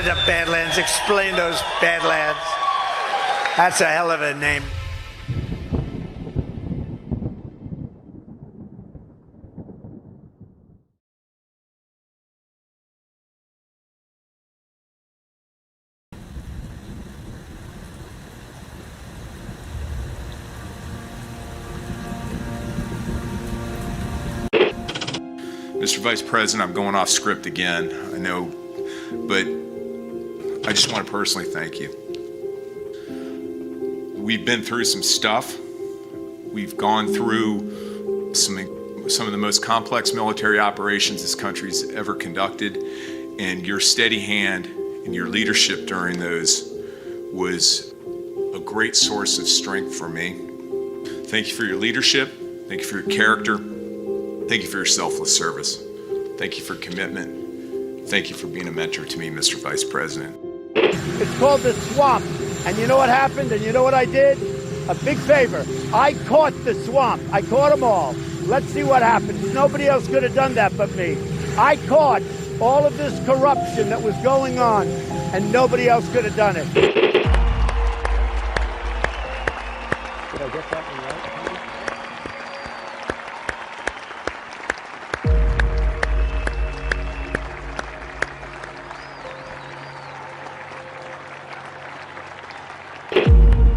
it up, Badlands. Explain those Badlands. That's a hell of a name. Mr. Vice President, I'm going off script again, I know, but I just want to personally thank you. We've been through some stuff. We've gone through some of the most complex military operations this country's ever conducted, and your steady hand and your leadership during those was a great source of strength for me. Thank you for your leadership. Thank you for your character. Thank you for your selfless service. Thank you for commitment. Thank you for being a mentor to me, Mr. Vice President. It's called the swamp. And you know what happened? And you know what I did? A big favor. I caught the swamp. I caught them all. Let's see what happens. Nobody else could have done that but me. I caught all of this corruption that was going on, and nobody else could have done it. Did I get that one right?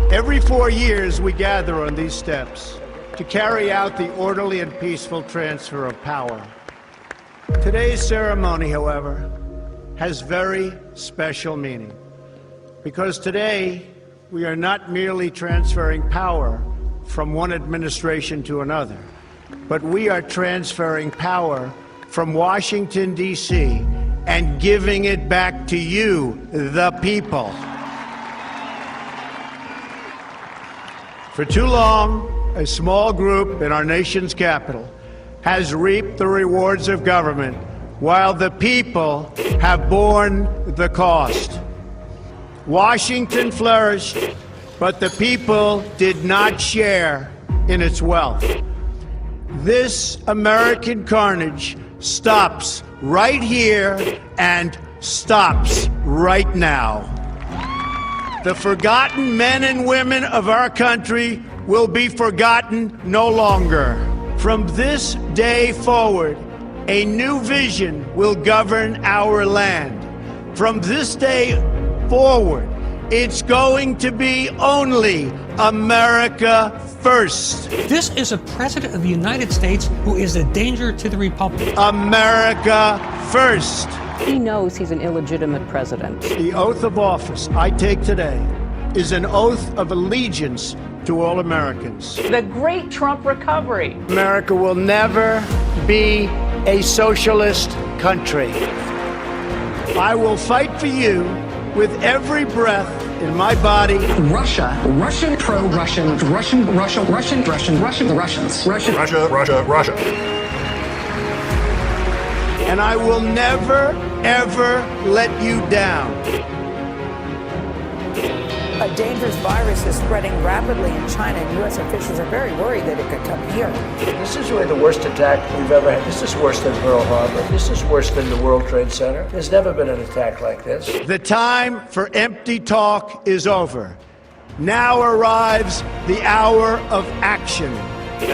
Every 4 years, we gather on these steps to carry out the orderly and peaceful transfer of power. Today's ceremony, however, has very special meaning, because today we are not merely transferring power from one administration to another, but we are transferring power from Washington, D.C., and giving it back to you, the people. For too long, a small group in our nation's capital has reaped the rewards of government, while the people have borne the cost. Washington flourished, but the people did not share in its wealth. This American carnage stops right here and stops right now. The forgotten men and women of our country will be forgotten no longer. From this day forward, a new vision will govern our land. From this day forward, it's going to be only America first. This is a president of the United States who is a danger to the republic. America first. He knows he's an illegitimate president. The oath of office I take today is an oath of allegiance to all Americans. The great Trump recovery. America will never be a socialist country. I will fight for you with every breath in my body. Russia, Russian, pro-Russian, Russian, the Russians. Russia. And I will never, ever let you down. A dangerous virus is spreading rapidly in China, and U.S. officials are very worried that it could come here. This is really the worst attack we've ever had. This is worse than Pearl Harbor. This is worse than the World Trade Center. There's never been an attack like this. The time for empty talk is over. Now arrives the hour of action.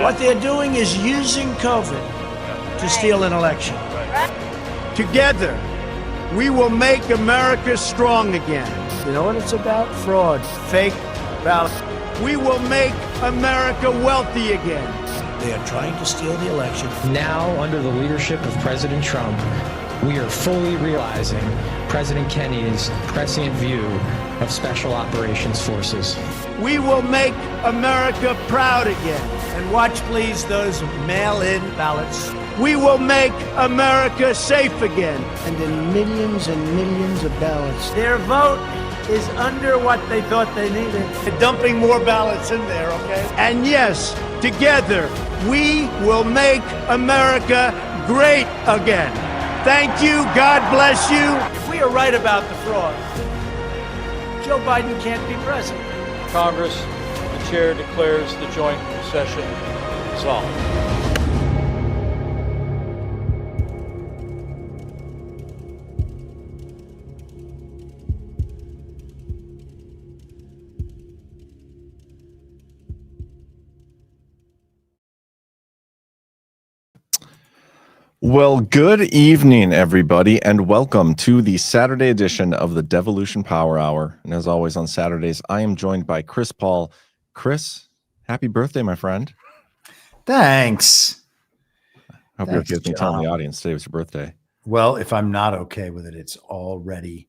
What they're doing is using COVID to steal an election. Together, we will make America strong again. You know what it's about? Fraud, fake ballots. We will make America wealthy again. They are trying to steal the election. Now, under the leadership of President Trump, we are fully realizing President Kennedy's prescient view of Special Operations Forces. We will make America proud again. And watch, please, those mail-in ballots. We will make America safe again. And in millions and millions of ballots, their vote is under what they thought they needed. They're dumping more ballots in there, okay? And yes, together, we will make America great again. Thank you. God bless you. If we are right about the fraud, Joe Biden can't be president. Congress, the chair declares the joint session dissolved. Well, good evening, everybody, and welcome to the Saturday edition of the Devolution Power Hour. And as always on Saturdays, I am joined by Chris Paul. Chris, happy birthday, my friend. Thanks. I hope you're okay with me telling the audience today was your birthday. Well, if I'm not okay with it, it's already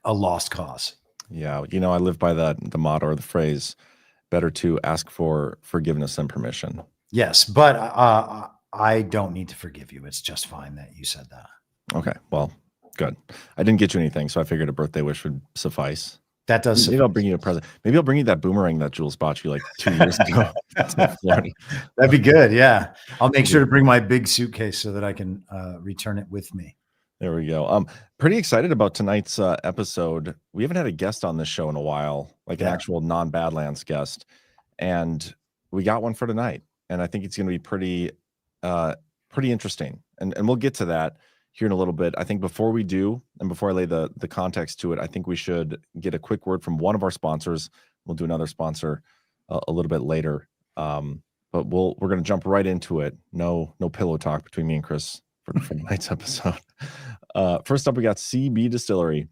a lost cause. Yeah, you know, I live by the motto or the phrase, better to ask for forgiveness than permission. Yes, but I don't need to forgive you. It's just fine that you said that. Okay, well, good. I didn't get you anything, so I figured a birthday wish would suffice. That does. Maybe I'll bring you a present. Maybe I'll bring you that boomerang that Jules bought you like 2 years ago. That'd be good. Yeah, I'll make sure to bring my big suitcase so that I can return it with me. There we go. Pretty excited about tonight's episode. We haven't had a guest on this show in a while, like an actual non-Badlands guest, and we got one for tonight. And I think it's going to be pretty interesting. And we'll get to that here in a little bit. I think before we do, and before I lay the context to it, I think we should get a quick word from one of our sponsors. We'll do another sponsor a little bit later. But we're going to jump right into it. No pillow talk between me and Chris for tonight's episode. First up, we got CB Distillery.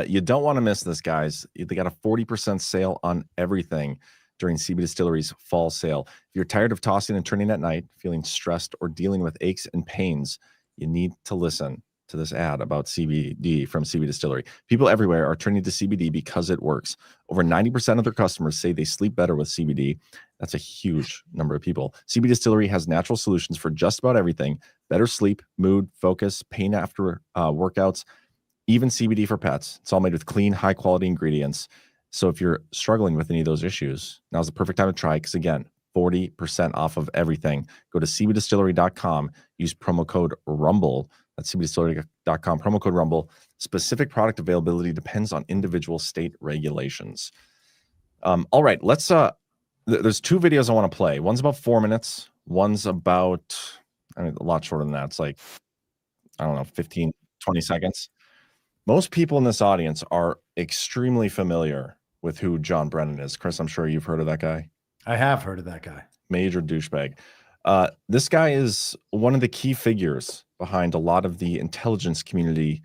You don't want to miss this, guys. They got a 40% sale on everything during CB Distillery's fall sale. If you're tired of tossing and turning at night, feeling stressed, or dealing with aches and pains, you need to listen to this ad about CBD from CB Distillery. People everywhere are turning to CBD because it works. Over 90% of their customers say they sleep better with CBD. That's a huge number of people. CB Distillery has natural solutions for just about everything: better sleep, mood, focus, pain after workouts, even CBD for pets. It's all made with clean, high-quality ingredients. So if you're struggling with any of those issues, now's the perfect time to try, because again, 40% off of everything. Go to cbdistillery.com, use promo code RUMBLE. That's cbdistillery.com, promo code RUMBLE. Specific product availability depends on individual state regulations. All right, let's there's two videos I want to play. One's about 4 minutes. One's about, I mean, a lot shorter than that. It's like, I don't know, 15, 20 seconds. Most people in this audience are extremely familiar with who John Brennan is. Chris, I'm sure you've heard of that guy. I have heard of that guy. Major douchebag. This guy is one of the key figures behind a lot of the intelligence community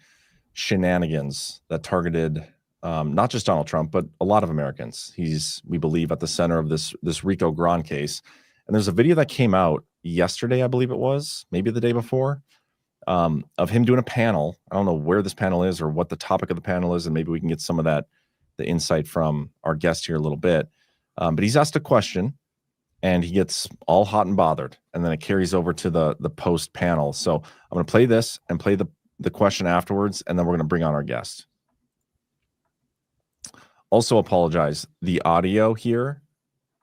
shenanigans that targeted not just Donald Trump, but a lot of Americans. He's, we believe, at the center of this Rico Grande case. And there's a video that came out yesterday, I believe it was, maybe the day before, of him doing a panel. I don't know where this panel is or what the topic of the panel is, and maybe we can get some of the insight from our guest here a little bit. But he's asked a question, and he gets all hot and bothered, and then it carries over to the post panel. So I'm going to play this and play the question afterwards, and then we're going to bring on our guest. Also apologize, the audio here,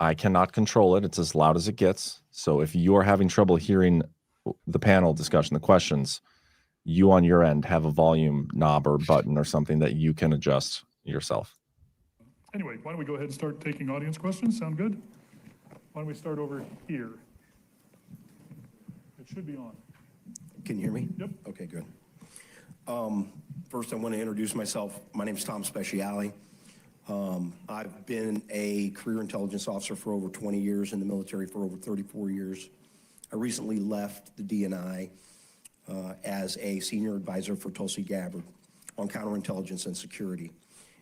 I cannot control it. It's as loud as it gets. So if you are having trouble hearing the panel discussion, the questions, you on your end have a volume knob or button or something that you can adjust yourself. Anyway, why don't we go ahead and start taking audience questions? Sound good? Why don't we start over here? It should be on. Can you hear me? Yep. Okay, good. First, I want to introduce myself. My name is Thomas Speciale. I've been a career intelligence officer for over 20 years, in the military for over 34 years. I recently left the DNI as a senior advisor for Tulsi Gabbard on counterintelligence and security.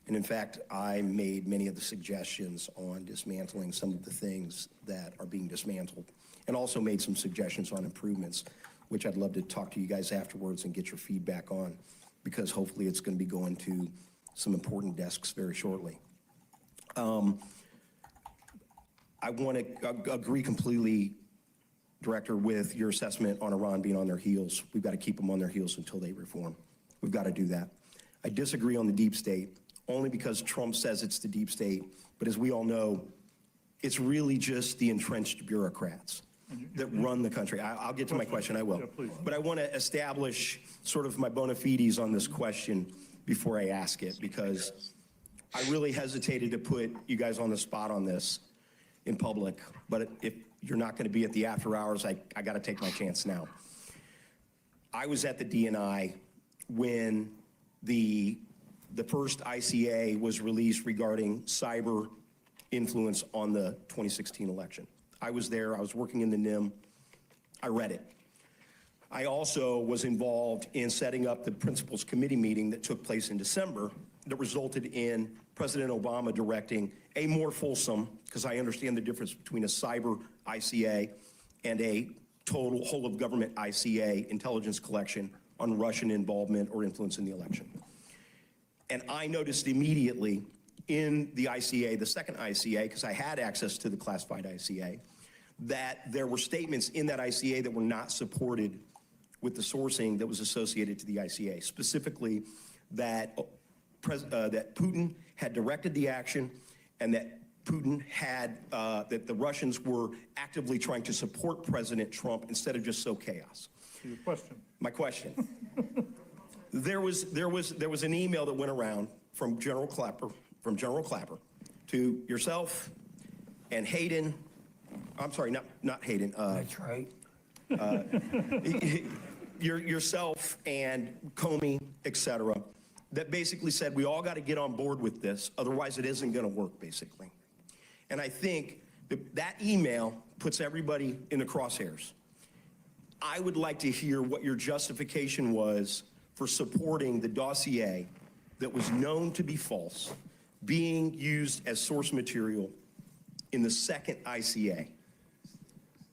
And in fact, I made many of the suggestions on dismantling some of the things that are being dismantled, and also made some suggestions on improvements, which I'd love to talk to you guys afterwards and get your feedback on, because hopefully it's going to be going to some important desks very shortly. I want to agree completely, Director, with your assessment on Iran being on their heels. We've got to keep them on their heels until they reform. We've got to do that. I disagree on the deep state, only because Trump says it's the deep state, but as we all know, it's really just the entrenched bureaucrats that run the country. I'll get to my question, I will. Yeah, but I want to establish sort of my bona fides on this question before I ask it, because I really hesitated to put you guys on the spot on this in public, but if you're not going to be at the after hours, I got to take my chance now. I was at the DNI when the first ICA was released regarding cyber influence on the 2016 election. I was there, I was working in the NIM, I read it. I also was involved in setting up the principals committee meeting that took place in December that resulted in President Obama directing a more fulsome, because I understand the difference between a cyber ICA and a total whole of government ICA intelligence collection on Russian involvement or influence in the election. And I noticed immediately in the ICA, the second ICA, because I had access to the classified ICA, that there were statements in that ICA that were not supported with the sourcing that was associated to the ICA, specifically that that Putin had directed the action and that Putin had, that the Russians were actively trying to support President Trump instead of just sow chaos. Your question. My question. There was an email that went around from General Clapper to yourself and Hayden. I'm sorry, not Hayden. That's right. Yourself and Comey, etc., that basically said we all got to get on board with this, otherwise it isn't going to work, basically. And I think that email puts everybody in the crosshairs. I would like to hear what your justification was for supporting the dossier that was known to be false being used as source material in the second ICA.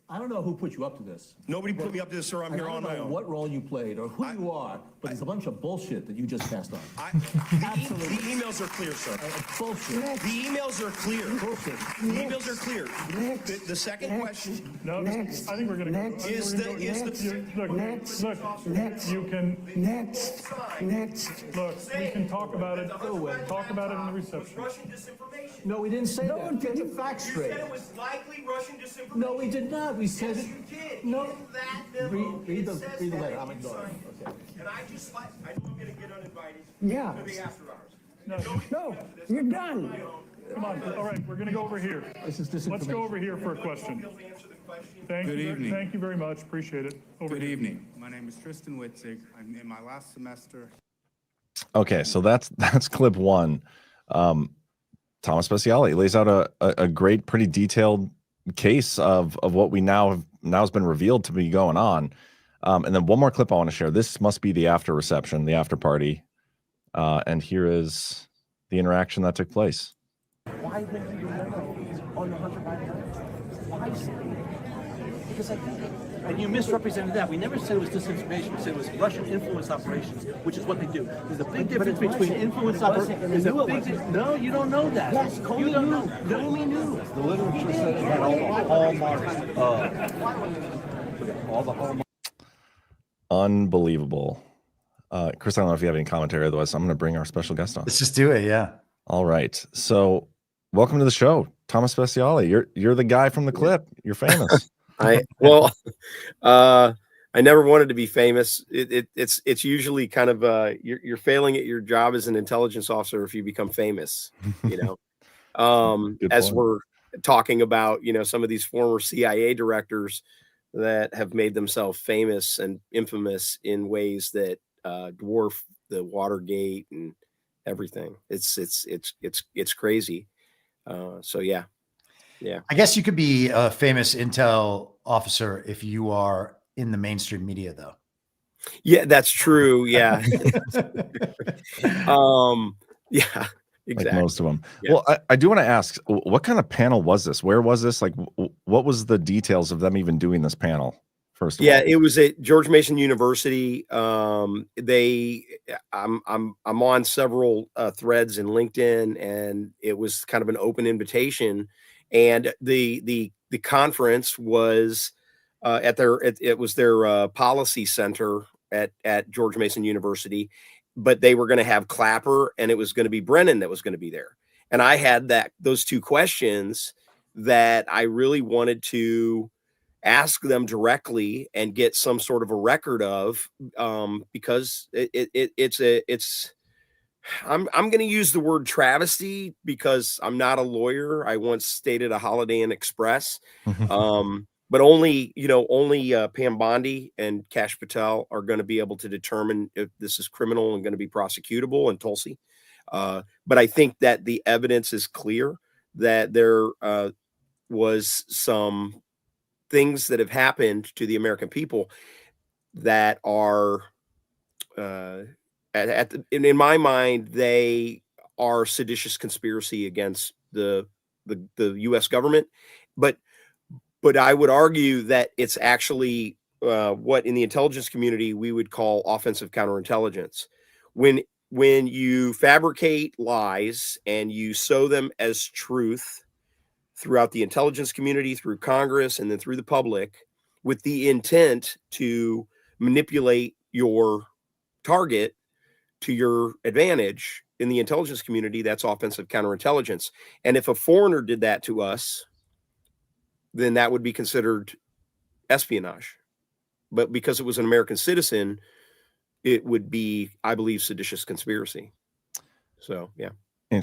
I don't know who put you up to this. Nobody put me up to this, sir. I'm here on my own. I don't know what role you played or who you are, but it's a bunch of bullshit that you just passed on. The emails are clear, sir. Bullshit. The emails are clear. Bullshit. The emails are clear. The second question. No, I think we're going to go. Look, we can talk about it. Talk about it in the reception. Russian disinformation. No, we didn't say that. Get the facts straight. You said it was likely Russian disinformation. No, we did not. We said Yes, it. you did. No. In that memo, Read the it letter. says I'm that ignoring. inside. Okay. And I just like, I know I'm going to get uninvited. Yeah. It's going to be after hours. No, You're done. come on. All right, we're going to go over here. This is disinformation. Let's go over here for a question. Thank Good you. evening. Thank you very much. Appreciate it. Over Good here. evening. My name is Tristan Witzig. I'm in my last semester. Okay, so that's clip one. Thomas Speciale lays out a great, pretty detailed case of what we now has been revealed to be going on. And then one more clip I want to share. This must be the after reception, the after party. And here is the interaction that took place. Why didn't you remember on the Hunter Biden? Why? Because I think, and you misrepresented that. We never said it was disinformation. We said it was Russian influence operations, which is what they do. There's a big difference between influence operations. No, you don't know that. Yes, Comey knew. Comey knew. The literature said it had all the hallmarks. All the hallmarks. Unbelievable. Chris, I don't know if you have any commentary. Otherwise, I'm going to bring our special guest on. Let's just do it. Yeah. All right. So, welcome to the show, Thomas Speciale. You're the guy from the clip. You're famous. I never wanted to be famous. It's usually kind of you're failing at your job as an intelligence officer if you become famous. You know, as point. we're talking about, some of these former CIA directors that have made themselves famous and infamous in ways that dwarf the Watergate and everything. It's crazy. So yeah. I guess you could be a famous intel officer if you are in the mainstream media, though. Yeah, that's true. Yeah. Yeah, exactly. Like most of them. Yeah. Well, I do want to ask, what kind of panel was this? Where was this? Like, what was the details of them even doing this panel? First of all, it was at George Mason University. I'm on several threads in LinkedIn, and it was kind of an open invitation. And the conference was it was their policy center at George Mason University, but they were going to have Clapper, and it was going to be Brennan that was going to be there. And I had those two questions that I really wanted to ask them directly and get some sort of a record of, because I'm going to use the word travesty because I'm not a lawyer. I once stayed at a Holiday Inn Express, but only Pam Bondi and Kash Patel are going to be able to determine if this is criminal and going to be prosecutable in Tulsi. But I think that the evidence is clear that there was some things that have happened to the American people. that are, in my mind, they are seditious conspiracy against the U.S. government, but I would argue that it's actually what in the intelligence community we would call offensive counterintelligence. When you fabricate lies and you sow them as truth throughout the intelligence community, through Congress, and then through the public, with the intent to manipulate your target to your advantage in the intelligence community, that's offensive counterintelligence. And if a foreigner did that to us, then that would be considered espionage. But because it was an American citizen, it would be, I believe, seditious conspiracy. So, yeah.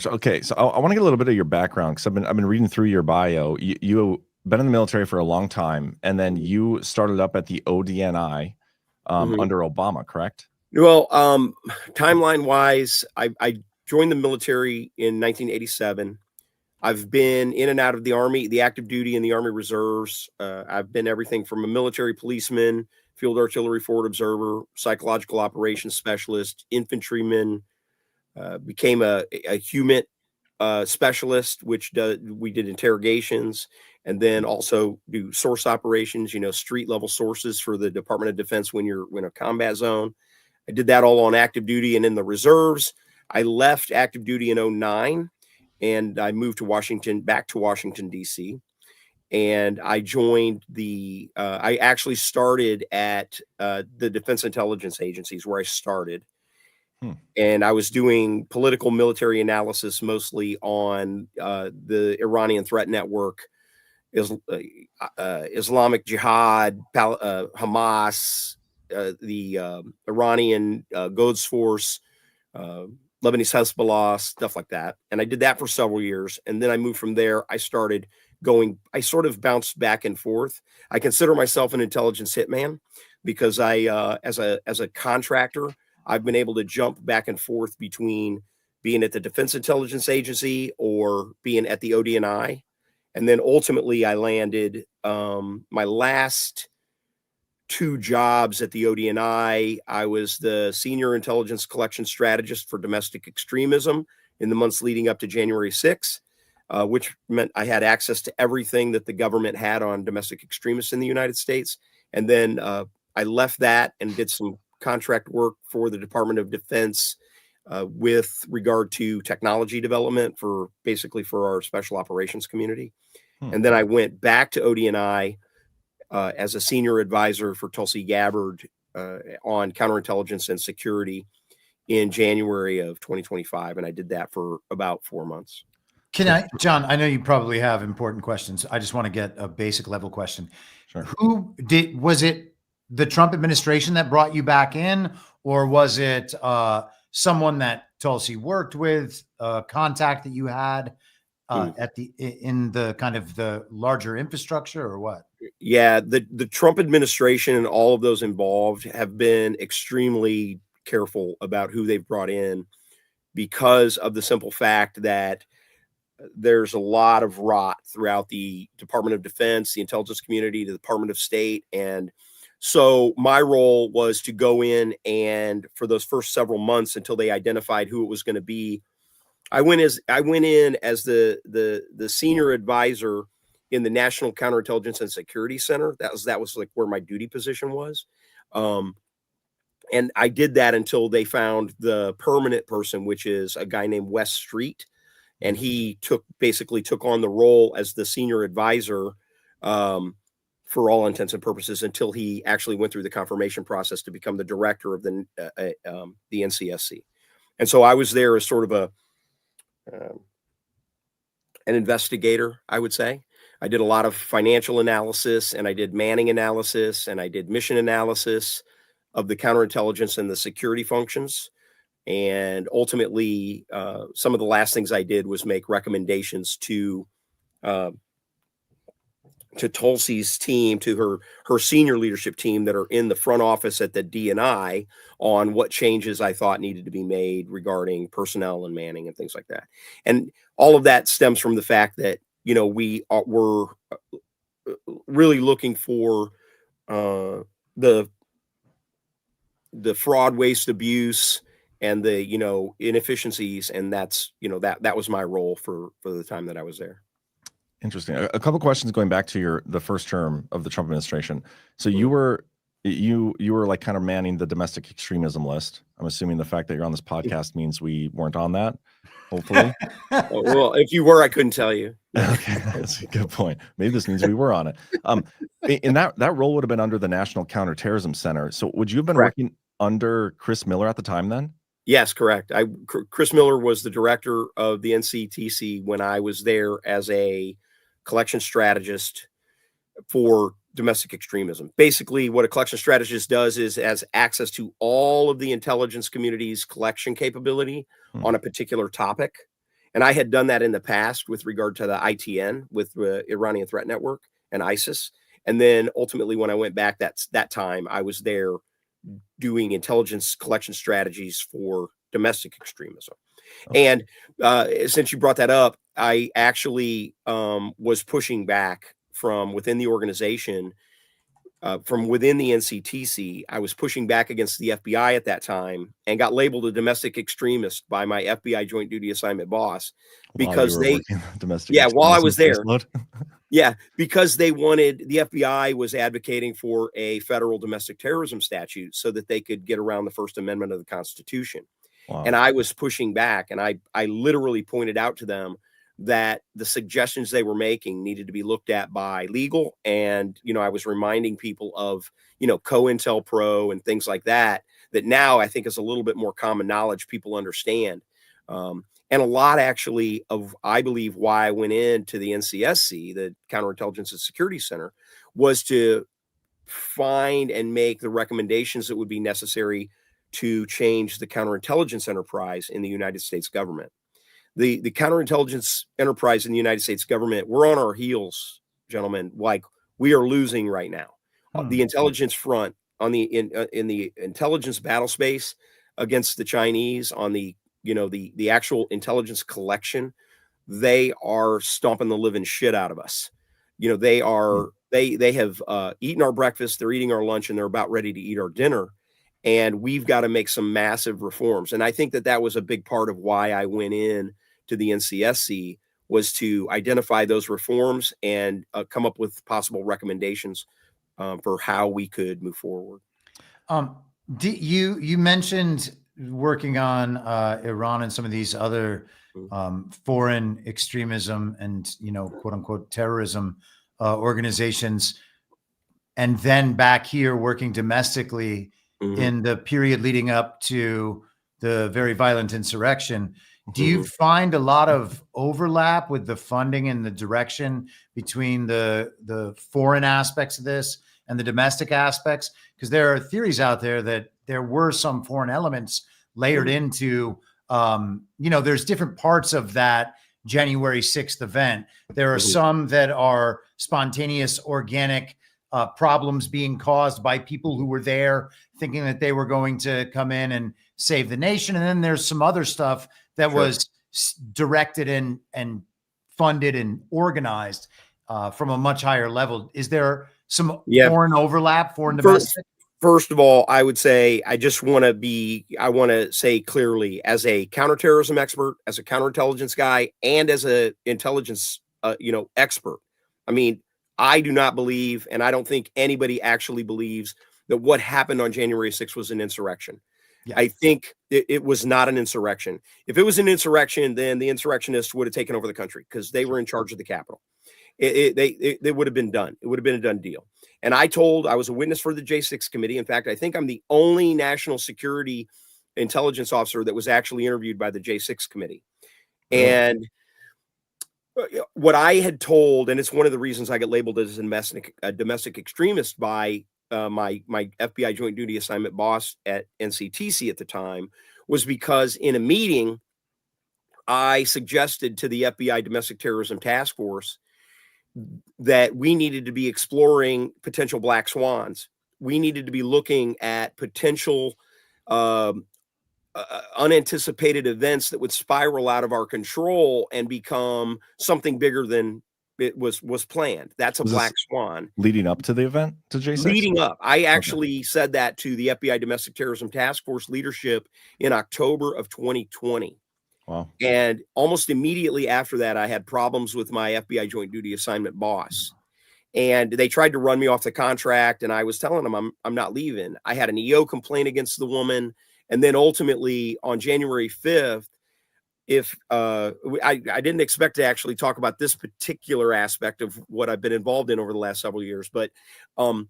Okay, so I want to get a little bit of your background, because I've been reading through your bio. You've been in the military for a long time, and then you started up at the ODNI under Obama, correct? Well, timeline wise, I joined the military in 1987. I've been in and out of the Army, the active duty and the Army Reserves. I've been everything from a military policeman, field artillery forward observer, psychological operations specialist, infantryman, became a human specialist, which we did interrogations, and then also do source operations, street level sources for the Department of Defense when you're in a combat zone. I did that all on active duty and in the reserves. I left active duty in 2009, and I moved to back to Washington, D.C. And I joined I actually started at the Defense Intelligence Agencies, where I started. And I was doing political military analysis, mostly on the Iranian threat network, Islamic Jihad, Hamas, the Iranian Quds Force, Lebanese Hezbollah, stuff like that. And I did that for several years. And then I moved from there. I sort of bounced back and forth. I consider myself an intelligence hitman because as a contractor, I've been able to jump back and forth between being at the Defense Intelligence Agency or being at the ODNI. And then ultimately I landed my last 2 jobs at the ODNI. I was the senior intelligence collection strategist for domestic extremism in the months leading up to January 6th, which meant I had access to everything that the government had on domestic extremists in the United States. And then I left that and did some contract work for the Department of Defense with regard to technology development for our special operations community. And then I went back to ODNI as a senior advisor for Tulsi Gabbard on counterintelligence and security in January of 2025. And I did that for about 4 months. John, I know you probably have important questions. I just want to get a basic level question. Sure. Was it the Trump administration that brought you back in, or was it someone that Tulsi worked with, contact that you had in the kind of the larger infrastructure, or what? Yeah, the Trump administration and all of those involved have been extremely careful about who they've brought in, because of the simple fact that there's a lot of rot throughout the Department of Defense, the intelligence community, the Department of State. And so my role was to go in, and for those first several months until they identified who it was going to be, I went in as the senior advisor in the National Counterintelligence and Security Center. That was like where my duty position was. And I did that until they found the permanent person, which is a guy named Wes Street. And he basically took on the role as the senior advisor for all intents and purposes until he actually went through the confirmation process to become the director of the NCSC. And so I was there as sort of an investigator, I would say. I did a lot of financial analysis, and I did manning analysis, and I did mission analysis of the counterintelligence and the security functions. And ultimately, some of the last things I did was make recommendations to Tulsi's team, to her senior leadership team that are in the front office at the DNI, on what changes I thought needed to be made regarding personnel and manning and things like that. And all of that stems from the fact that, we were really looking for the the fraud, waste, abuse, and the, inefficiencies. And that's, that was my role for the time that I was there. Interesting. A couple questions going back to the first term of the Trump administration. So you were like kind of manning the domestic extremism list. I'm assuming the fact that you're on this podcast means we weren't on that. Hopefully. Well, if you were, I couldn't tell you. Okay, that's a good point. Maybe this means we were on it. In that role would have been under the National Counterterrorism Center. So would you have been working under Chris Miller at the time then? Yes, correct. Chris Miller was the director of the NCTC when I was there as a collection strategist for domestic extremism. Basically, what a collection strategist does is has access to all of the intelligence community's collection capability on a particular topic. And I had done that in the past with regard to the ITN, with the Iranian Threat Network and ISIS. And then ultimately, when I went back that time, I was there doing intelligence collection strategies for domestic extremism. Okay. And since you brought that up, I actually was pushing back from within the organization, from within the NCTC. I was pushing back against the FBI at that time and got labeled a domestic extremist by my FBI Joint Duty Assignment boss because while I was there. Yeah, because the FBI was advocating for a federal domestic terrorism statute so that they could get around the First Amendment of the Constitution. Wow. And I was pushing back, and I literally pointed out to them that the suggestions they were making needed to be looked at by legal. And, I was reminding people of, COINTELPRO and things like that now I think is a little bit more common knowledge. People understand. And a lot actually of, I believe, why I went into the NCSC, the Counterintelligence and Security Center, was to find and make the recommendations that would be necessary to change the counterintelligence enterprise in the United States government. The counterintelligence enterprise in the United States government, we're on our heels, gentlemen. Like, we are losing right now. The intelligence front on in the intelligence battle space against the Chinese, on the actual intelligence collection, they are stomping the living shit out of us. They have eaten our breakfast, they're eating our lunch, and they're about ready to eat our dinner. And we've got to make some massive reforms. And I think that was a big part of why I went in to the NCSC, was to identify those reforms and come up with possible recommendations for how we could move forward. You mentioned working on Iran and some of these other foreign extremism and, quote unquote, terrorism organizations. And then back here working domestically in the period leading up to the very violent insurrection. Do you find a lot of overlap with the funding and the direction between the foreign aspects of this and the domestic aspects? Because there are theories out there that there were some foreign elements layered into, there's different parts of that January 6th event. There are some that are spontaneous, organic problems being caused by people who were there thinking that they were going to come in and save the nation. And then there's some other stuff that was directed and funded and organized from a much higher level. Is there some foreign overlap, foreign domestic? First of all, I would say, I want to say clearly, as a counterterrorism expert, as a counterintelligence guy, and as a intelligence, expert. I mean, I do not believe, and I don't think anybody actually believes, that what happened on January 6th was an insurrection. Yeah. I think it was not an insurrection. If it was an insurrection, then the insurrectionists would have taken over the country because they were in charge of the Capitol. They would have been done. It would have been a done deal. And I was a witness for the J6 committee. In fact, I think I'm the only national security intelligence officer that was actually interviewed by the J6 committee. And what I had told, and it's one of the reasons I got labeled as a domestic extremist by my FBI Joint Duty Assignment boss at NCTC at the time, was because in a meeting, I suggested to the FBI Domestic Terrorism Task Force that we needed to be exploring potential black swans. We needed to be looking at potential unanticipated events that would spiral out of our control and become something bigger than it was planned. That's a Was black this swan. leading up to the event to J6? Leading up, I actually said that to the FBI Domestic Terrorism Task Force leadership in October of 2020. Wow. And almost immediately after that, I had problems with my FBI Joint Duty Assignment boss. And they tried to run me off the contract, and I was telling them I'm not leaving. I had an EO complaint against the woman, and then ultimately on January 5th, I didn't expect to actually talk about this particular aspect of what I've been involved in over the last several years, but on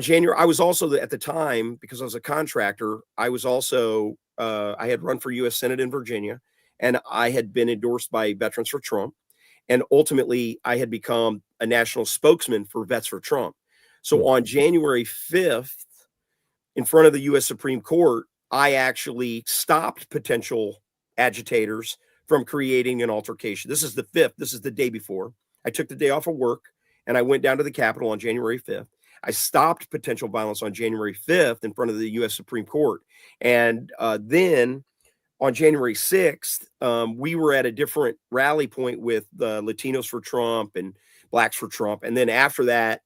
January, I was also at the time, because I was a contractor, I was also I had run for U.S. Senate in Virginia, and I had been endorsed by Veterans for Trump. And ultimately, I had become a national spokesman for Vets for Trump. So on January 5th, in front of the U.S. Supreme Court, I actually stopped potential agitators from creating an altercation. This is the 5th. This is the day before. I took the day off of work, and I went down to the Capitol on January 5th. I stopped potential violence on January 5th in front of the U.S. Supreme Court. And then on January 6th, we were at a different rally point with Latinos for Trump and Blacks for Trump. And then after that,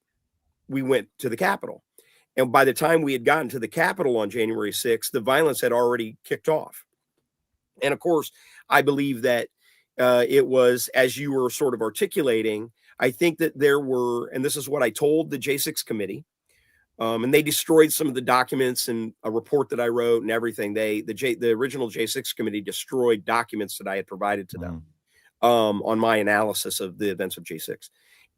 we went to the Capitol. And by the time we had gotten to the Capitol on January 6th, the violence had already kicked off. And of course, I believe that it was, as you were sort of articulating, I think that there were, and this is what I told the J6 committee, and they destroyed some of the documents and a report that I wrote and everything. The original J6 committee destroyed documents that I had provided to them on my analysis of the events of J6.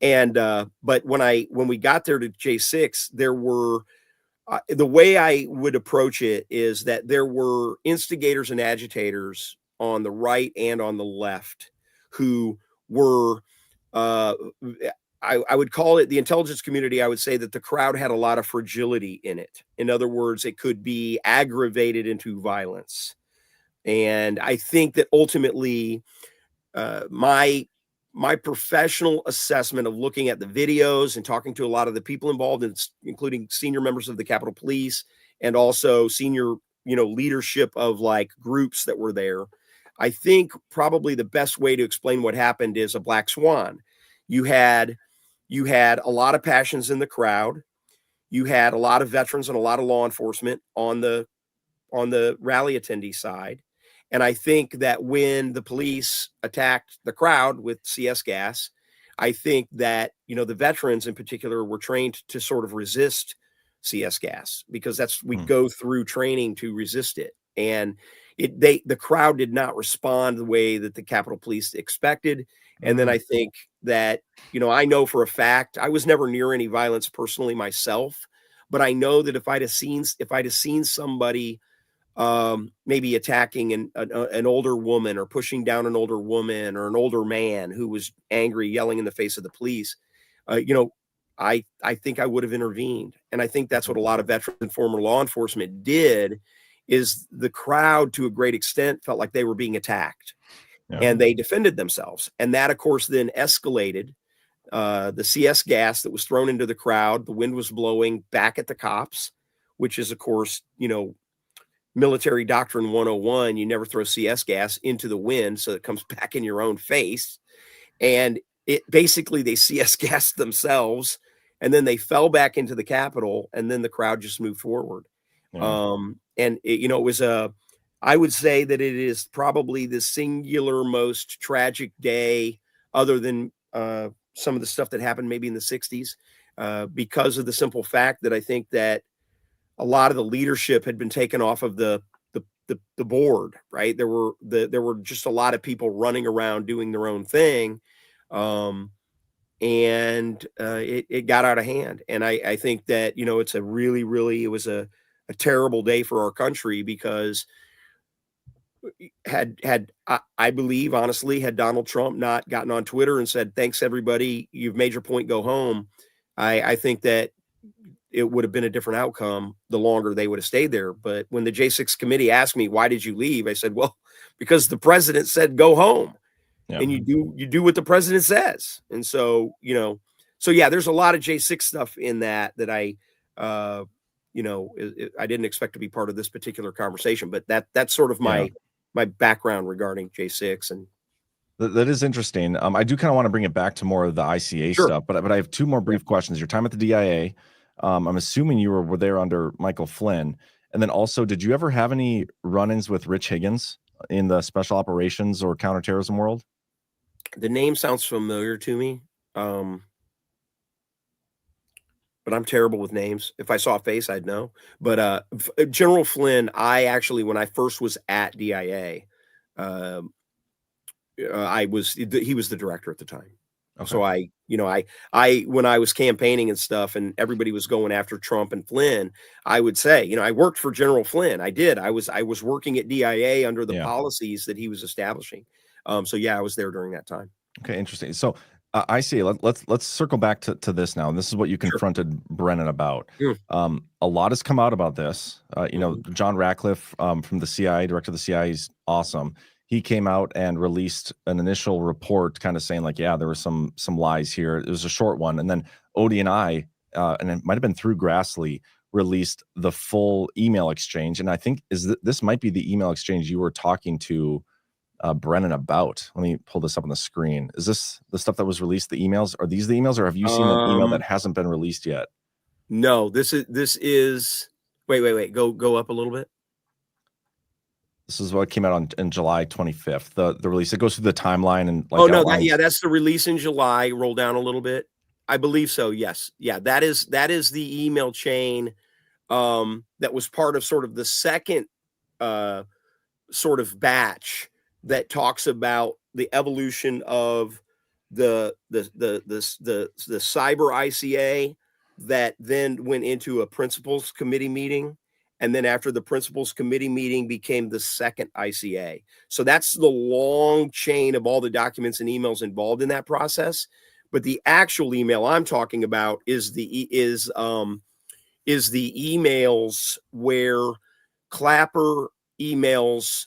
And but when we got there to J6, there were the way I would approach it is that there were instigators and agitators on the right and on the left who were I would call it, the intelligence community, I would say that the crowd had a lot of fragility in it. In other words, it could be aggravated into violence. And I think that ultimately my professional assessment of looking at the videos and talking to a lot of the people involved, including senior members of the Capitol Police and also senior, leadership of like groups that were there, I think probably the best way to explain what happened is a black swan. You had a lot of passions in the crowd. You had a lot of veterans and a lot of law enforcement on the rally attendee side. And I think that when the police attacked the crowd with CS gas, I think that, the veterans in particular were trained to sort of resist CS gas because we go through training to resist it. And the crowd did not respond the way that the Capitol Police expected. And then I think that, I know for a fact, I was never near any violence personally myself, but I know that if I'd have seen somebody maybe attacking an older woman or pushing down an older woman or an older man who was angry, yelling in the face of the police, I think I would have intervened. And I think that's what a lot of veterans and former law enforcement did, is the crowd to a great extent felt like they were being attacked. And they defended themselves. And that, of course, then escalated. The CS gas that was thrown into the crowd, the wind was blowing back at the cops, which is, of course, military doctrine 101. You never throw CS gas into the wind, so it comes back in your own face. And it basically, they CS gassed themselves, and then they fell back into the Capitol, and then the crowd just moved forward. And it was I would say that it is probably the singular most tragic day, other than some of the stuff that happened maybe in the 60s, because of the simple fact that I think that a lot of the leadership had been taken off of the board, right? There were just a lot of people running around doing their own thing. And it got out of hand. And I think that, it's a really, it was a terrible day for our country, because I believe, honestly, had Donald Trump not gotten on Twitter and said, "Thanks, everybody, you've made your point, go home," I think that it would have been a different outcome the longer they would have stayed there. But when the J6 committee asked me, "Why did you leave?" I said, "Well, because the president said go home." And you do what the president says. And so, there's a lot of J6 stuff in that I I didn't expect to be part of this particular conversation, but that's sort of my background regarding J6. And That is interesting. I do kind of want to bring it back to more of the ICA stuff, but I have two more brief questions. Your time at the DIA, I'm assuming you were there under Michael Flynn. And then also, did you ever have any run-ins with Rich Higgins in the special operations or counterterrorism world? The name sounds familiar to me. But I'm terrible with names. If I saw a face, I'd know. But General Flynn, when I first was at DIA, he was the director at the time. Okay. So when I was campaigning and stuff and everybody was going after Trump and Flynn, I would say, I worked for General Flynn. I did. I was working at DIA under the policies that he was establishing. So yeah, I was there during that time. Okay, interesting. So ICA, let's circle back to this now. And this is what you confronted Brennan about. A lot has come out about this. John Ratcliffe from the CIA, director of the CIA, is awesome. He came out and released an initial report kind of saying like, yeah, there were some lies here. It was a short one. And then ODNI, and it might have been through Grassley, released the full email exchange. And I think this might be the email exchange you were talking to Brennan about. Let me pull this up on the screen. Is this the stuff that was released, the emails? Are these the emails, or have you seen an email that hasn't been released yet? No, this is wait. Go up a little bit. This is what came out on July 25th. The release. It goes through the timeline and that's the release in July. Roll down a little bit. I believe so. Yes. Yeah. That is the email chain that was part of sort of the second sort of batch that talks about the evolution of the cyber ICA that then went into a principals committee meeting. And then after the principals committee meeting became the second ICA. So that's the long chain of all the documents and emails involved in that process. But the actual email I'm talking about is the emails where Clapper emails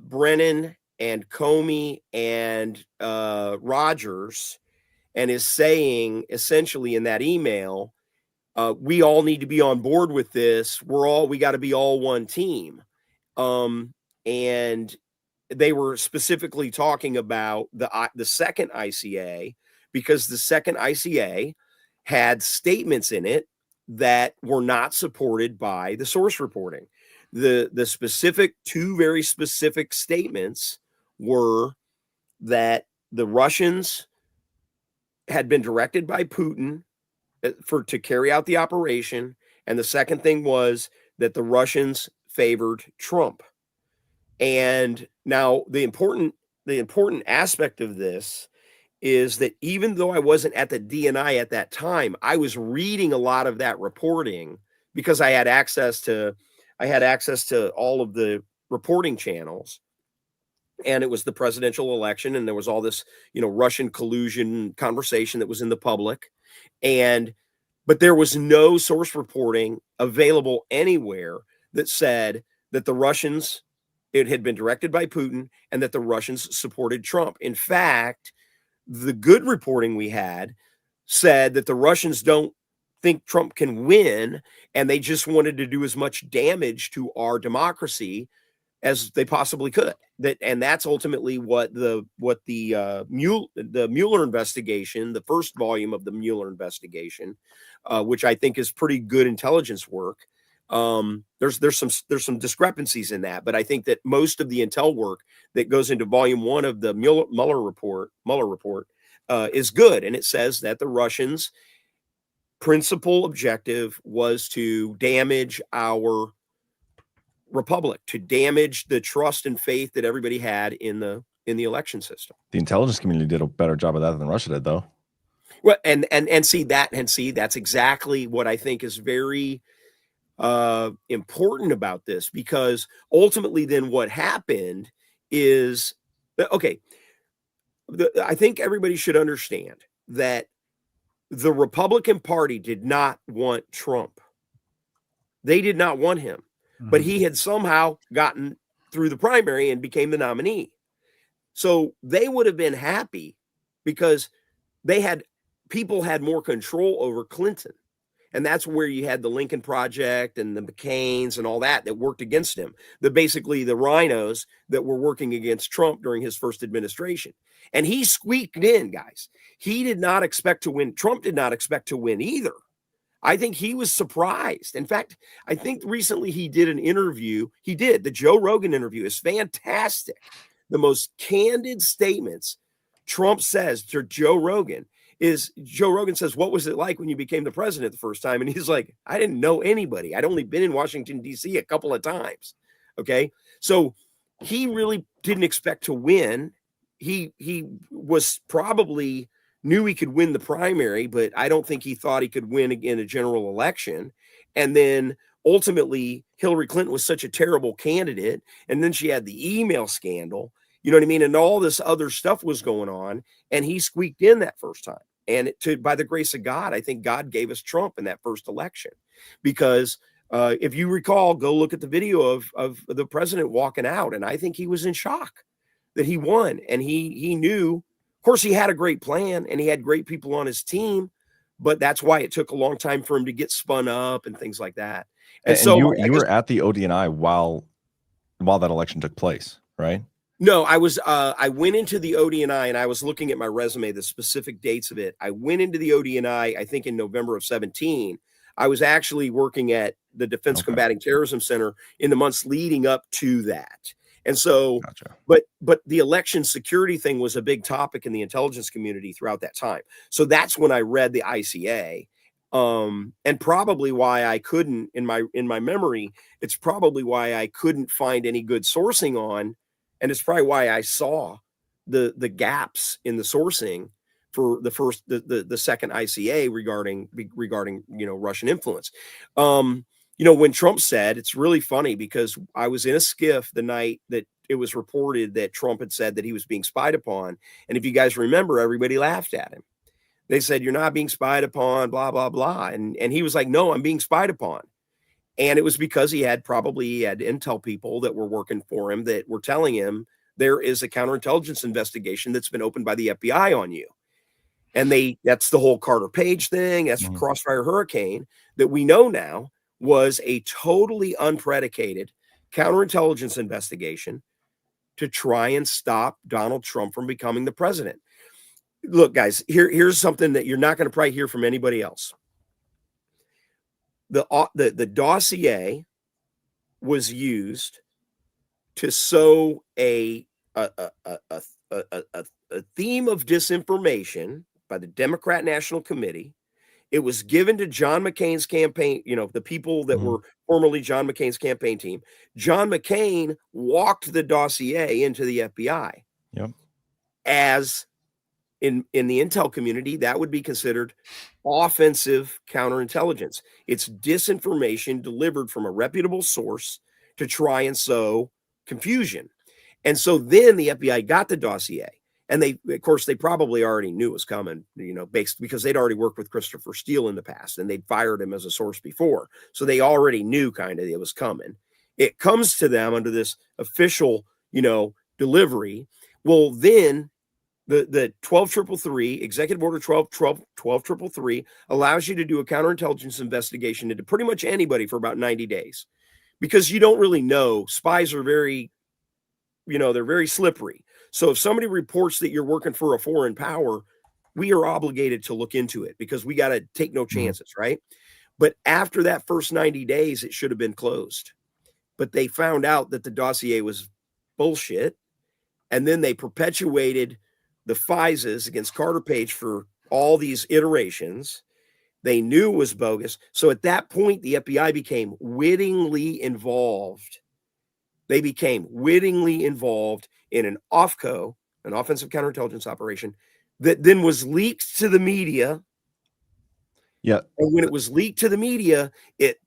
Brennan and Comey and Rogers, and is saying essentially in that email, we all need to be on board with this. We got to be all one team. And they were specifically talking about the second ICA, because the second ICA had statements in it that were not supported by the source reporting. The specific, two very specific statements were that the Russians had been directed by Putin to carry out the operation. And the second thing was that the Russians favored Trump. And now the important aspect of this is that even though I wasn't at the DNI at that time, I was reading a lot of that reporting because I had access to all of the reporting channels. And it was the presidential election, and there was all this, Russian collusion conversation that was in the public. But there was no source reporting available anywhere that said that the Russians, it had been directed by Putin, and that the Russians supported Trump. In fact, the good reporting we had said that the Russians don't think Trump can win, and they just wanted to do as much damage to our democracy as they possibly could. And that's ultimately what the Mueller investigation, the first volume of the Mueller investigation, which I think is pretty good intelligence work. There's some discrepancies in that, but I think that most of the intel work that goes into volume 1 of the Mueller report is good, and it says that the Russians' principal objective was to damage our republic, to damage the trust and faith that everybody had in the election system. The intelligence community did a better job of that than Russia did, though. Well, and that's exactly what I think is very important about this, because ultimately then what happened is, okay, I think everybody should understand that the Republican Party did not want Trump. They did not want him. But he had somehow gotten through the primary and became the nominee. So they would have been happy because people had more control over Clinton. And that's where you had the Lincoln Project and the McCains and all that worked against him. Basically the rhinos that were working against Trump during his first administration. And he squeaked in, guys. He did not expect to win. Trump did not expect to win either. I think he was surprised. In fact, I think recently he did an interview. He did. The Joe Rogan interview is fantastic. The most candid statements Trump says to Joe Rogan is Joe Rogan says, what was it like when you became the president the first time? And he's like, I didn't know anybody. I'd only been in Washington, D.C. a couple of times. Okay. So he really didn't expect to win. He was probably knew he could win the primary, but I don't think he thought he could win in a general election. And then ultimately Hillary Clinton was such a terrible candidate. And then she had the email scandal, you know what I mean? And all this other stuff was going on. And he squeaked in that first time. And by the grace of God, I think God gave us Trump in that first election, because if you recall, go look at the video of the president walking out. And I think he was in shock that he won. And he knew, of course, he had a great plan and he had great people on his team, but that's why it took a long time for him to get spun up and things like that. And so you were at the ODNI while that election took place, right? No, I went into the ODNI and I was looking at my resume, the specific dates of it. I went into the ODNI, I think in November of 17. I was actually working at the Defense Combating Terrorism Center in the months leading up to that. And so, but the election security thing was a big topic in the intelligence community throughout that time. So that's when I read the ICA. And probably why I couldn't, in my memory, it's probably why I couldn't find any good sourcing on. And it's probably why I saw the gaps in the sourcing for the second ICA regarding Russian influence. When Trump said, it's really funny because I was in a skiff the night that it was reported that Trump had said that he was being spied upon. And if you guys remember, everybody laughed at him. They said, you're not being spied upon, blah, blah, blah. And he was like, no, I'm being spied upon. And it was because he had intel people that were working for him that were telling him there is a counterintelligence investigation that's been opened by the FBI on you. And that's the whole Carter Page thing. That's Crossfire Hurricane that we know now was a totally unpredicated counterintelligence investigation to try and stop Donald Trump from becoming the president. Look, guys, here's something that you're not going to probably hear from anybody else. The dossier was used to sow a theme of disinformation by the Democrat National Committee. It was given to John McCain's campaign, the people that were formerly John McCain's campaign team. John McCain walked the dossier into the FBI. Yep. As in the intel community, that would be considered offensive counterintelligence. It's disinformation delivered from a reputable source to try and sow confusion. And so then the FBI got the dossier, and they probably already knew it was coming, because they'd already worked with Christopher Steele in the past and they'd fired him as a source before. So they already knew kind of it was coming. It comes to them under this official, delivery. Well, then the 12333, Executive Order 12333 allows you to do a counterintelligence investigation into pretty much anybody for about 90 days, because you don't really know. Spies are very, they're very slippery. So if somebody reports that you're working for a foreign power, we are obligated to look into it because we got to take no chances, right? But after that first 90 days, it should have been closed. But they found out that the dossier was bullshit. And then they perpetuated the FISAs against Carter Page for all these iterations. They knew it was bogus. So at that point, the FBI became wittingly involved. They became wittingly involved in an OFCO, an offensive counterintelligence operation, that then was leaked to the media. Yeah. And when it was leaked to the media, it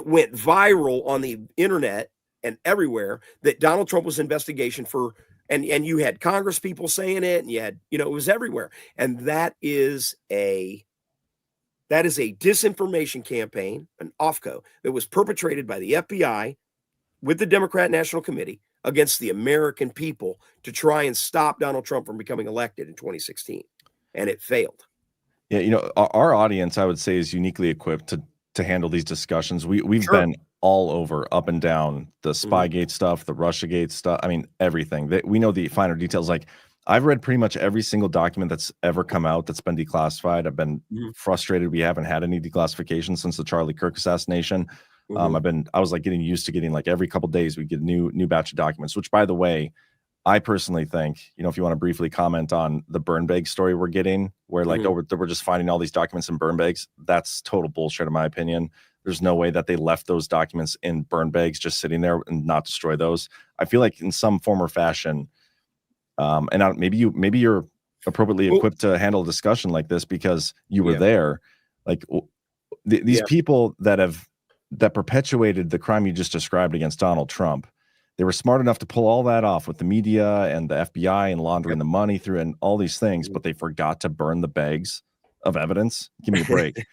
went viral on the internet and everywhere that Donald Trump was investigation for. And you had Congress people saying it, and you had, it was everywhere. And that is a disinformation campaign, an OFCO, that was perpetrated by the FBI with the Democrat National Committee against the American people to try and stop Donald Trump from becoming elected in 2016. And it failed. Yeah, you know, our audience, I would say, is uniquely equipped to handle these discussions. We've been all over, up and down, the Spygate stuff, the Russiagate stuff. I mean, everything. We know the finer details. Like, I've read pretty much every single document that's ever come out that's been declassified. I've been frustrated we haven't had any declassification since the Charlie Kirk assassination. I was like getting used to getting, like, every couple of days we get a new batch of documents, which, by the way, I personally think, you know, if you want to briefly comment on the burn bag story we're getting, where like, we're just finding all these documents in burn bags, that's total bullshit in my opinion. There's no way that they left those documents in burn bags just sitting there and not destroy those. I feel like in some form or fashion, maybe you're appropriately equipped to handle a discussion like this because you were there. Like these people that perpetuated the crime you just described against Donald Trump, they were smart enough to pull all that off with the media and the FBI and laundering the money through and all these things, but they forgot to burn the bags of evidence. Give me a break.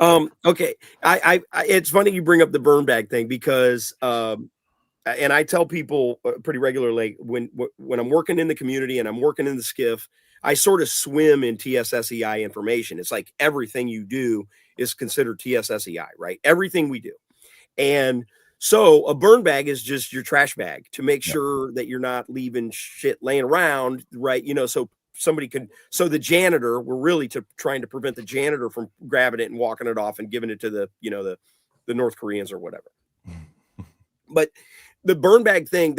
Okay. I it's funny you bring up the burn bag thing because, and I tell people pretty regularly when I'm working in the community and I'm working in the skiff, I sort of swim in TSSEI information. It's like everything you do is considered TSSEI, right? Everything we do. And so a burn bag is just your trash bag to make sure that you're not leaving shit laying around, right? You know, so the janitor, we're really trying to prevent the janitor from grabbing it and walking it off and giving it to the North Koreans or whatever. But the burn bag thing,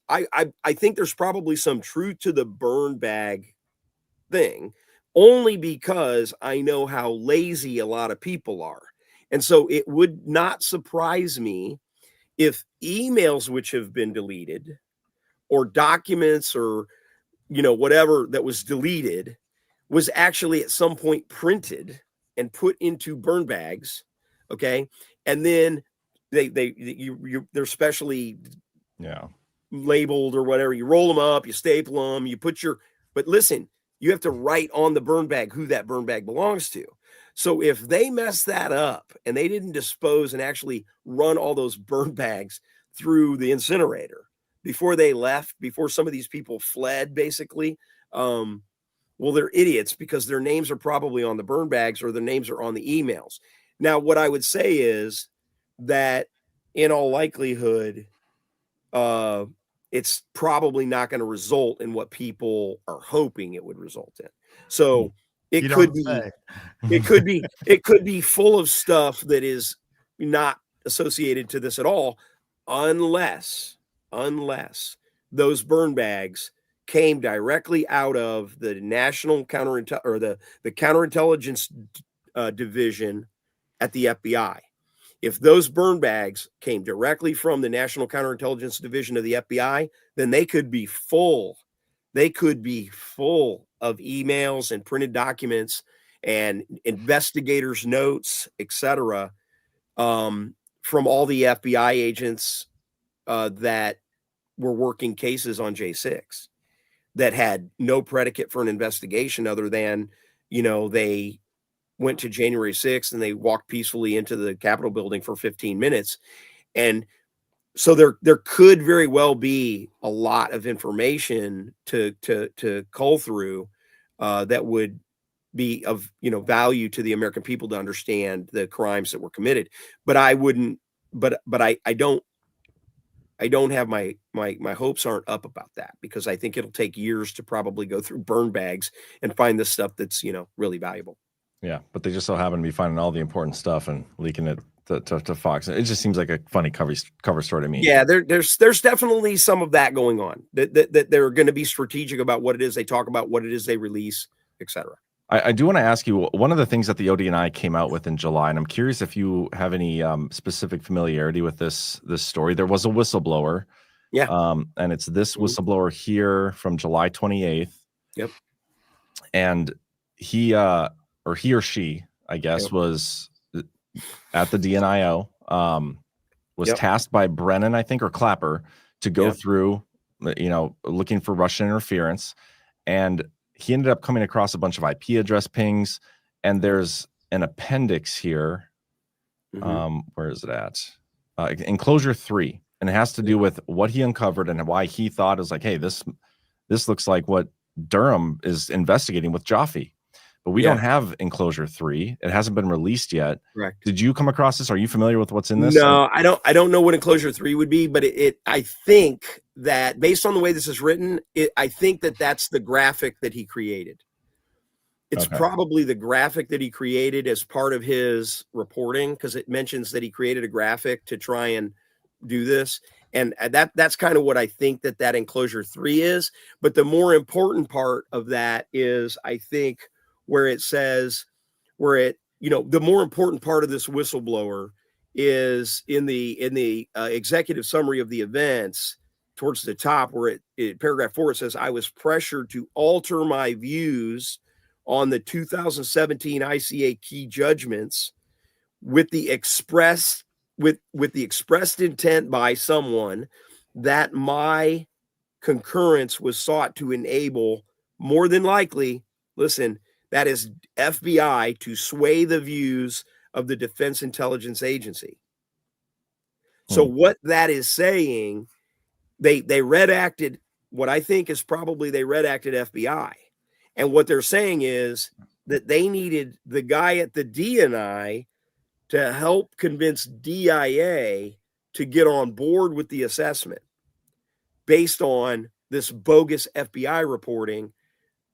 I think there's probably some truth to the burn bag thing, only because I know how lazy a lot of people are. And so it would not surprise me if emails which have been deleted or documents or, you know, whatever that was deleted was actually at some point printed and put into burn bags. Okay. And then they're specially labeled or whatever. You roll them up, you staple them, but listen, you have to write on the burn bag who that burn bag belongs to. So if they mess that up and they didn't dispose and actually run all those burn bags through the incinerator before they left, before some of these people fled, basically, well, they're idiots because their names are probably on the burn bags or their names are on the emails. Now, what I would say is that in all likelihood, it's probably not going to result in what people are hoping it would result in. So it could be full of stuff that is not associated to this at all, unless those burn bags came directly out of the National the Counterintelligence Division at the FBI. If those burn bags came directly from the National Counterintelligence Division of the FBI, then they could be full. They could be full of emails and printed documents and investigators' notes, etc., from all the FBI agents that were working cases on J6 that had no predicate for an investigation other than, you know, they went to January 6th and they walked peacefully into the Capitol building for 15 minutes. And so there could very well be a lot of information to cull through that would be of, you know, value to the American people to understand the crimes that were committed. But I wouldn't, but I don't have my hopes aren't up about that, because I think it'll take years to probably go through burn bags and find the stuff that's, you know, really valuable. Yeah, but they just so happen to be finding all the important stuff and leaking it to Fox. It just seems like a funny cover story to me. Yeah, there's definitely some of that going on. That they're going to be strategic about what it is they talk about, what it is they release, etc. I do want to ask you, one of the things that the ODNI came out with in July, and I'm curious if you have any specific familiarity with this story. There was a whistleblower, and it's this whistleblower here from July 28th. Yep, and he or she, I guess, was at the DNIO, was tasked by Brennan, I think, or Clapper, to go through, you know, looking for Russian interference. And he ended up coming across a bunch of IP address pings. And there's an appendix here. Where is it at? Enclosure 3. And it has to do with what he uncovered and why he thought is like, hey, this looks like what Durham is investigating with Jaffe. but we don't have enclosure 3. It hasn't been released yet. Correct. Did you come across this? Are you familiar with what's in this? No, I don't know what enclosure 3 would be, but I think that based on the way this is written, I think that that's the graphic that he created. It's probably the graphic that he created as part of his reporting, because it mentions that he created a graphic to try and do this. And that's kind of what I think that enclosure 3 is. But the more important part of that is, I think, where it says, the more important part of this whistleblower is in the executive summary of the events towards the top, where paragraph 4, it says, I was pressured to alter my views on the 2017 ICA key judgments with the expressed intent by someone that my concurrence was sought to enable, more than likely, listen, that is FBI, to sway the views of the Defense Intelligence Agency. So what that is saying, they redacted, what I think is probably they redacted FBI. And what they're saying is that they needed the guy at the DNI to help convince DIA to get on board with the assessment based on this bogus FBI reporting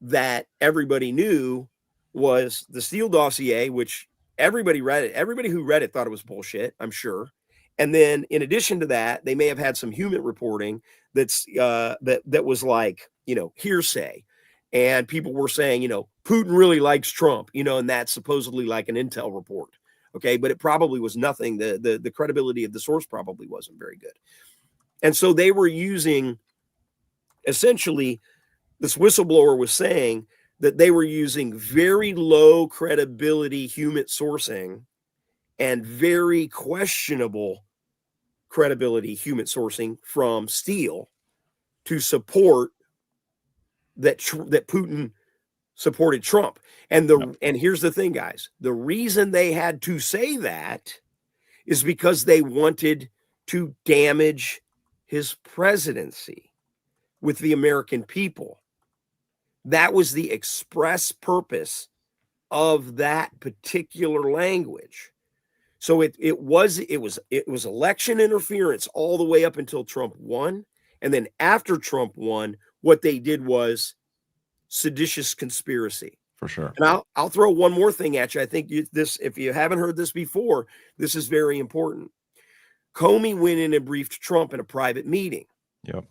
that everybody knew was the Steele dossier, which everybody read it. Everybody who read it thought it was bullshit, I'm sure. And then in addition to that, they may have had some human reporting that's that was like, hearsay. And people were saying, Putin really likes Trump, and that's supposedly like an intel report. Okay. But it probably was nothing. The credibility of the source probably wasn't very good. And so they were using, essentially, this whistleblower was saying that they were using very low credibility human sourcing and very questionable credibility human sourcing from Steele to support that Putin supported Trump. And here's the thing, guys. The reason they had to say that is because they wanted to damage his presidency with the American people. That was the express purpose of that particular language. So it was election interference all the way up until Trump won. And then after Trump won, what they did was seditious conspiracy. For sure. And I'll throw one more thing at you. I think if you haven't heard this before, this is very important. Comey went in and briefed Trump in a private meeting. Yep.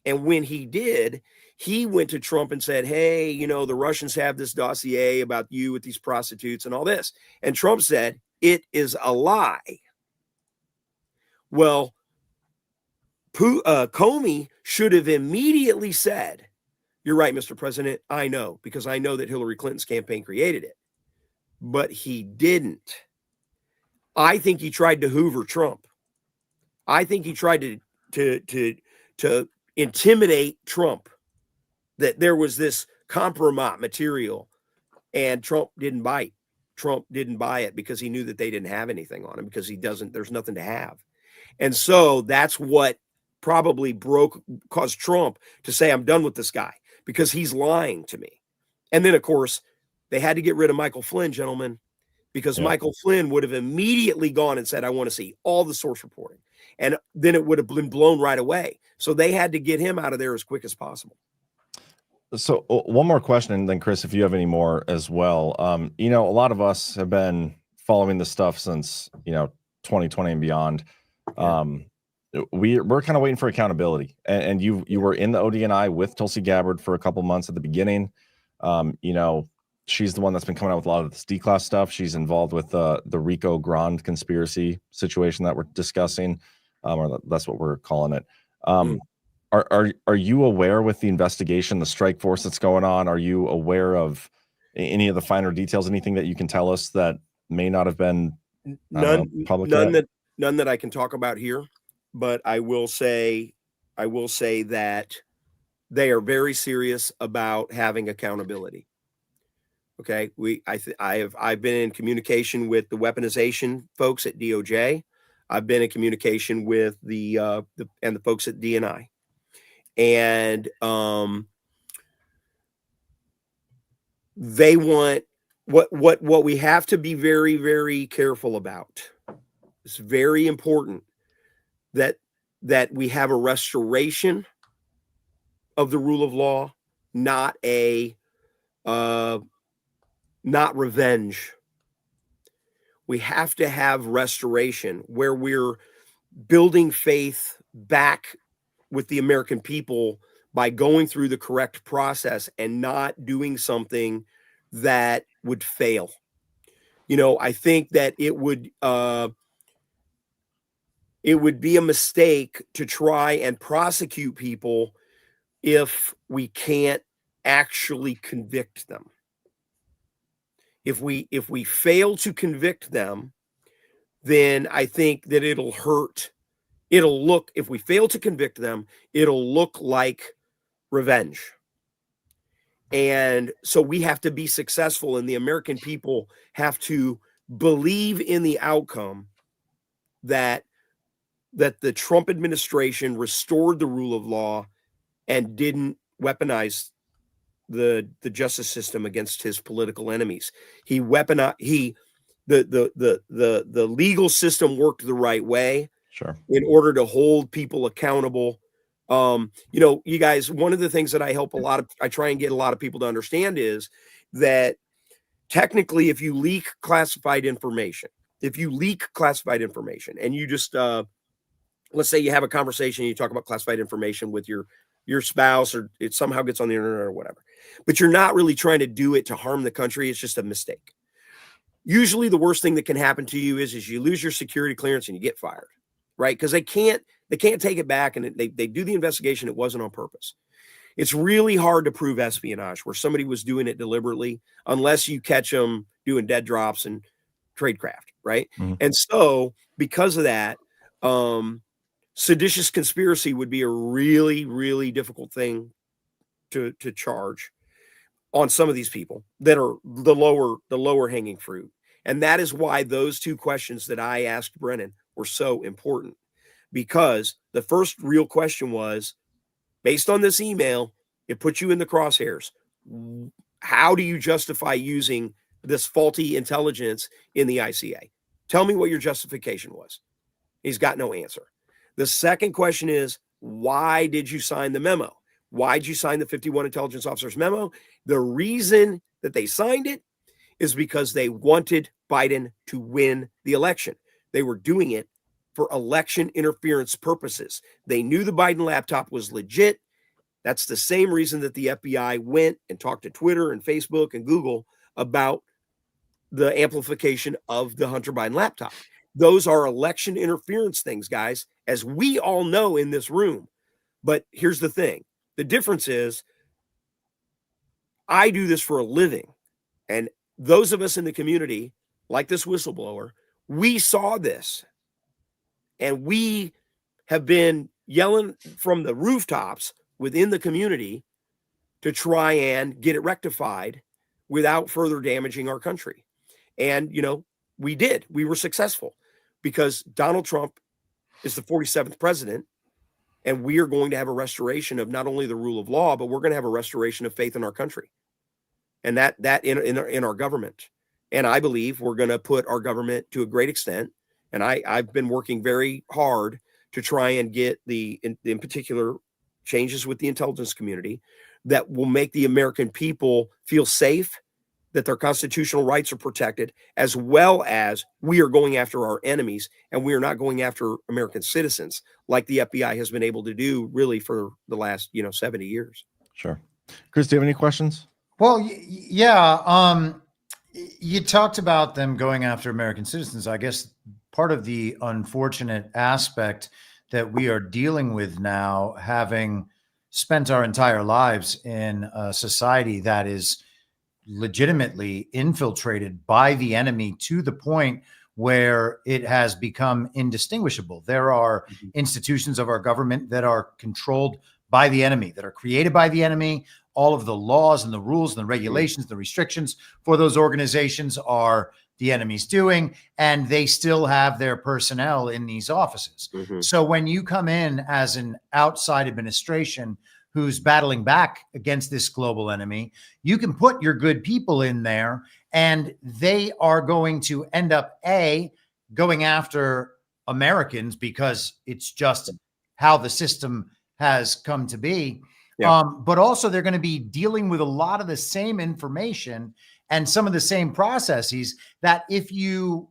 And when he did, he went to Trump and said, hey, the Russians have this dossier about you with these prostitutes and all this. And Trump said, it is a lie. Well, Comey should have immediately said, you're right, Mr. President, I know, because I know that Hillary Clinton's campaign created it. But he didn't. I think he tried to hoover Trump. I think he tried to intimidate Trump, that there was this compromise material, and Trump didn't bite. Trump didn't buy it because he knew that they didn't have anything on him, because there's nothing to have. And so that's what probably caused Trump to say, I'm done with this guy because he's lying to me. And then, of course, they had to get rid of Michael Flynn, gentlemen, because Michael Flynn would have immediately gone and said, I want to see all the source reporting. And then it would have been blown right away. So they had to get him out of there as quick as possible. So one more question, and then Chris, if you have any more as well. A lot of us have been following this stuff since 2020 and beyond. We're kind of waiting for accountability, and you were in the ODNI with Tulsi Gabbard for a couple months at the beginning. She's the one that's been coming out with a lot of this D-class stuff. She's involved with the Rico Grande conspiracy situation that we're discussing, or that's what we're calling it. Are you aware with the investigation, the strike force that's going on? Are you aware of any of the finer details? Anything that you can tell us that may not have been public? None that I can talk about here. But I will say that they are very serious about having accountability. Okay, I've been in communication with the weaponization folks at DOJ. I've been in communication with the folks at DNI, and they want what we have to be very, very careful about. It's very important that we have a restoration of the rule of law, not revenge. We have to have restoration where we're building faith back with the American people by going through the correct process and not doing something that would fail. I think that it would be a mistake to try and prosecute people if we can't actually convict them. If we fail to convict them, then I think that it'll hurt. If we fail to convict them, it'll look like revenge. And so we have to be successful, and the American people have to believe in the outcome that the Trump administration restored the rule of law and didn't weaponize the justice system against his political enemies. He weaponized the legal system worked the right way. Sure. In order to hold people accountable. You guys, one of the things that I try and get a lot of people to understand is that technically, if you leak classified information, and you just, let's say you have a conversation, you talk about classified information with your spouse, or it somehow gets on the internet or whatever, but you're not really trying to do it to harm the country. It's just a mistake. Usually the worst thing that can happen to you is you lose your security clearance and you get fired, right? Because they can't take it back, and they do the investigation. It wasn't on purpose. It's really hard to prove espionage where somebody was doing it deliberately, unless you catch them doing dead drops and tradecraft, right? Mm-hmm. And so because of that, seditious conspiracy would be a really, really difficult thing to charge on some of these people that are the lower hanging fruit. And that is why those two questions that I asked Brennan were so important, because the first real question was, based on this email, it puts you in the crosshairs. How do you justify using this faulty intelligence in the ICA? Tell me what your justification was. He's got no answer. The second question is, why did you sign the memo? Why did you sign the 51 intelligence officers memo? The reason that they signed it is because they wanted Biden to win the election. They were doing it for election interference purposes. They knew the Biden laptop was legit. That's the same reason that the FBI went and talked to Twitter and Facebook and Google about the amplification of the Hunter Biden laptop. Those are election interference things, guys, as we all know in this room. But here's the thing. The difference is I do this for a living. And those of us in the community, like this whistleblower, we saw this. And we have been yelling from the rooftops within the community to try and get it rectified without further damaging our country. And, we did. We were successful because Donald Trump is the 47th president, and we are going to have a restoration of not only the rule of law, but we're going to have a restoration of faith in our country and that in our government. And I believe we're going to put our government to a great extent. And I've been working very hard to try and get in particular changes with the intelligence community that will make the American people feel safe, that their constitutional rights are protected, as well as we are going after our enemies, and we are not going after American citizens like the FBI has been able to do really for the last 70 years. Sure. Chris, do you have any questions? Well, yeah. You talked about them going after American citizens. I guess part of the unfortunate aspect that we are dealing with now, having spent our entire lives in a society that is legitimately infiltrated by the enemy to the point where it has become indistinguishable. There are institutions of our government that are controlled by the enemy, that are created by the enemy. All of the laws and the rules and the regulations, the restrictions for those organizations are the enemy's doing, and they still have their personnel in these offices. So when you come in as an outside administration who's battling back against this global enemy. You can put your good people in there, and they are going to end up going after Americans because it's just how the system has come to be. Yeah. But also they're going to be dealing with a lot of the same information and some of the same processes that if you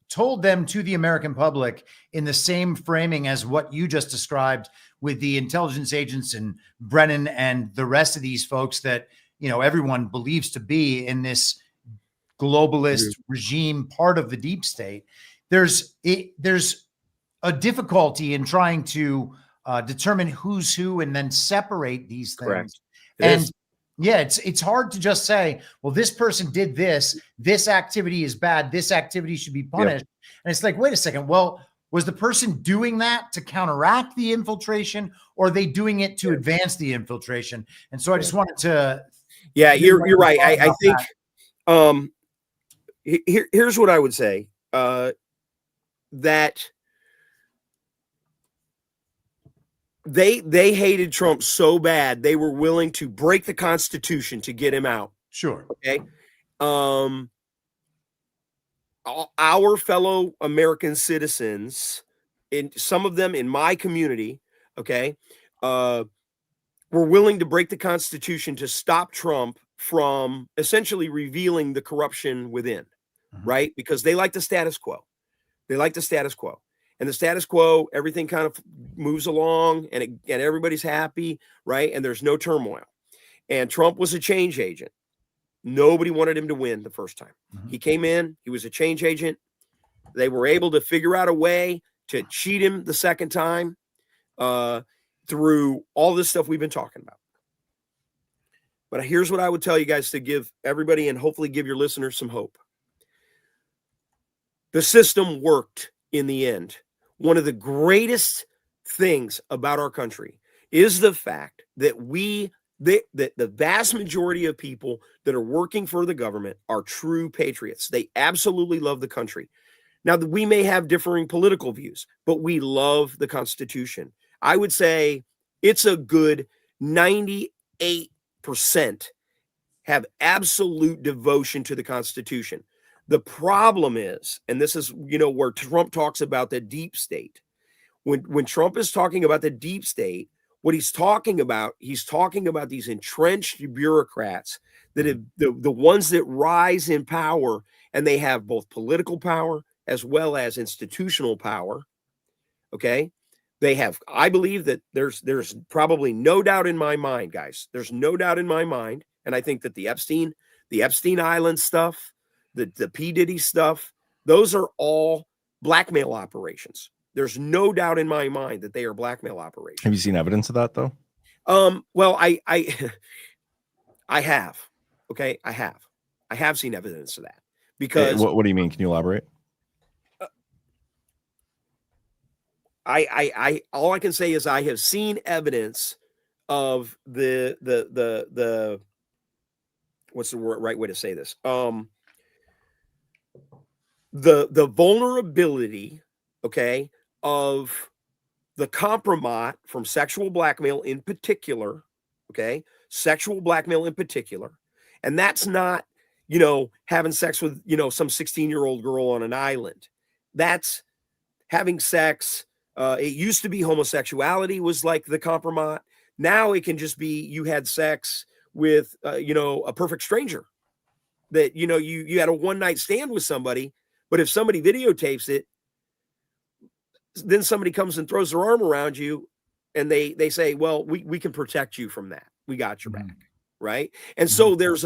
told them to the American public in the same framing as what you just described with the intelligence agents and Brennan and the rest of these folks that, everyone believes to be in this globalist regime, part of the deep state, there's a difficulty in trying to determine who's who and then separate these things. Correct. Yeah, it's hard to just say, well, this person did this activity is bad, this activity should be punished. And it's like, wait a second, well, was the person doing that to counteract the infiltration, or are they doing it to advance the infiltration? And so I just wanted to. Yeah, you're right. I think here's what I would say, that they hated Trump so bad they were willing to break the Constitution to get him out. Sure. Okay. Our fellow American citizens, in some of them in my community, okay, were willing to break the Constitution to stop Trump from essentially revealing the corruption within, right? Because they like the status quo. They like the status quo. And the status quo, everything kind of moves along and everybody's happy, right? And there's no turmoil. And Trump was a change agent. Nobody wanted him to win the first time. He came in, he was a change agent. They were able to figure out a way to cheat him the second time through all this stuff we've been talking about. But here's what I would tell you guys to give everybody and hopefully give your listeners some hope. The system worked in the end. One of the greatest things about our country is the fact that the vast majority of people that are working for the government are true patriots. They absolutely love the country. Now, we may have differing political views, but we love the Constitution. I would say it's a good 98% have absolute devotion to the Constitution. The problem is, and this is, where Trump talks about the deep state. When Trump is talking about the deep state, what he's talking about these entrenched bureaucrats that have the ones that rise in power, and they have both political power as well as institutional power. Okay. They have, I believe that there's probably no doubt in my mind, guys. There's no doubt in my mind. And I think that the Epstein Island stuff, the P. Diddy stuff, those are all blackmail operations. There's no doubt in my mind that they are blackmail operations. Have you seen evidence of that though? Well, I have. Okay, I have seen evidence of that because. What do you mean? Can you elaborate? All I can say is I have seen evidence of the what's the right way to say this? The vulnerability, okay, of the compromise from sexual blackmail in particular, okay, sexual blackmail in particular, and that's not, having sex with, some 16-year-old girl on an island. That's having sex. It used to be homosexuality was like the compromise. Now it can just be you had sex with, a perfect stranger that, you had a one-night stand with somebody. But if somebody videotapes it, then somebody comes and throws their arm around you and they say, well, we can protect you from that. We got your back. Right. And so there's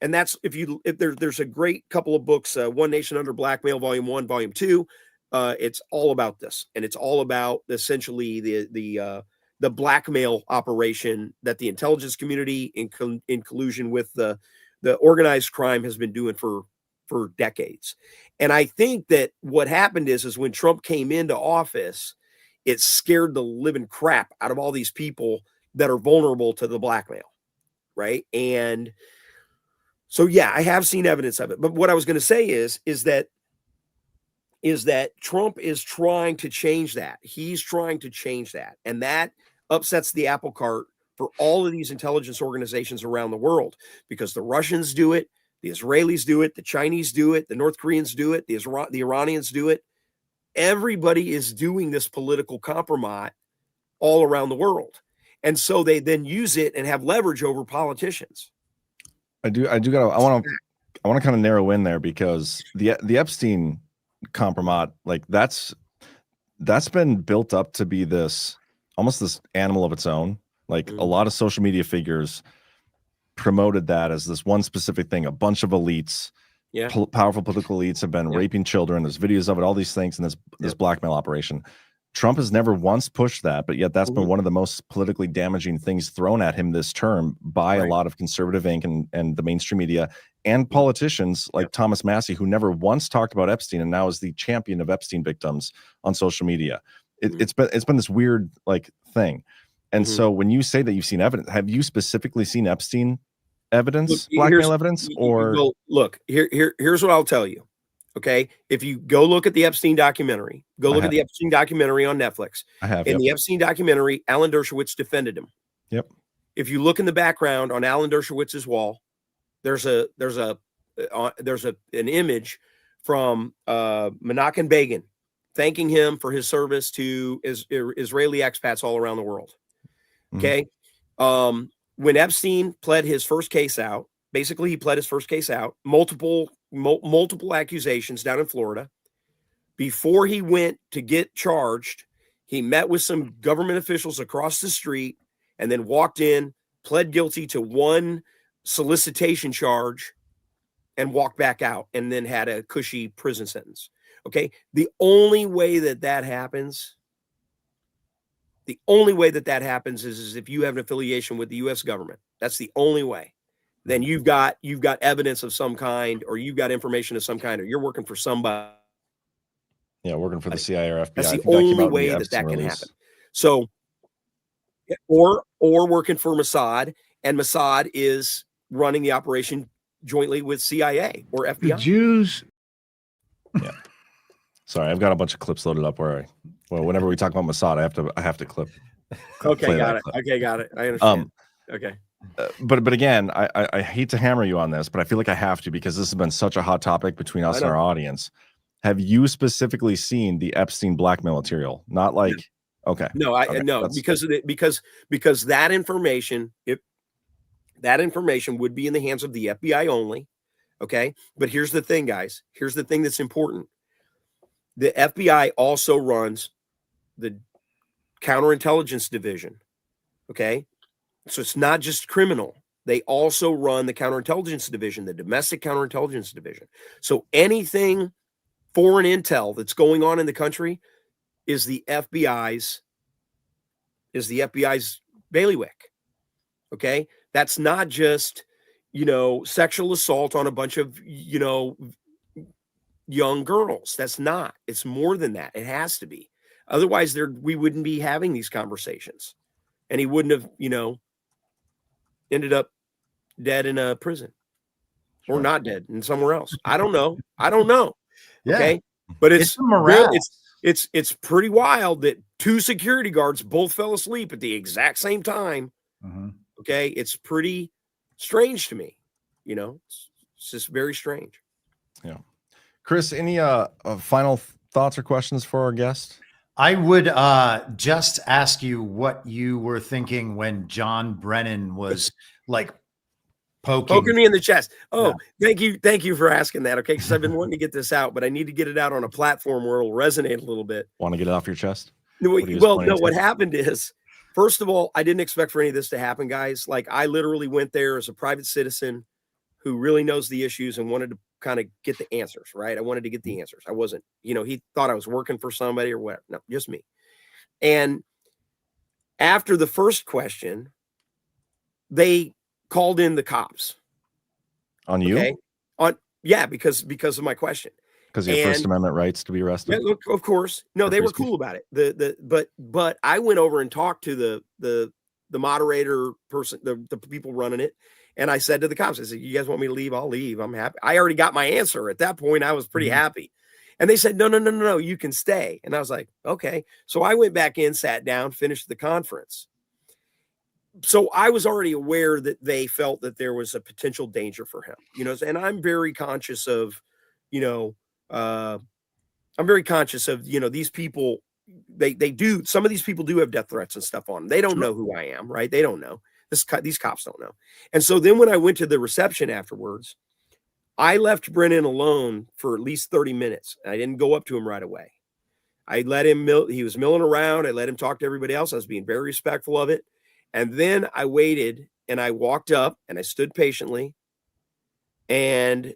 there's a great couple of books, One Nation Under Blackmail, Volume 1, Volume 2. It's all about this. And it's all about essentially the blackmail operation that the intelligence community in collusion with the organized crime has been doing for decades. And I think that what happened is when Trump came into office, it scared the living crap out of all these people that are vulnerable to the blackmail. Right. And so, yeah, I have seen evidence of it. But what I was going to say is that Trump is trying to change that. He's trying to change that. And that upsets the apple cart for all of these intelligence organizations around the world, because the Russians do it, the Israelis do it, the Chinese do it, the North Koreans do it, the Iranians do it. Everybody is doing this political compromise all around the world. And so they then use it and have leverage over politicians. I want to kind of narrow in there, because the Epstein compromise, like that's been built up to be this almost this animal of its own. Like a lot of social media figures promoted that as this one specific thing. A bunch of elites, powerful political elites have been raping children. There's videos of it, all these things, and this blackmail operation. Trump has never once pushed that, but yet that's been one of the most politically damaging things thrown at him this term by a lot of conservative ink and the mainstream media and politicians like Thomas Massey, who never once talked about Epstein and now is the champion of Epstein victims on social media. It's been this weird like thing. And so when you say that you've seen evidence, have you specifically seen Epstein evidence, blackmail evidence? Or look, here's what I'll tell you. Okay, if you go look at the Epstein documentary, at the Epstein documentary on Netflix. I have. In the Epstein documentary, Alan Dershowitz defended him. Yep. If you look in the background on Alan Dershowitz's wall, there's an image from Menachem Begin thanking him for his service to Israeli expats all around the world. Okay, when Epstein pled his first case out, basically he pled his first case out, multiple accusations down in Florida. Before he went to get charged, he met with some government officials across the street and then walked in, pled guilty to one solicitation charge, and walked back out, and then had a cushy prison sentence. Okay. The only way that happens is if you have an affiliation with the U.S. government. That's the only way. Then you've got evidence of some kind, or you've got information of some kind, or you're working for somebody. Yeah, working for the CIA or FBI. That's the only way that can happen. So, or working for Mossad, and Mossad is running the operation jointly with CIA or FBI. The Jews. Yeah. Sorry, I've got a bunch of clips loaded up whenever we talk about Mossad, I have to clip. Okay, got it. Okay, got it. I understand. Okay. But again, I hate to hammer you on this, but I feel like I have to, because this has been such a hot topic between us and our audience. Have you specifically seen the Epstein blackmail material? Not like, okay. No, because that information, that information would be in the hands of the FBI only. Okay. But here's the thing, guys. Here's the thing that's important. The FBI also runs the counterintelligence division. Okay. So it's not just criminal. They also run the counterintelligence division, the domestic counterintelligence division. So anything foreign intel that's going on in the country is the FBI's bailiwick. Okay. That's not just, sexual assault on a bunch of, young girls. That's not. It's more than that. It has to be. Otherwise, we wouldn't be having these conversations, and he wouldn't have, ended up dead in a prison, or not dead and somewhere else. I don't know. Yeah. Okay, but it's morale. It's pretty wild that two security guards both fell asleep at the exact same time. Okay, it's pretty strange to me. It's just very strange. Yeah. Chris, any final thoughts or questions for our guest? I would just ask you what you were thinking when John Brennan was like poking me in the chest. Oh, yeah. Thank you for asking that. Okay, because I've been wanting to get this out, but I need to get it out on a platform where it'll resonate a little bit. Want to get it off your chest? What happened is, first of all, I didn't expect for any of this to happen, guys. Like, I literally went there as a private citizen who really knows the issues and wanted to kind of get the answers, right? I wanted to get the answers. I wasn't, he thought I was working for somebody or whatever. No, just me. And after the first question, they called in the cops. On you? Okay? Because of my question. Because you have First Amendment rights to be arrested. Yeah, look, of course. No, they were cool about it. But I went over and talked to the moderator person, the people running it. And I said to the cops, I said, you guys want me to leave? I'll leave. I'm happy. I already got my answer. At that point, I was pretty happy. And they said, no, you can stay. And I was like, okay. So I went back in, sat down, finished the conference. so I was already aware that they felt that there was a potential danger for him, and I'm very conscious of, these people, they do, some of these people do have death threats and stuff on them. They don't know who I am, right? They don't know. These cops don't know. And so then when I went to the reception afterwards, I left Brennan alone for at least 30 minutes. I didn't go up to him right away. I let him he was milling around. I let him talk to everybody else. I was being very respectful of it. And then I waited and I walked up and I stood patiently, and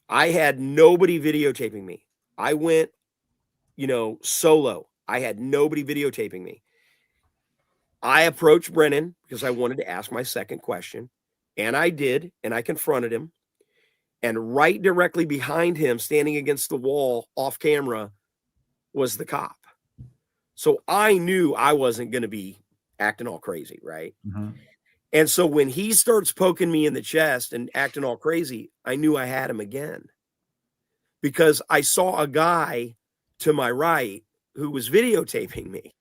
I had nobody videotaping me. I went, solo. I had nobody videotaping me. I approached Brennan because I wanted to ask my second question, and I did, and I confronted him. And right directly behind him, standing against the wall off camera, was the cop. So I knew I wasn't going to be acting all crazy, right? Mm-hmm. And so when he starts poking me in the chest and acting all crazy, I knew I had him again, because I saw a guy to my right who was videotaping me.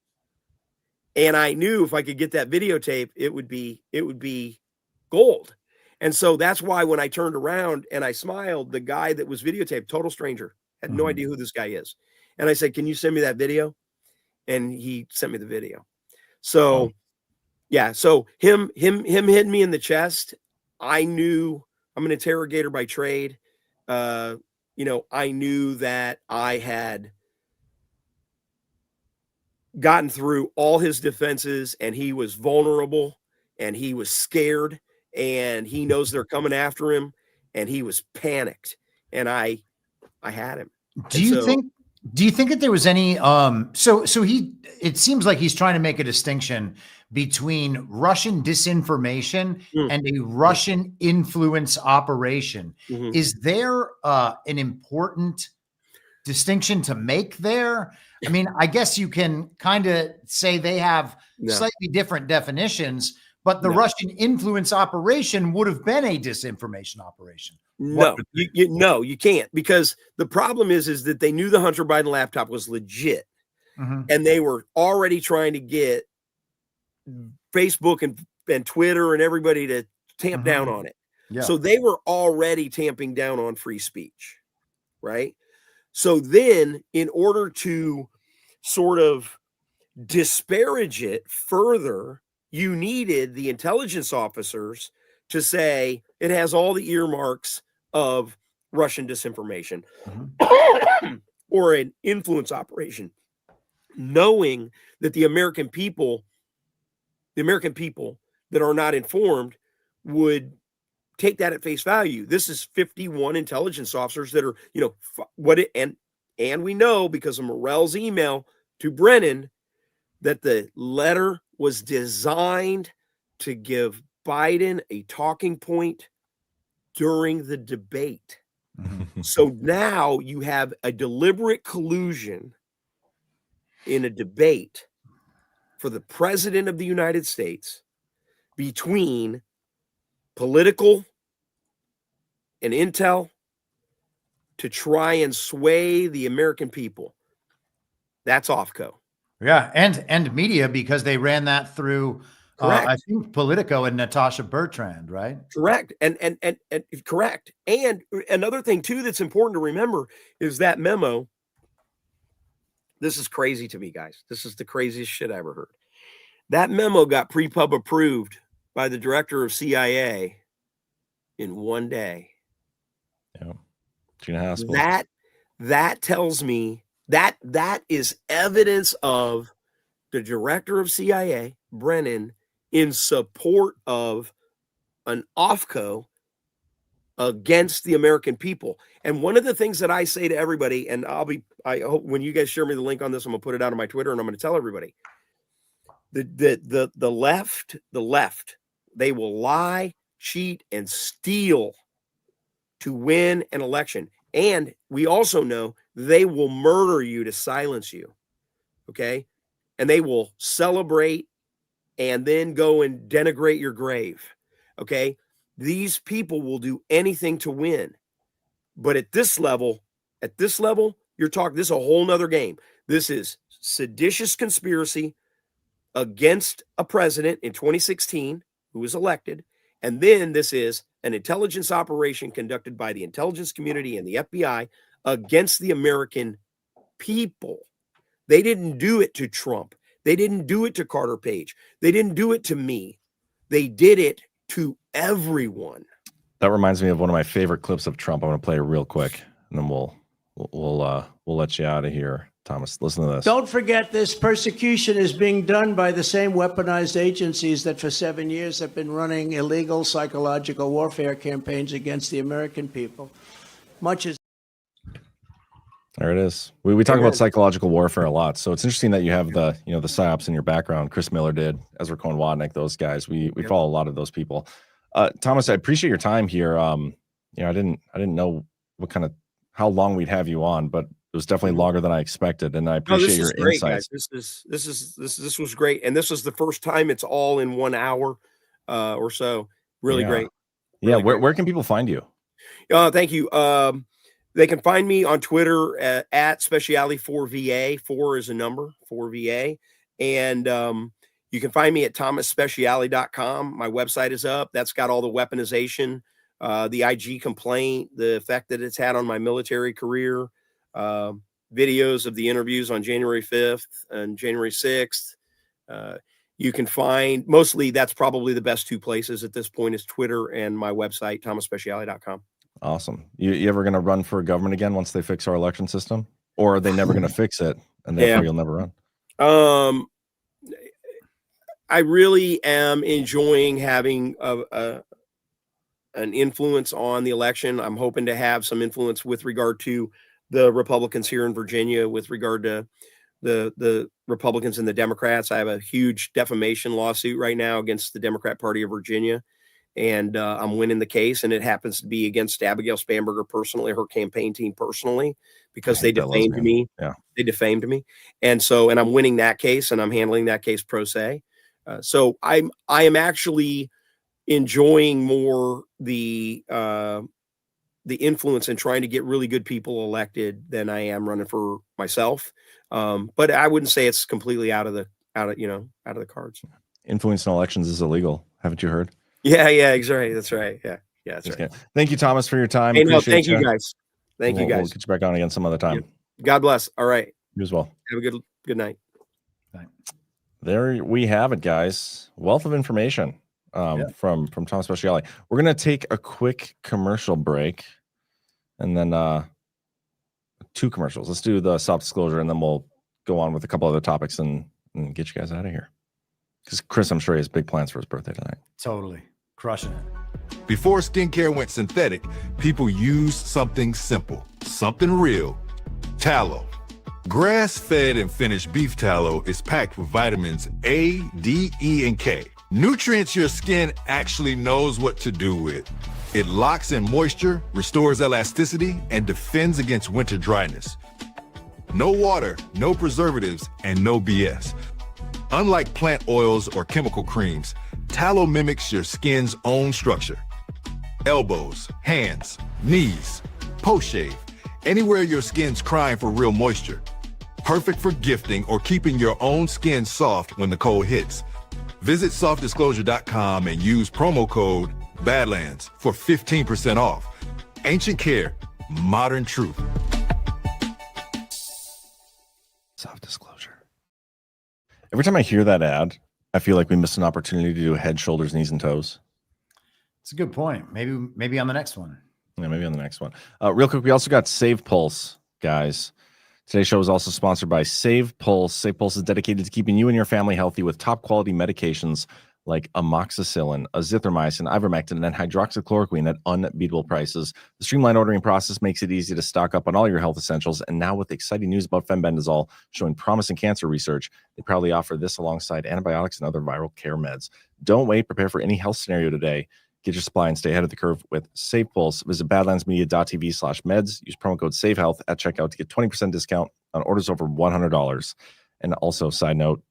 And I knew if I could get that videotape, it would be gold. And so that's why when I turned around and I smiled, the guy that was videotaped, total stranger, had no idea who this guy is. And I said, "Can you send me that video?" And he sent me the video. So yeah, so him hitting me in the chest, I knew, I'm an interrogator by trade. I knew that I had gotten through all his defenses, and he was vulnerable, and he was scared, and he knows they're coming after him, and he was panicked, and I had him. Do you think that there was any it seems like he's trying to make a distinction between Russian disinformation and a Russian influence operation. Is there an important distinction to make there? I mean, I guess you can kind of say they have slightly different definitions, but the Russian influence operation would have been a disinformation operation. No, you can't, because the problem is that they knew the Hunter Biden laptop was legit, and they were already trying to get Facebook and Twitter and everybody to tamp down on it. Yeah. So they were already tamping down on free speech, right? So then, in order to sort of disparage it further, you needed the intelligence officers to say it has all the earmarks of Russian disinformation or an influence operation, knowing that the American people that are not informed would take that at face value. This is 51 intelligence officers that are, and we know because of Morell's email to Brennan that the letter was designed to give Biden a talking point during the debate. So now you have a deliberate collusion in a debate for the president of the United States between political and intel to try and sway the American people. That's OFCO. Yeah, and media, because they ran that through I think Politico and Natasha Bertrand, right? Correct. And correct. And another thing too that's important to remember is that memo. This is crazy to me, guys. This is the craziest shit I ever heard. That memo got pre-pub approved by the director of CIA in one day. Yeah. 2.5 months. That tells me that is evidence of the director of CIA, Brennan, in support of an OFCO against the American people. And one of the things that I say to everybody, and I hope when you guys share me the link on this, I'm gonna put it out on my Twitter and I'm gonna tell everybody, the left, they will lie, cheat, and steal to win an election. And we also know they will murder you to silence you. Okay. And they will celebrate and then go and denigrate your grave. Okay. These people will do anything to win. But at this level, you're talking, this is a whole nother game. This is seditious conspiracy against a president in 2016 who was elected. And then this is an intelligence operation conducted by the intelligence community and the FBI against the American people. They didn't do it to Trump. They didn't do it to Carter Page. They didn't do it to me. They did it to everyone. That reminds me of one of my favorite clips of Trump. I want to play it real quick, and then we'll let you out of here. Thomas, listen to this. Don't forget, this persecution is being done by the same weaponized agencies that for 7 years have been running illegal psychological warfare campaigns against the American people. Much as There it is. We talk about psychological warfare a lot, so it's interesting that you have the the psyops in your background. Chris Miller did, Ezra Cohen Wadnick, those guys. We follow a lot of those people. Thomas, I appreciate your time here. I didn't know how long we'd have you on, but it was definitely longer than I expected, and I appreciate your insights. Guys. This was great, and this was the first time it's all in 1 hour or so. Really great. Really where can people find you? Thank you. They can find me on Twitter at Speciale4VA. 4 is a number, 4VA. And you can find me at thomasspeciale.com. My website is up. That's got all the weaponization, the IG complaint, the effect that it's had on my military career, videos of the interviews on January 5th and January 6th. You can find, mostly that's probably the best two places at this point, is Twitter and my website, thomasspeciale.com. Awesome. You ever going to run for government again once they fix our election system, or are they never going to fix it and therefore you'll never run? I really am enjoying having an influence on the election. I'm hoping to have some influence with regard to the Republicans here in Virginia, with regard to the Republicans and the Democrats. I have a huge defamation lawsuit right now against the Democrat Party of Virginia. And I'm winning the case, and it happens to be against Abigail Spanberger personally, her campaign team personally, because they defamed me. Yeah, they defamed me, and I'm winning that case, and I'm handling that case pro se. So I am actually enjoying more the influence and trying to get really good people elected than I am running for myself. But I wouldn't say it's completely out of the cards. Influence in elections is illegal. Haven't you heard? Yeah, exactly. That's right. Yeah, that's right. Thank you, Thomas, for your time. Hey, no, thank you guys. Thank you guys. We'll get you back on again some other time. God bless. All right. You as well. Have a good night. There we have it, guys. Wealth of information from Thomas Speciale. We're going to take a quick commercial break, and then 2 commercials. Let's do the self-disclosure, and then we'll go on with a couple other topics and get you guys out of here. Because Chris, I'm sure he has big plans for his birthday tonight. Totally. Crushing it. Before skincare went synthetic, people used something simple, something real, tallow. Grass-fed and finished beef tallow is packed with vitamins A, D, E, and K. Nutrients your skin actually knows what to do with. It locks in moisture, restores elasticity, and defends against winter dryness. No water, no preservatives, and no BS. Unlike plant oils or chemical creams, tallow mimics your skin's own structure. Elbows, hands, knees, post-shave, anywhere your skin's crying for real moisture. Perfect for gifting or keeping your own skin soft when the cold hits. Visit softdisclosure.com and use promo code Badlands for 15% off. Ancient care, modern truth. Self-disclosure. Every time I hear that ad, I feel like we missed an opportunity to do head, shoulders, knees, and toes. It's a good point. Maybe on the next one. Yeah, maybe on the next one. Real quick, we also got Save Pulse, guys. Today's show is also sponsored by Save Pulse. Save Pulse is dedicated to keeping you and your family healthy with top quality medications like amoxicillin, azithromycin, ivermectin, and hydroxychloroquine at unbeatable prices. The streamlined ordering process makes it easy to stock up on all your health essentials. And now with exciting news about fenbendazole showing promising cancer research, they proudly offer this alongside antibiotics and other viral care meds. Don't wait. Prepare for any health scenario today. Get your supply and stay ahead of the curve with Save Pulse. Visit badlandsmedia.tv/meds. Use promo code SAVEHEALTH at checkout to get 20% discount on orders over $100. And also, side note,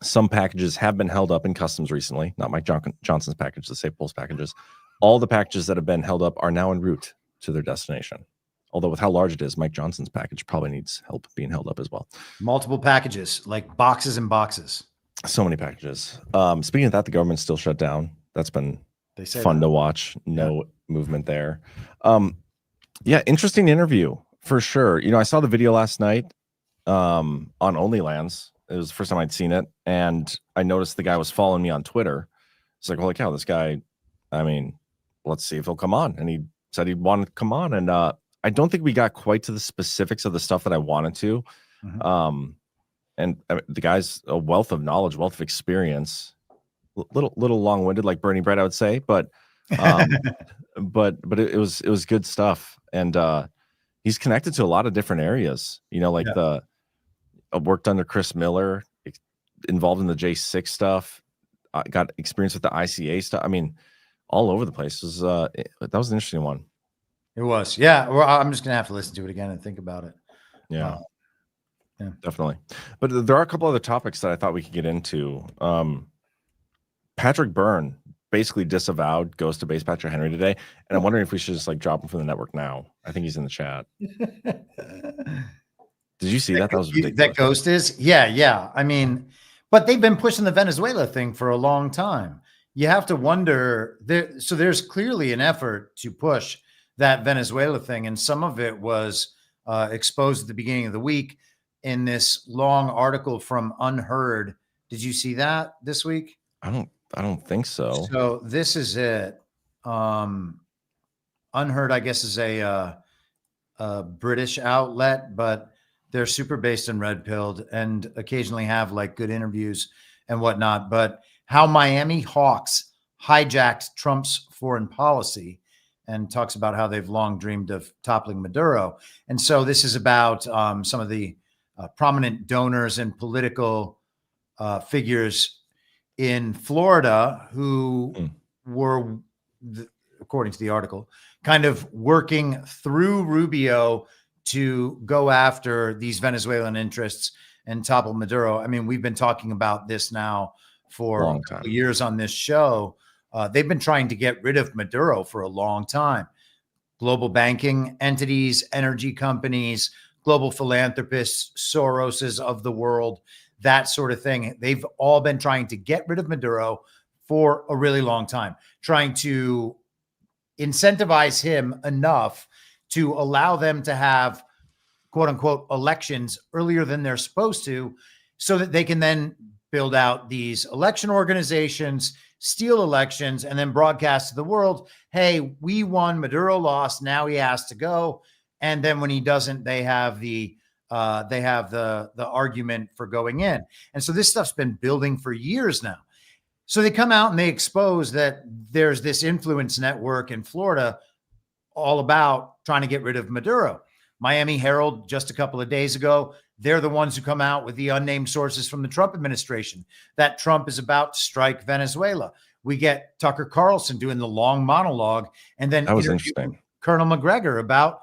some packages have been held up in customs recently. Not Mike Johnson's package, the Save Pulse packages. All the packages that have been held up are now en route to their destination. Although with how large it is, Mike Johnson's package probably needs help being held up as well. Multiple packages, like boxes and boxes. So many packages. Speaking of that, the government's still shut down. That's been fun to watch. No movement there. Yeah, interesting interview for sure. I saw the video last night on OnlyLands. It was the first time I'd seen it, and I noticed the guy was following me on Twitter. It's like, holy cow, this guy, I mean, let's see if he'll come on. And he said he'd want to come on, and I don't think we got quite to the specifics of the stuff that I wanted to. And the guy's a wealth of knowledge, wealth of experience. Little long-winded, like Bernie Brett, I would say, but but it was good stuff, and he's connected to a lot of different areas. Like the worked under Chris Miller, involved in the J6 stuff, got experience with the ICA stuff. I mean, all over the place. That was an interesting one. It was, yeah. Well, I'm just gonna have to listen to it again and think about it. Yeah, definitely. But there are a couple other topics that I thought we could get into. Patrick Byrne basically disavowed Ghost to Base Patrick Henry today, and I'm wondering if we should just drop him from the network now. I think he's in the chat. Did you see that? That was ridiculous. That Ghost is? Yeah. I mean, but they've been pushing the Venezuela thing for a long time. You have to wonder so there's clearly an effort to push that Venezuela thing, and some of it was exposed at the beginning of the week in this long article from Unheard. Did you see that this week? I don't think so. So this is it. Unheard, I guess, is a British outlet, but they're super based in red pilled and occasionally have good interviews and whatnot. But how Miami hawks hijacked Trump's foreign policy, and talks about how they've long dreamed of toppling Maduro. And so this is about some of the prominent donors and political figures in Florida who were, according to the article, kind of working through Rubio to go after these Venezuelan interests and topple Maduro. I mean, we've been talking about this now for a couple of years on this show. They've been trying to get rid of Maduro for a long time. Global banking entities, energy companies, global philanthropists, Soroses of the world, that sort of thing. They've all been trying to get rid of Maduro for a really long time, trying to incentivize him enough to allow them to have, quote unquote, elections earlier than they're supposed to, so that they can then build out these election organizations, steal elections, and then broadcast to the world, hey, we won, Maduro lost, now he has to go. And then when he doesn't, they have the argument for going in. And so this stuff's been building for years now. So they come out and they expose that there's this influence network in Florida all about trying to get rid of Maduro. Miami Herold, just a couple of days ago, they're the ones who come out with the unnamed sources from the Trump administration that Trump is about to strike Venezuela. We get Tucker Carlson doing the long monologue, and then that was interesting. Colonel McGregor about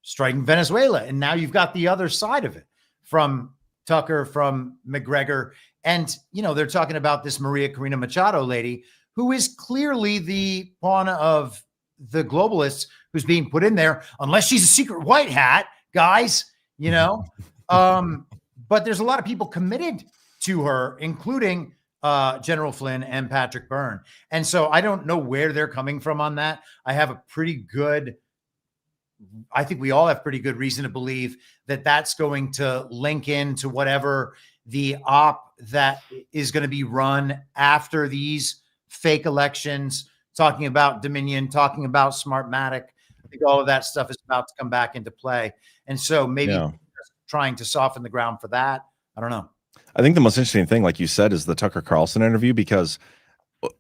striking Venezuela. And now you've got the other side of it from Tucker, from McGregor. And, they're talking about this Maria Corina Machado lady, who is clearly the pawn of the globalists who's being put in there, unless she's a secret white hat, guys, but there's a lot of people committed to her, including General Flynn and Patrick Byrne. And so I don't know where they're coming from on that. I think we all have pretty good reason to believe that that's going to link into whatever the op that is going to be run after these fake elections, talking about Dominion, talking about Smartmatic. I think all of that stuff is about to come back into play. And so maybe trying to soften the ground for that. I don't know. I think the most interesting thing, like you said, is the Tucker Carlson interview, because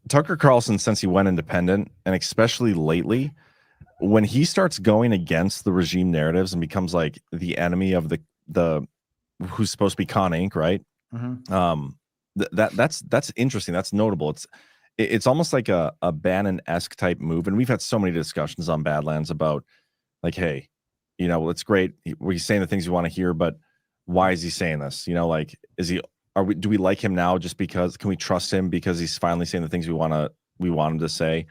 Tucker Carlson, since he went independent, and especially lately, when he starts going against the regime narratives and becomes like the enemy of the who's supposed to be Con Inc., right? That's interesting. That's notable. It's almost like a Bannon-esque type move. And we've had so many discussions on Badlands about like, hey, it's great. He's saying the things you want to hear, but why is he saying this? Do we like him now just because, can we trust him because he's finally saying the things we want him to say?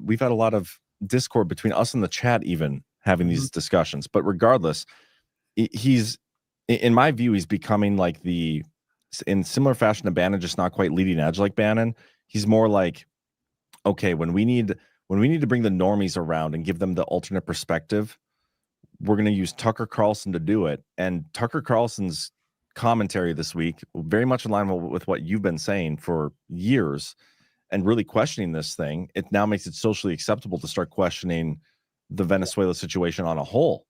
We've had a lot of discord between us and the chat, even having these discussions, but regardless, he's, in my view, he's becoming like the in similar fashion to Bannon, just not quite leading edge like Bannon. He's more like, okay, when we need to bring the normies around and give them the alternate perspective, we're going to use Tucker Carlson to do it. And Tucker Carlson's commentary this week, very much in line with what you've been saying for years and really questioning this thing. It now makes it socially acceptable to start questioning the Venezuela situation on a whole.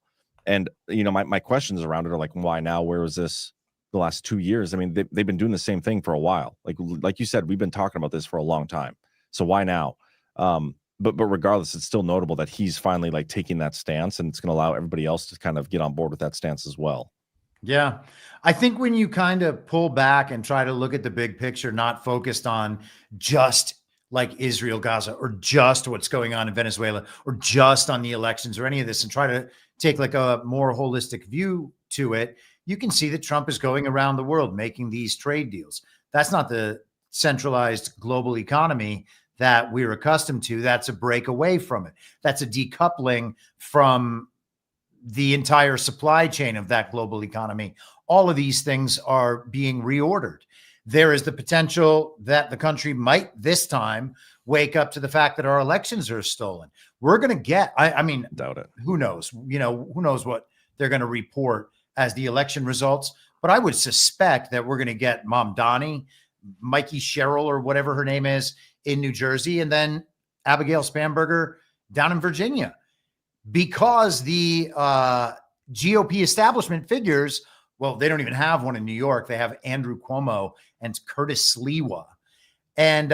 And, my questions around it are like, why now? Where was this the last 2 years? I mean, they've been doing the same thing for a while. Like you said, we've been talking about this for a long time. So why now? But regardless, it's still notable that he's finally like taking that stance, and it's going to allow everybody else to kind of get on board with that stance as well. Yeah. I think when you kind of pull back and try to look at the big picture, not focused on just like Israel, Gaza, or just what's going on in Venezuela, or just on the elections or any of this, and try to take like a more holistic view to it, you can see that Trump is going around the world making these trade deals. That's not the centralized global economy that we're accustomed to. That's a break away from it. That's a decoupling from the entire supply chain of that global economy. All of these things are being reordered. There is the potential that the country might this time wake up to the fact that our elections are stolen. We're going to get, I mean, doubt it. Who knows? Who knows what they're going to report as the election results. But I would suspect that we're going to get Mamdani, Mikey Sherrill, or whatever her name is, in New Jersey, and then Abigail Spanberger down in Virginia, because the GOP establishment figures, well, they don't even have one in New York. They have Andrew Cuomo and Curtis Sliwa, and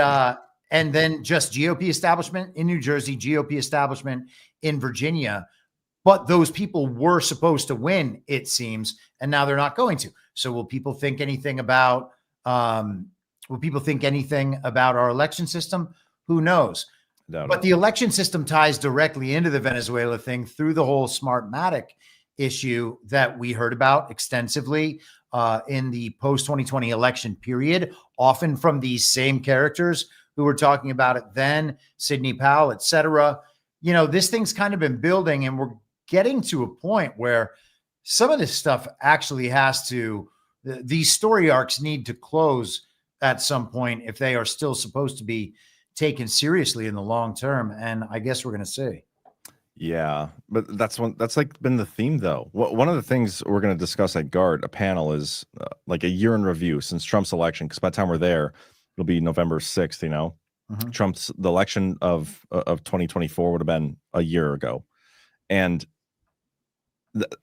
then just GOP establishment in New Jersey, GOP establishment in Virginia. But those people were supposed to win, it seems, and now they're not going to. So will people think anything about our election system? Who knows? But the election system ties directly into the Venezuela thing through the whole Smartmatic issue that we heard about extensively in the post-2020 election period, often from these same characters who were talking about it then, Sidney Powell, et cetera. This thing's kind of been building, and we're getting to a point where some of this stuff actually these story arcs need to close at some point if they are still supposed to be taken seriously in the long term. And I guess we're going to see. Yeah, but that's like been the theme though. One of the things we're going to discuss at GART, a panel, is like a year in review since Trump's election. Because by the time we're there, it'll be November 6th. The election of 2024 would have been a year ago, and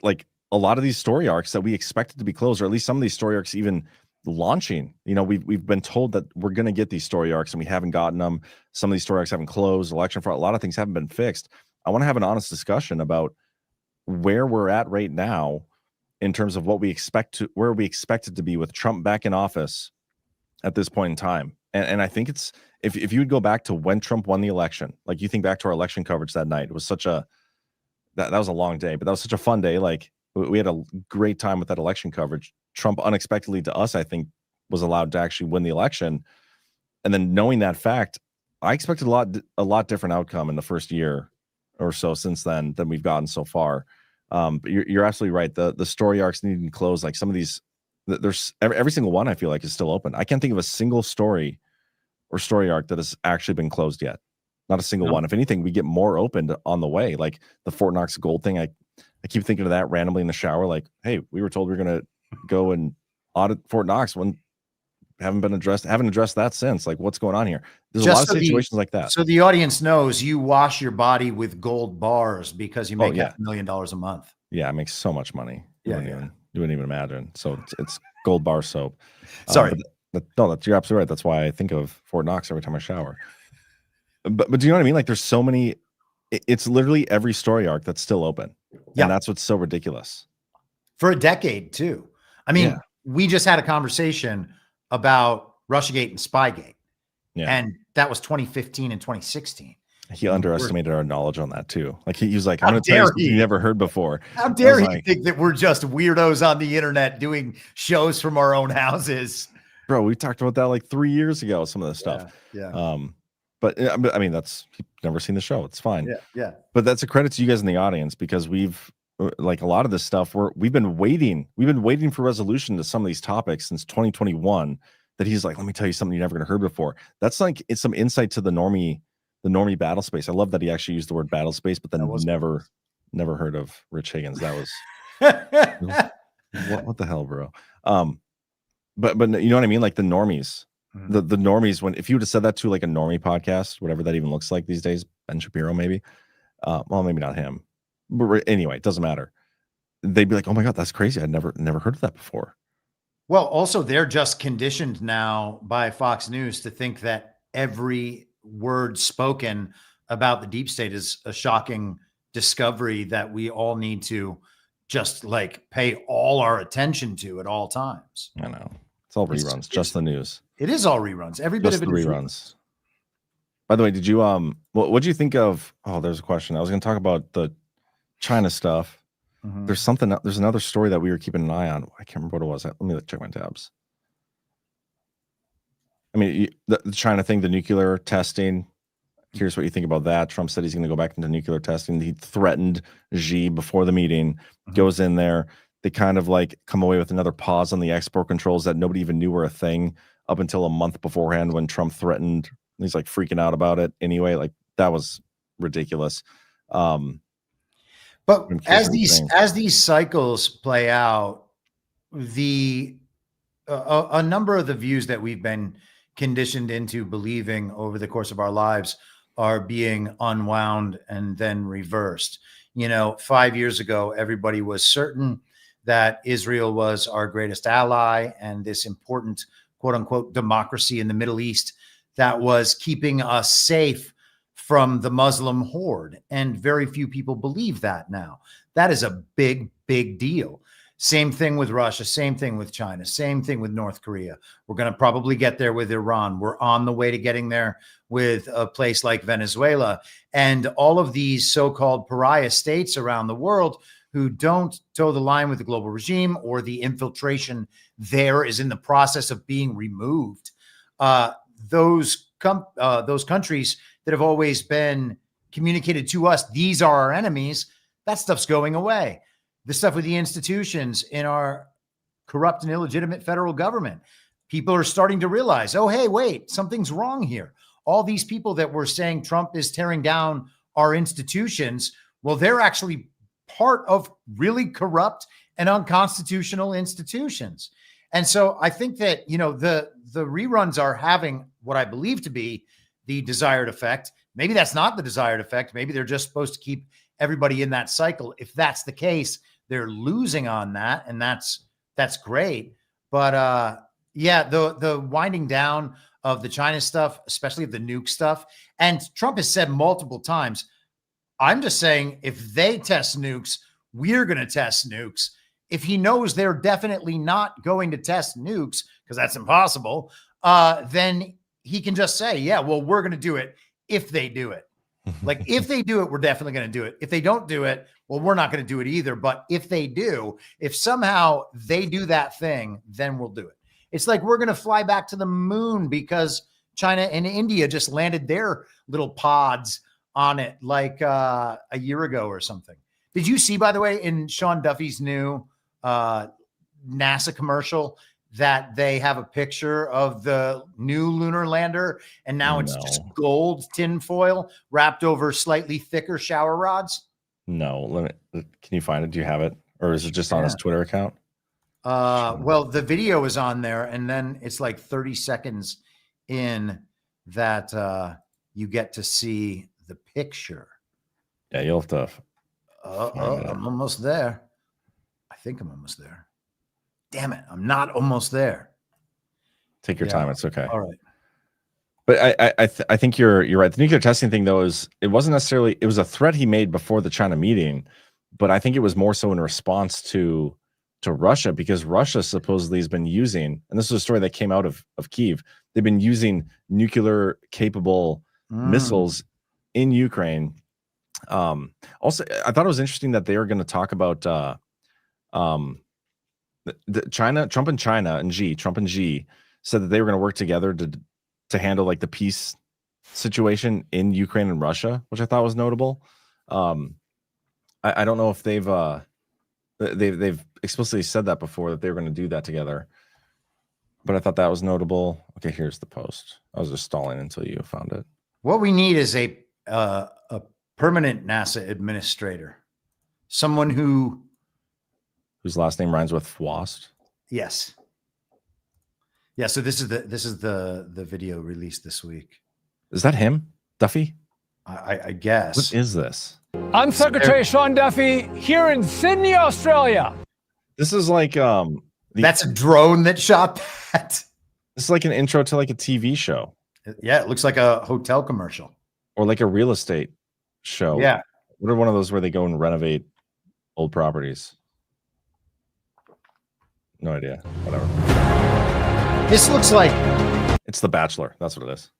like a lot of these story arcs that we expected to be closed, or at least some of these story arcs even launching. We've been told that we're going to get these story arcs, and we haven't gotten them. Some of these story arcs haven't closed. Election fraud, a lot of things haven't been fixed. I want to have an honest discussion about where we're at right now in terms of where we expected to be with Trump back in office at this point in time. And I think it's, if you would go back to when Trump won the election, like you think back to our election coverage that night, it was such a, that was a long day, but that was such a fun day. Like we had a great time with that election coverage. Trump unexpectedly to us, I think, was allowed to actually win the election. And then knowing that fact, I expected a lot different outcome in the first year or so since then than we've gotten so far. But you're absolutely right. The story arcs need to close. Like some of these, there's every single one I feel like is still open. I can't think of a single story or story arc that has actually been closed yet. Not a single one. If anything, we get more opened on the way. Like the Fort Knox gold thing. I keep thinking of that randomly in the shower. Like, hey, we were told we were going to go and audit Fort Knox when haven't addressed that since. Like, what's going on here? There's a lot of situations like that. So the audience knows you wash your body with gold bars because you make $500,000 a month. Yeah, it makes so much money. You wouldn't even imagine. So it's gold bar soap. Sorry. You're absolutely right. That's why I think of Fort Knox every time I shower. But do you know what I mean? Like there's so many, it's literally every story arc that's still open. Yeah. And that's what's so ridiculous. For a decade too. I mean, we just had a conversation about Russiagate and Spygate. Yeah. And that was 2015 and 2016. He underestimated our knowledge on that too. Like he was like, I'm going to tell you something you never heard before. How dare he think that we're just weirdos on the internet doing shows from our own houses? Bro, we talked about that like 3 years ago, some of this stuff. Yeah. But I mean, that's never seen the show. It's fine. Yeah. But that's a credit to you guys in the audience because we've like a lot of this stuff, we've been waiting for resolution to some of these topics since 2021. That he's like, let me tell you something you never gonna heard before. That's like it's some insight to the normie battle space. I love that he actually used the word battle space, but then never heard of Rich Higgins. That was what the hell, bro? But you know what I mean? Like the normies, the normies. If you would have said that to like a normie podcast, whatever that even looks like these days, Ben Shapiro maybe. Well, maybe not him, but anyway, it doesn't matter. They'd be like, oh my god, that's crazy. I'd never heard of that before. Well, also they're just conditioned now by Fox News to think that every word spoken about the deep state is a shocking discovery that we all need to just like pay all our attention to at all times. I know. It's all reruns, just the news. It is all reruns. Every bit of it is reruns. By the way, did you what do you think of there's a question. I was going to talk about the China stuff. There's another story that we were keeping an eye on. I can't remember what it was. Let me check my tabs. I mean, the China thing, the nuclear testing. Curious what you think about that. Trump said he's going to go back into nuclear testing. He threatened Xi before the meeting, goes in there. They kind of like come away with another pause on the export controls that nobody even knew were a thing up until a month beforehand when Trump threatened. He's like freaking out about it anyway. Like that was ridiculous. But as these cycles play out, a number of the views that we've been conditioned into believing over the course of our lives are being unwound and then reversed. 5 years ago, everybody was certain that Israel was our greatest ally and this important, quote unquote, democracy in the Middle East that was keeping us safe from the Muslim horde. And very few people believe that now. That is a big, big deal. Same thing with Russia, same thing with China, same thing with North Korea. We're going to probably get there with Iran. We're on the way to getting there with a place like Venezuela. And all of these so-called pariah states around the world who don't toe the line with the global regime, or the infiltration there is in the process of being removed. Those countries that have always been communicated to us, these are our enemies, that stuff's going away. The stuff with the institutions in our corrupt and illegitimate federal government, people are starting to realize, oh, hey, wait, something's wrong here. All these people that were saying Trump is tearing down our institutions, well, they're actually part of really corrupt and unconstitutional institutions. And so I think that, the reruns are having what I believe to be the desired effect. Maybe that's not the desired effect. Maybe they're just supposed to keep everybody in that cycle. If that's the case, they're losing on that, and that's great. But the winding down of the China stuff, especially of the nuke stuff, and Trump has said multiple times, I'm just saying if they test nukes, we're going to test nukes. If he knows they're definitely not going to test nukes, because that's impossible, then he can just say, yeah, well, we're going to do it if they do it. Like if they do it, we're definitely going to do it. If they don't do it, well, we're not going to do it either. But if they do, if somehow they do that thing, then we'll do it. It's like we're going to fly back to the moon because China and India just landed their little pods on it like a year ago or something. Did you see, by the way, in Sean Duffy's new NASA commercial that they have a picture of the new lunar lander, and now it's just gold tinfoil wrapped over slightly thicker shower rods? No, can you find it? Do you have it? Or is it just on his Twitter account? Well, the video is on there, and then it's like 30 seconds in that you get to see the picture. Yeah, you'll have to. I'm almost there. I think I'm almost there. Damn it, I'm not almost there. Take your time. It's okay. All right. But I think you're right. The nuclear testing thing, though, it wasn't necessarily, it was a threat he made before the China meeting, but I think it was more so in response to Russia, because Russia supposedly has been using, and this is a story that came out of Kyiv, they've been using nuclear capable missiles in Ukraine. Also, I thought it was interesting that they are going to talk about Trump and Xi said that they were going to work together to handle like the peace situation in Ukraine and Russia, which I thought was notable. I don't know if they've They've explicitly said that before, that they were going to do that together. But I thought that was notable. Okay, here's the post. I was just stalling until you found it. What we need is a permanent NASA administrator, someone whose last name rhymes with Fwost. Yes. Yeah. So this is the video released this week. Is that him, Duffy? I guess. What is this? I'm Secretary Sean Duffy here in Sydney, Australia. This is like that's a drone that shot that. This is like an intro to like a TV show. Yeah, it looks like a hotel commercial. Or like a real estate show. Yeah. What are one of those where they go and renovate old properties? No idea. Whatever. This looks like it's The Bachelor. That's what it is.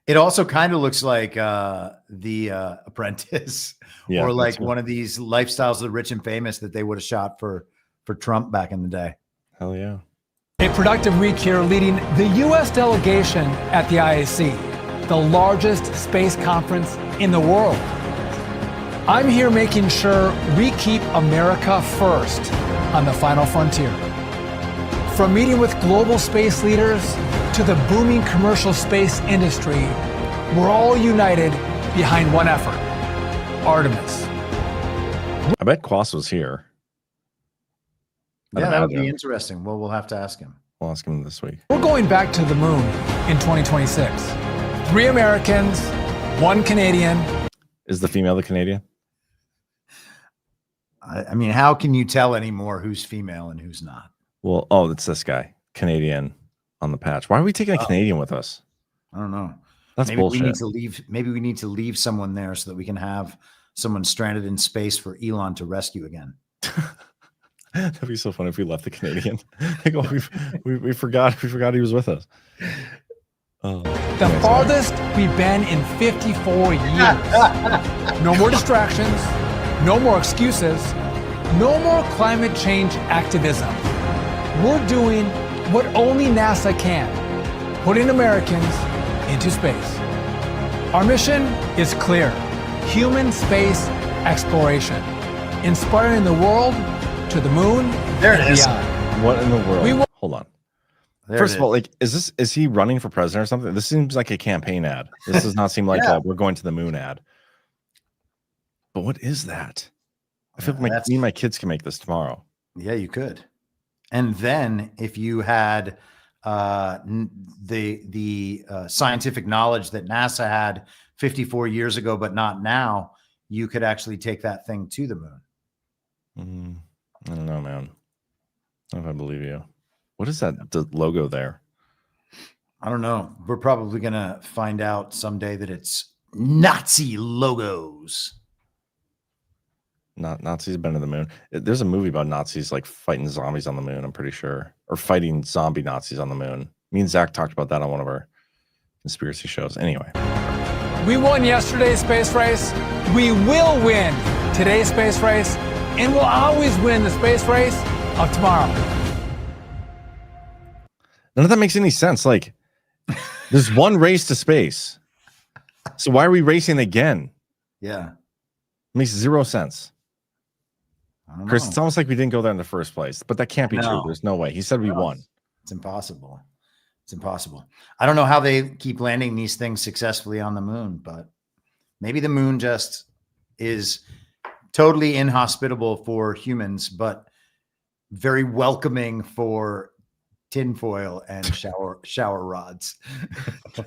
It also kind of looks like The Apprentice, or like one of these lifestyles of the rich and famous that they would have shot for Trump back in the day. Hell yeah. A productive week here leading the U.S. delegation at the IAC, the largest space conference in the world. I'm here making sure we keep America first on the final frontier. From meeting with global space leaders to the booming commercial space industry, we're all united behind one effort, Artemis. I bet Quas was here. Yeah, that would be interesting. Well, we'll have to ask him. We'll ask him this week. We're going back to the moon in 2026. 3 Americans, 1 Canadian. Is the female the Canadian? I mean, how can you tell anymore who's female and who's not? Well, oh, it's this guy, Canadian on the patch. Why are we taking a Canadian with us? I don't know. That's maybe bullshit. We need to leave. Maybe we need to leave someone there so that we can have someone stranded in space for Elon to rescue again. That'd be so funny if we left the Canadian. Like, oh, we forgot he was with us. Oh, the farthest we've been in 54 years. No more distractions, no more excuses, no more climate change activism. We're doing what only NASA can, putting Americans into space. Our mission is clear: human space exploration, inspiring the world to the moon. There it is. What in the world? Hold on. There First of all, like, is he running for president or something? This seems like a campaign ad. This does not seem like a we're going to the moon ad. But what is that? I feel like me and my kids can make this tomorrow. Yeah, you could. And then if you had the scientific knowledge that NASA had 54 years ago, but not now, you could actually take that thing to the moon. I don't know, man. I don't know if I believe you. What is that? The logo there? I don't know. We're probably going to find out someday that it's Nazi logos. Nazis have been to the moon. There's a movie about Nazis like fighting zombies on the moon, I'm pretty sure. Or fighting zombie Nazis on the moon. Me and Zach talked about that on one of our conspiracy shows. Anyway. We won yesterday's space race. We will win today's space race. And we'll always win the space race of tomorrow. None of that makes any sense. Like, there's one race to space. So why are we racing again? Yeah. It makes zero sense. Chris, it's almost like we didn't go there in the first place, but that can't be true. There's no way. He said we won. It's impossible. It's impossible. I don't know how they keep landing these things successfully on the moon, but maybe the moon just is totally inhospitable for humans, but very welcoming for tinfoil and shower rods. Do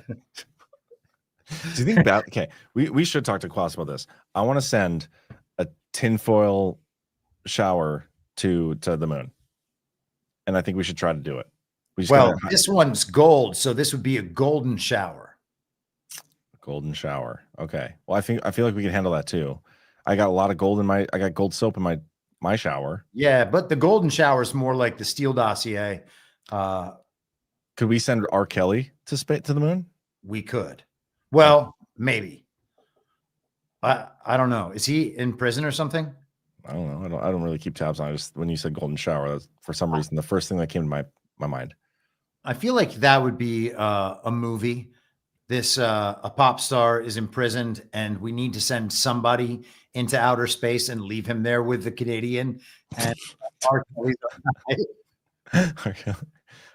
you think that? Okay, we should talk to Klaus about this. I want to send a tinfoil shower to the moon, and I think we should try to do it. This one's gold, so this would be a golden shower. Golden shower. Okay. Well, I feel like we can handle that too. I got a lot of gold I got gold soap in my shower. Yeah, but the golden shower is more like the Steele dossier. Could we send R. Kelly to the moon? We could. Well, maybe. I don't know. Is he in prison or something? I don't know. I don't really keep tabs on it. Just when you said golden shower, that's for some reason the first thing that came to my mind. I feel like that would be a movie a pop star is imprisoned and we need to send somebody into outer space and leave him there with the Canadian and Okay.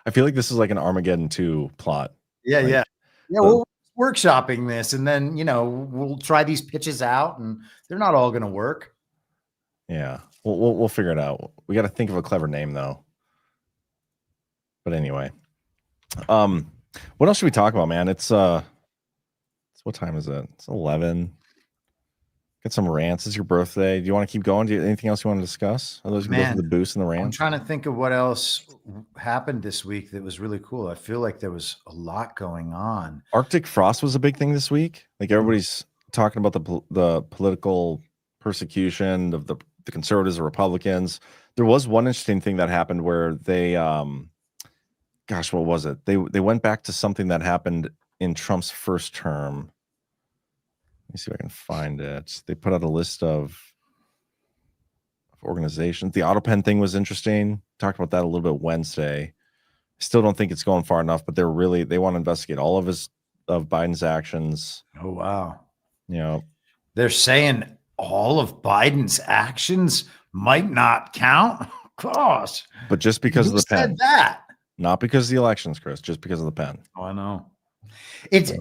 I feel like this is like an Armageddon 2 plot. Yeah, Like, yeah. Yeah, we're workshopping this, and then, we'll try these pitches out, and they're not all going to work. Yeah, we'll figure it out. We got to think of a clever name, though. But anyway, what else should we talk about, man? It's what time is it? It's 11. Get some rants. It's your birthday. Do you want to keep going? Anything else you want to discuss? Are those the boost and the I'm rants? trying to think of what else happened this week that was really cool. I feel like there was a lot going on. Arctic frost was a big thing this week. Like everybody's talking about the political persecution of the conservatives and Republicans. There was one interesting thing that happened where they, gosh, what was it? They went back to something that happened in Trump's first term. Let me see if I can find it. They put out a list of organizations. The AutoPen thing was interesting. Talked about that a little bit Wednesday. Still don't think it's going far enough, but they want to investigate all of Biden's actions. Oh, wow. They're saying all of Biden's actions might not count. Gosh. But just because of the pen. Said that? Not because of the elections, Chris, just because of the pen. Oh, I know. It's,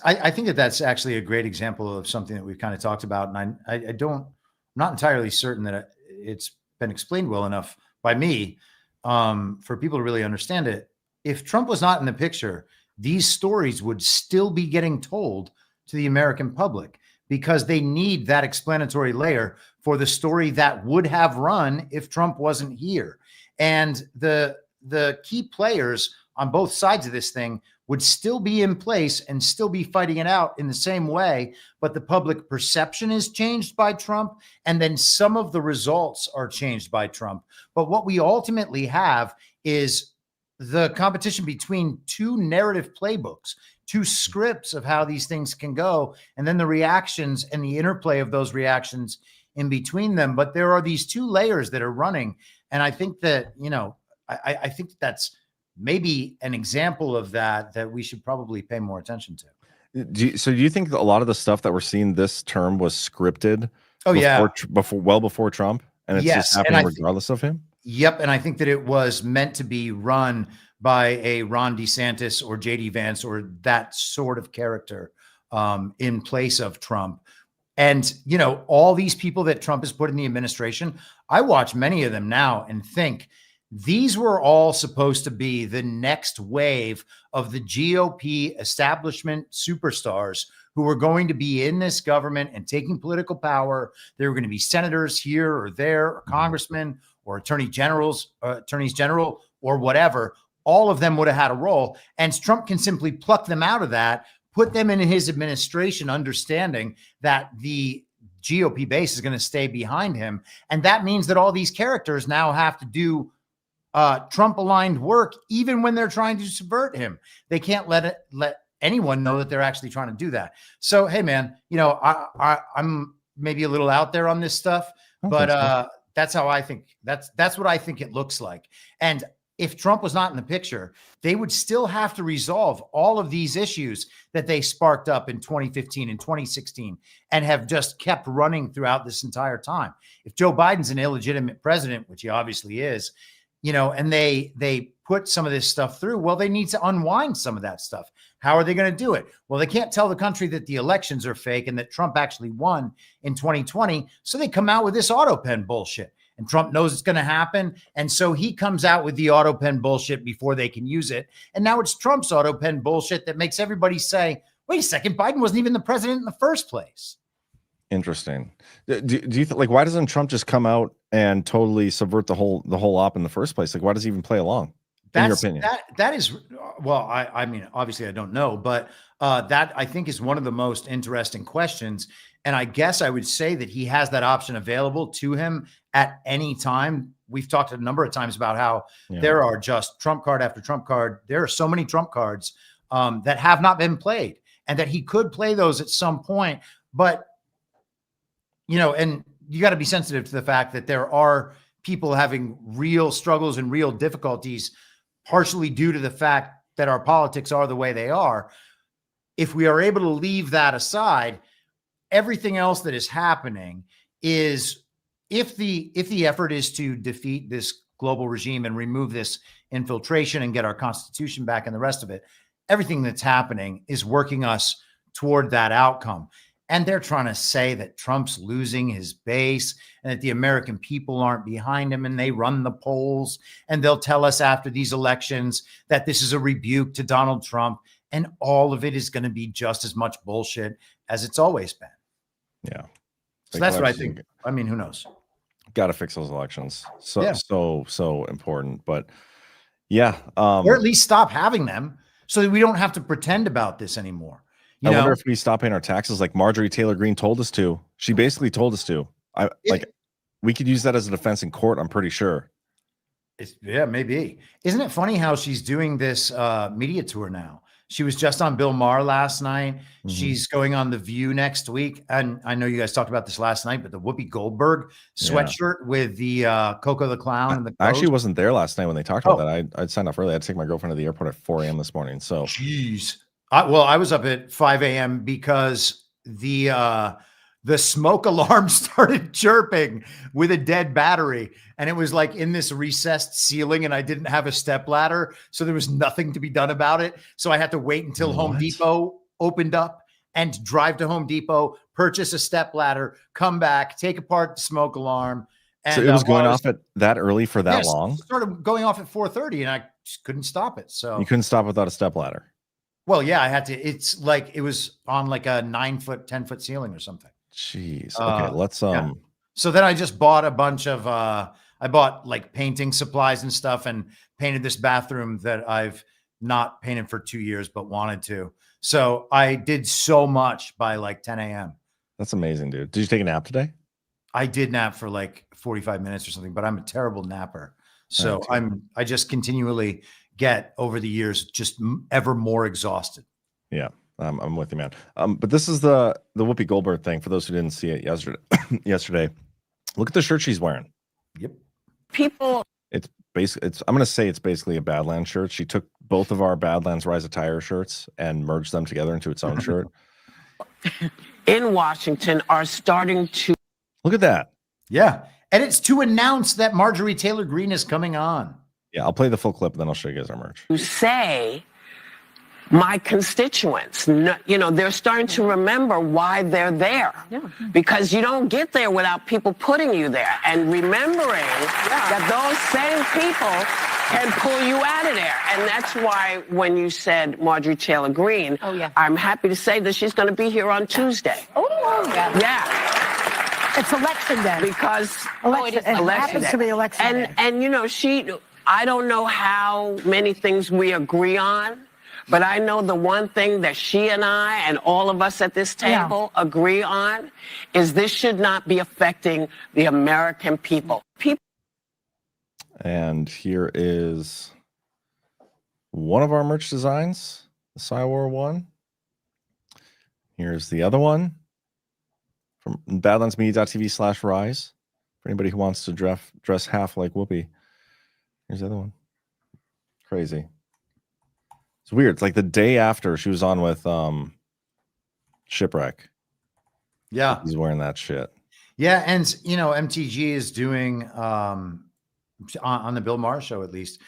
I think that's actually a great example of something that we've kind of talked about. And I'm not entirely certain that it's been explained well enough by me for people to really understand it. If Trump was not in the picture, these stories would still be getting told to the American public because they need that explanatory layer for the story that would have run if Trump wasn't here. And the key players on both sides of this thing would still be in place and still be fighting it out in the same way, but the public perception is changed by Trump, and then some of the results are changed by Trump. But what we ultimately have is the competition between two narrative playbooks, two scripts of how these things can go, and then the reactions and the interplay of those reactions in between them. But there are these two layers that are running, and I think that, I think that's maybe an example of that we should probably pay more attention to. Do you think a lot of the stuff that we're seeing this term was scripted? Before Trump, and it's just happening regardless of him? Yep, and I think that it was meant to be run by a Ron DeSantis or JD Vance or that sort of character in place of Trump. And, all these people that Trump has put in the administration, I watch many of them now and think, these were all supposed to be the next wave of the GOP establishment superstars who were going to be in this government and taking political power. They were going to be senators here or there, or congressmen, or attorneys general, or whatever. All of them would have had a role. And Trump can simply pluck them out of that, put them in his administration, understanding that the GOP base is going to stay behind him. And that means that all these characters now have to do Trump-aligned work, even when they're trying to subvert him. They can't let anyone know that they're actually trying to do that. So, hey, man, I'm maybe a little out there on this stuff, but that's how I think. That's what I think it looks like. And if Trump was not in the picture, they would still have to resolve all of these issues that they sparked up in 2015 and 2016 and have just kept running throughout this entire time. If Joe Biden's an illegitimate president, which he obviously is, and they put some of this stuff through, well, they need to unwind some of that stuff. How are they going to do it? Well, they can't tell the country that the elections are fake and that Trump actually won in 2020. So they come out with this AutoPen bullshit, and Trump knows it's going to happen. And so he comes out with the AutoPen bullshit before they can use it. And now it's Trump's AutoPen bullshit that makes everybody say, wait a second, Biden wasn't even the president in the first place. Interesting. Do you think, why doesn't Trump just come out and totally subvert the whole op in the first place? Why does he even play along? In your opinion? That is, well, I mean, obviously I don't know, but that I think is one of the most interesting questions. And I guess I would say that he has that option available to him at any time. We've talked a number of times about how there are just Trump card after Trump card. There are so many Trump cards that have not been played, and that he could play those at some point. But and you got to be sensitive to the fact that there are people having real struggles and real difficulties, partially due to the fact that our politics are the way they are. if we are able to leave that aside, everything else that is happening is, if the effort is to defeat this global regime and remove this infiltration and get our constitution back and the rest of it, everything that's happening is working us toward that outcome. And they're trying to say that Trump's losing his base and that the American people aren't behind him, and they run the polls, and they'll tell us after these elections that this is a rebuke to Donald Trump, and all of it is going to be just as much bullshit as it's always been. Yeah. So that's what I think. I mean, who knows? Got to fix those elections. So, Yeah. so important. But yeah. Or at least stop having them so that we don't have to pretend about this anymore. I wonder if we stop paying our taxes like Marjorie Taylor Greene told us to. She basically told us to. We could use that as a defense in court, I'm pretty sure. Yeah, maybe. Isn't it funny how she's doing this media tour now? She was just on Bill Maher last night. Mm-hmm. She's going on The View next week. And I know you guys talked about this last night, but the Whoopi Goldberg sweatshirt with the Coco the Clown. And the I actually wasn't there last night when they talked about that. I'd signed off early. I had to take my girlfriend to the airport at 4 a.m. this morning. So, jeez. I was up at 5 a.m. because the smoke alarm started chirping with a dead battery, and it was like in this recessed ceiling, and I didn't have a step ladder, so there was nothing to be done about it. So I had to wait until Home Depot opened up and drive to Home Depot, purchase a step ladder, come back, take apart the smoke alarm. And, so it was going off at that early for that long? It started going off at 4:30, and I just couldn't stop it. So you couldn't stop without a step ladder. Well, yeah, I had to. It's like it was on like a 9-foot, 10-foot ceiling or something. Jeez. Okay, let's yeah. So then I just bought a bunch of I bought like painting supplies and stuff, and painted this bathroom that I've not painted for 2 years but wanted to. So I did so much by like 10 a.m. That's amazing, dude. Did you take a nap today? I did nap for like 45 minutes or something, but I'm a terrible napper. So I just continually get over the years just ever more exhausted. Yeah, I'm with you, man. But this is the Whoopi Goldberg thing. For those who didn't see it yesterday, look at the shirt she's wearing. Yep. People. It's basically. I'm going to say it's basically a Badlands shirt. She took both of our Badlands Rise of Tire shirts and merged them together into its own shirt. In Washington are starting to look at that. Yeah, and it's to announce that Marjorie Taylor Greene is coming on. Yeah, I'll play the full clip, and then I'll show you guys our merch. to say my constituents, they're starting to remember why they're there, because you don't get there without people putting you there and remembering that those same people can pull you out of there. And that's why when you said Marjorie Taylor Greene, I'm happy to say that she's going to be here on Tuesday. Yeah. It's election day. Because it happens to be election day. And I don't know how many things we agree on, but I know the one thing that she and I and all of us at this table agree on is this should not be affecting the American people. And here is one of our merch designs, the Cywar one. Here's the other one from badlandsmedia.tv/rise for anybody who wants to dress half like Whoopi. Here's the other one. Crazy. It's weird. It's like the day after she was on with Shipwreck. Yeah. He's wearing that shit. Yeah. And, MTG is doing, on the Bill Maher show, at least,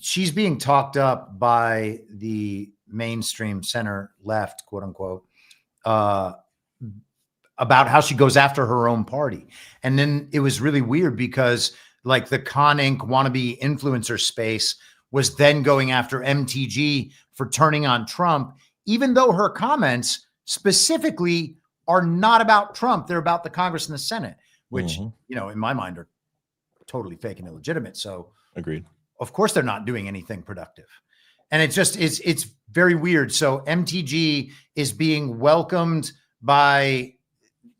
she's being talked up by the mainstream center left, quote unquote, about how she goes after her own party. And then it was really weird because like the Con Inc. wannabe influencer space was then going after MTG for turning on Trump, even though her comments specifically are not about Trump. They're about the Congress and the Senate, which, in my mind are totally fake and illegitimate. So agreed. Of course, they're not doing anything productive. And it's very weird. So MTG is being welcomed by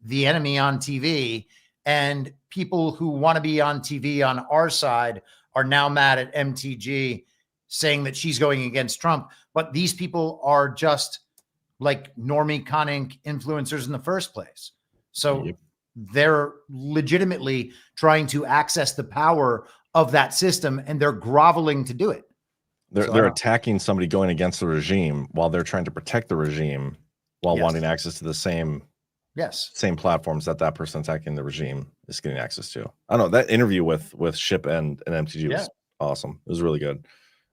the enemy on TV, and people who want to be on TV on our side are now mad at MTG, saying that she's going against Trump. But these people are just like normie Con Inc. influencers in the first place. So they're legitimately trying to access the power of that system, and they're groveling to do it. They're attacking somebody going against the regime while they're trying to protect the regime while wanting access to the same platforms that person attacking the regime is getting access to. I don't know, that interview with Ship and MTG was awesome. It was really good.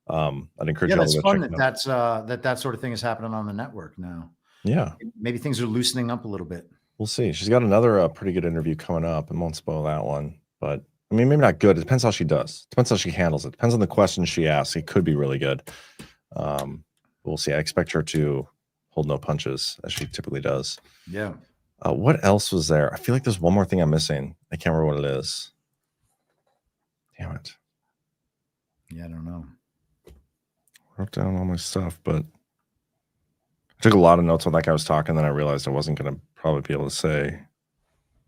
I'd encourage you all to that's go fun check it out. that sort of thing is happening on the network now. Yeah, maybe things are loosening up a little bit. We'll see. She's got another pretty good interview coming up. I won't spoil that one, but I mean, maybe not good. It depends how she does. Depends how she handles it. Depends on the questions she asks. It could be really good. We'll see. I expect her to hold no punches as she typically does. Yeah. What else was there? I feel like there's one more thing I'm missing. I can't remember what it is. Damn it. Yeah, I don't know. I wrote down all my stuff, but I took a lot of notes when that guy was talking. Then I realized I wasn't going to probably be able to say.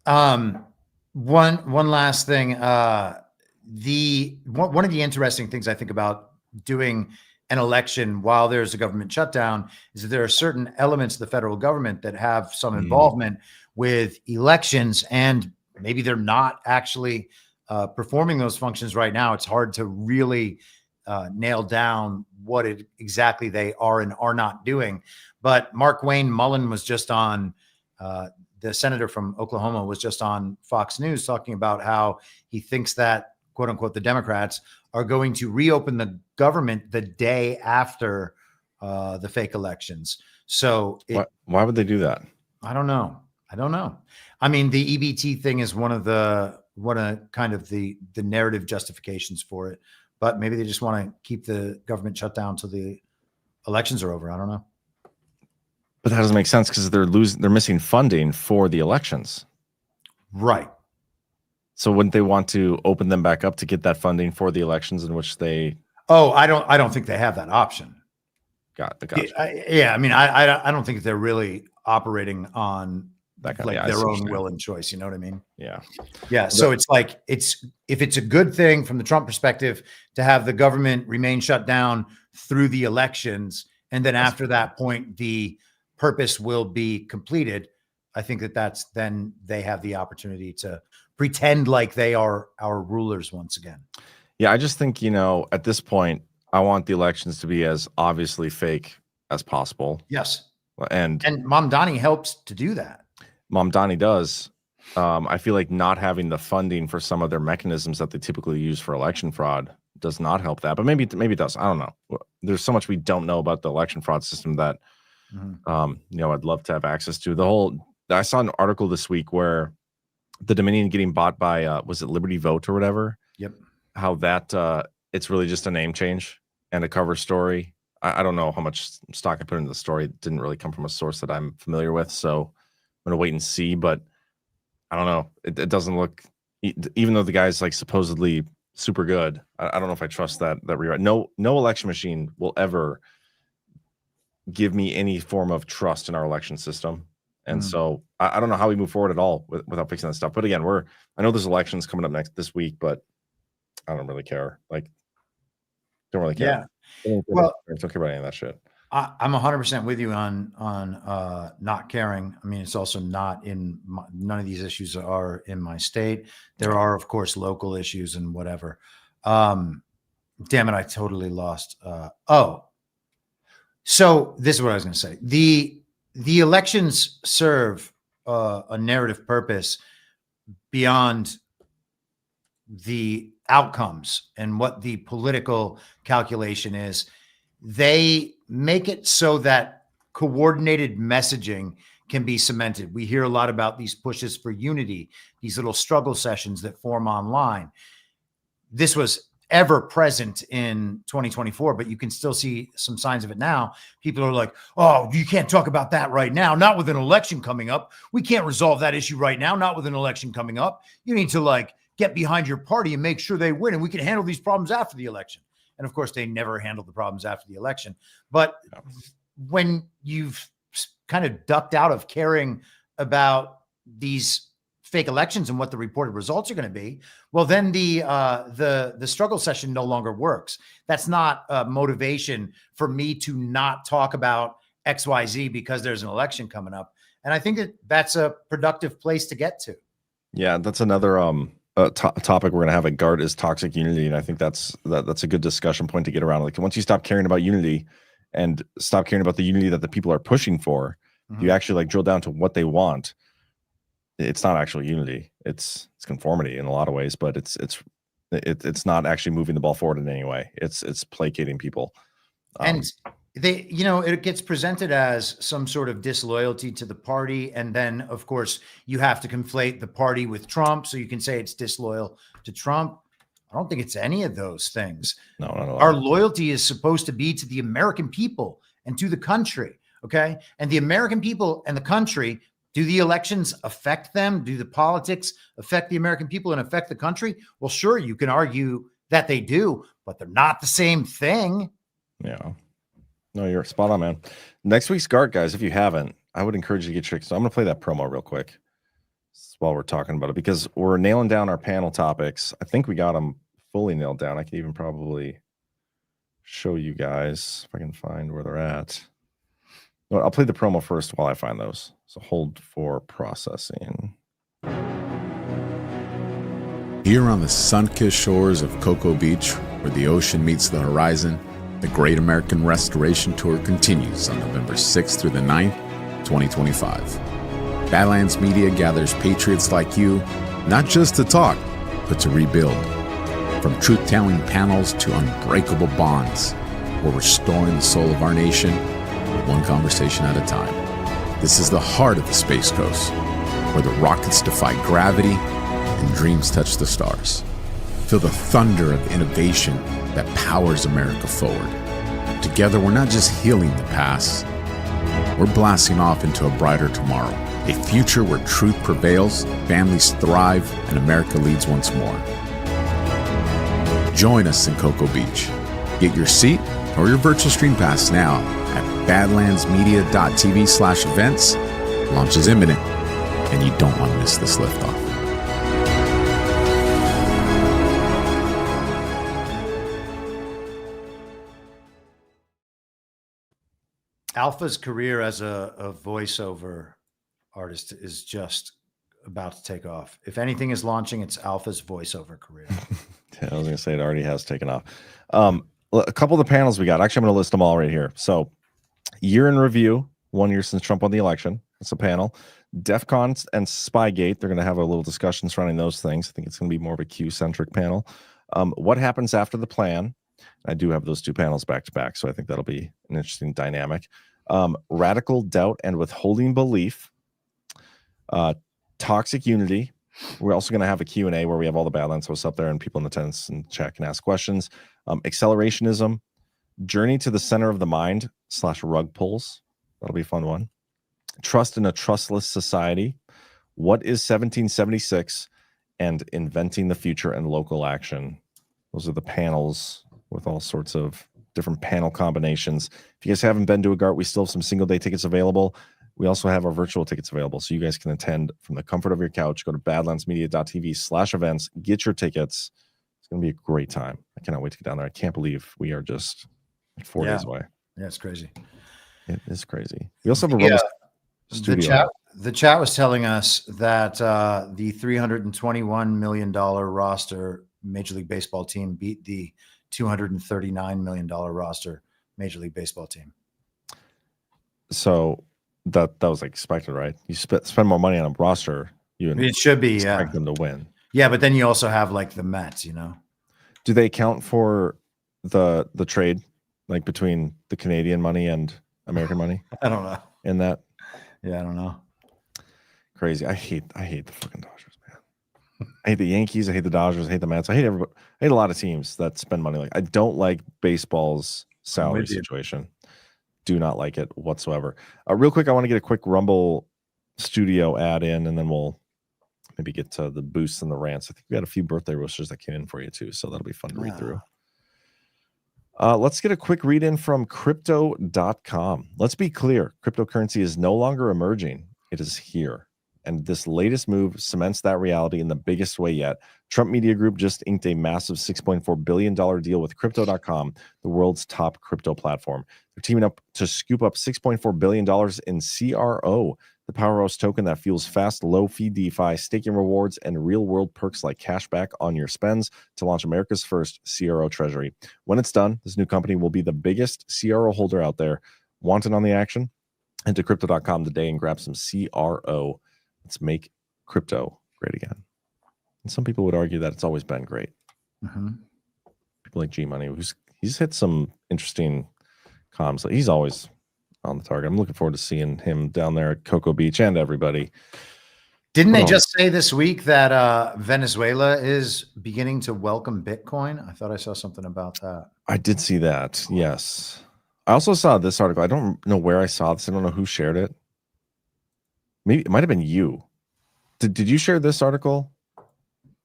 One last thing. One of the interesting things I think about doing an election while there's a government shutdown is that there are certain elements of the federal government that have some involvement with elections, and maybe they're not actually performing those functions right now. It's hard to really nail down what exactly they are and are not doing. But Mark Wayne Mullen was just on, the senator from Oklahoma was just on Fox News talking about how he thinks that, quote unquote, the Democrats are going to reopen the government the day after the fake elections. So why would they do that? I don't know. I mean, the EBT thing is one of kind of the narrative justifications for it, but maybe they just want to keep the government shut down till the elections are over. I don't know. But that doesn't make sense because they're missing funding for the elections. Right. So wouldn't they want to open them back up to get that funding for the elections in which they? Oh, I don't think they have that option. Gotcha. Yeah. I mean, I don't think they're really operating on that kind like of, their own will and choice. You know what I mean? Yeah. Yeah. So it's like, if it's a good thing from the Trump perspective to have the government remain shut down through the elections, and then after that point, the purpose will be completed. I think then they have the opportunity to pretend like they are our rulers once again. Yeah, I just think, at this point, I want the elections to be as obviously fake as possible. Yes. And Mamdani helps to do that. Mamdani does. I feel like not having the funding for some of their mechanisms that they typically use for election fraud does not help that. But maybe it does. I don't know. There's so much we don't know about the election fraud system that I'd love to have access to. I saw an article this week where the Dominion getting bought by was it Liberty Vote or whatever? Yep. How that it's really just a name change and a cover story. I don't know how much stock I put into the story. It didn't really come from a source that I'm familiar with, so I'm gonna wait and see. But I don't know. It doesn't look, even though the guy's like supposedly super good. I don't know if I trust that rewrite. No election machine will ever give me any form of trust in our election system. And so I don't know how we move forward at all without fixing that stuff. But again, I know there's elections coming up this week, but I don't really care. Like, don't really care. Yeah. Well, I don't care about any of that shit. I'm 100% with you on not caring. I mean, it's also not none of these issues are in my state. There are, of course, local issues and whatever. Damn it, I totally lost. So this is what I was going to say. The elections serve a narrative purpose beyond the outcomes and what the political calculation is. They make it so that coordinated messaging can be cemented. We hear a lot about these pushes for unity, these little struggle sessions that form online. This was ever present in 2024, but you can still see some signs of it now. People are like, oh, you can't talk about that right now. Not with an election coming up. We can't resolve that issue right now. Not with an election coming up. You need to get behind your party and make sure they win, and we can handle these problems after the election. And of course, they never handle the problems after the election. But when you've kind of ducked out of caring about these fake elections and what the reported results are going to be, well, then the struggle session no longer works. That's not motivation for me to not talk about XYZ because there's an election coming up. And I think that's a productive place to get to. Yeah, that's another topic we're going to have at GART is toxic unity, and I think that's a good discussion point to get around. Like once you stop caring about unity and stop caring about the unity that the people are pushing for, you actually like drill down to what they want. It's not actual unity. It's conformity in a lot of ways, but it's not actually moving the ball forward in any way. It's placating people. And they, it gets presented as some sort of disloyalty to the party. And then, of course, you have to conflate the party with Trump. So you can say it's disloyal to Trump. I don't think it's any of those things. No, not at all. Our loyalty is supposed to be to the American people and to the country. Okay. And the American people and the country, do the elections affect them? Do the politics affect the American people and affect the country? Well, sure, you can argue that they do, but they're not the same thing. Yeah. No, you're spot on, man. Next week's GART, guys, if you haven't, I would encourage you to get your. So I'm going to play that promo real quick while we're talking about it, because we're nailing down our panel topics. I think we got them fully nailed down. I can even probably show you guys if I can find where they're at. Well, I'll play the promo first while I find those. So hold for processing. Here on the sun-kissed shores of Cocoa Beach, where the ocean meets the horizon, the Great American Restoration Tour continues on November 6th through the 9th, 2025. Badlands Media gathers patriots like you, not just to talk, but to rebuild. From truth-telling panels to unbreakable bonds, we're restoring the soul of our nation, one conversation at a time. This is the heart of the Space Coast, where the rockets defy gravity and dreams touch the stars. Feel the thunder of innovation that powers America forward. Together, we're not just healing the past, we're blasting off into a brighter tomorrow, a future where truth prevails, families thrive, and America leads once more. Join us in Cocoa Beach. Get your seat or your virtual stream pass now at badlandsmedia.tv/events. Launch is imminent, and you don't want to miss this liftoff. Alpha's career as a voiceover artist is just about to take off. If anything is launching, it's Alpha's voiceover career. Yeah, I was going to say it already has taken off. A couple of the panels we got. Actually, I'm going to list them all right here. So, year in review, 1 year since Trump won the election. That's a panel. DEFCON and Spygate. They're going to have a little discussion surrounding those things. I think it's going to be more of a Q-centric panel. What happens after the plan? I do have those two panels back to back, so I think that'll be an interesting dynamic. Radical doubt and withholding belief. Toxic unity. We're also going to have a Q&A where we have all the Badlands hosts up there and people in the tents and chat can ask questions. Accelerationism. Journey to the center of the mind / rug pulls. That'll be a fun one. Trust in a trustless society. What is 1776? And inventing the future and local action. Those are the panels with all sorts of different panel combinations. If you guys haven't been to a GART, we still have some single day tickets available. We also have our virtual tickets available, so you guys can attend from the comfort of your couch. Go to badlandsmedia.tv/events, get your tickets. It's going to be a great time. I cannot wait to get down there. I can't believe we are just like 4 days away. Yeah, it's crazy. It is crazy. We also have a studio. The chat was telling us that the $321 million roster Major League Baseball team beat the $239 million roster Major League Baseball team. So that was like expected, right? You spend more money on a roster, it should be expect them to win. Yeah, but then you also have like the Mets, Do they account for the trade, like between the Canadian money and American money? I don't know. In that, yeah, I don't know. Crazy. I hate the fucking Dodgers, man. I hate the Yankees. I hate the Dodgers. I hate the Mets. I hate everybody. I hate a lot of teams that spend money. I don't like baseball's salary situation. Do not like it whatsoever. Real quick, I want to get a quick Rumble Studio ad in, and then we'll maybe get to the boosts and the rants. I think we got a few birthday wishes that came in for you too, so that'll be fun to read through. Let's get a quick read in from crypto.com. Let's be clear. Cryptocurrency is no longer emerging. It is here. And this latest move cements that reality in the biggest way yet. Trump Media Group just inked a massive $6.4 billion deal with Crypto.com, the world's top crypto platform. They're teaming up to scoop up $6.4 billion in CRO, the Powerhouse token that fuels fast, low-fee DeFi, staking rewards, and real-world perks like cashback on your spends to launch America's first CRO treasury. When it's done, this new company will be the biggest CRO holder out there. Want in on the action? Head to crypto.com today and grab some CRO. Let's make crypto great again. And some people would argue that it's always been great. People like G-Money, he's hit some interesting comms. He's always on the target. I'm looking forward to seeing him down there at Cocoa Beach and everybody. Didn't they just say this week that Venezuela is beginning to welcome Bitcoin? I thought I saw something about that. I did see that. Yes. I also saw this article. I don't know where I saw this. I don't know who shared it. Maybe it might have been you. Did you share this article?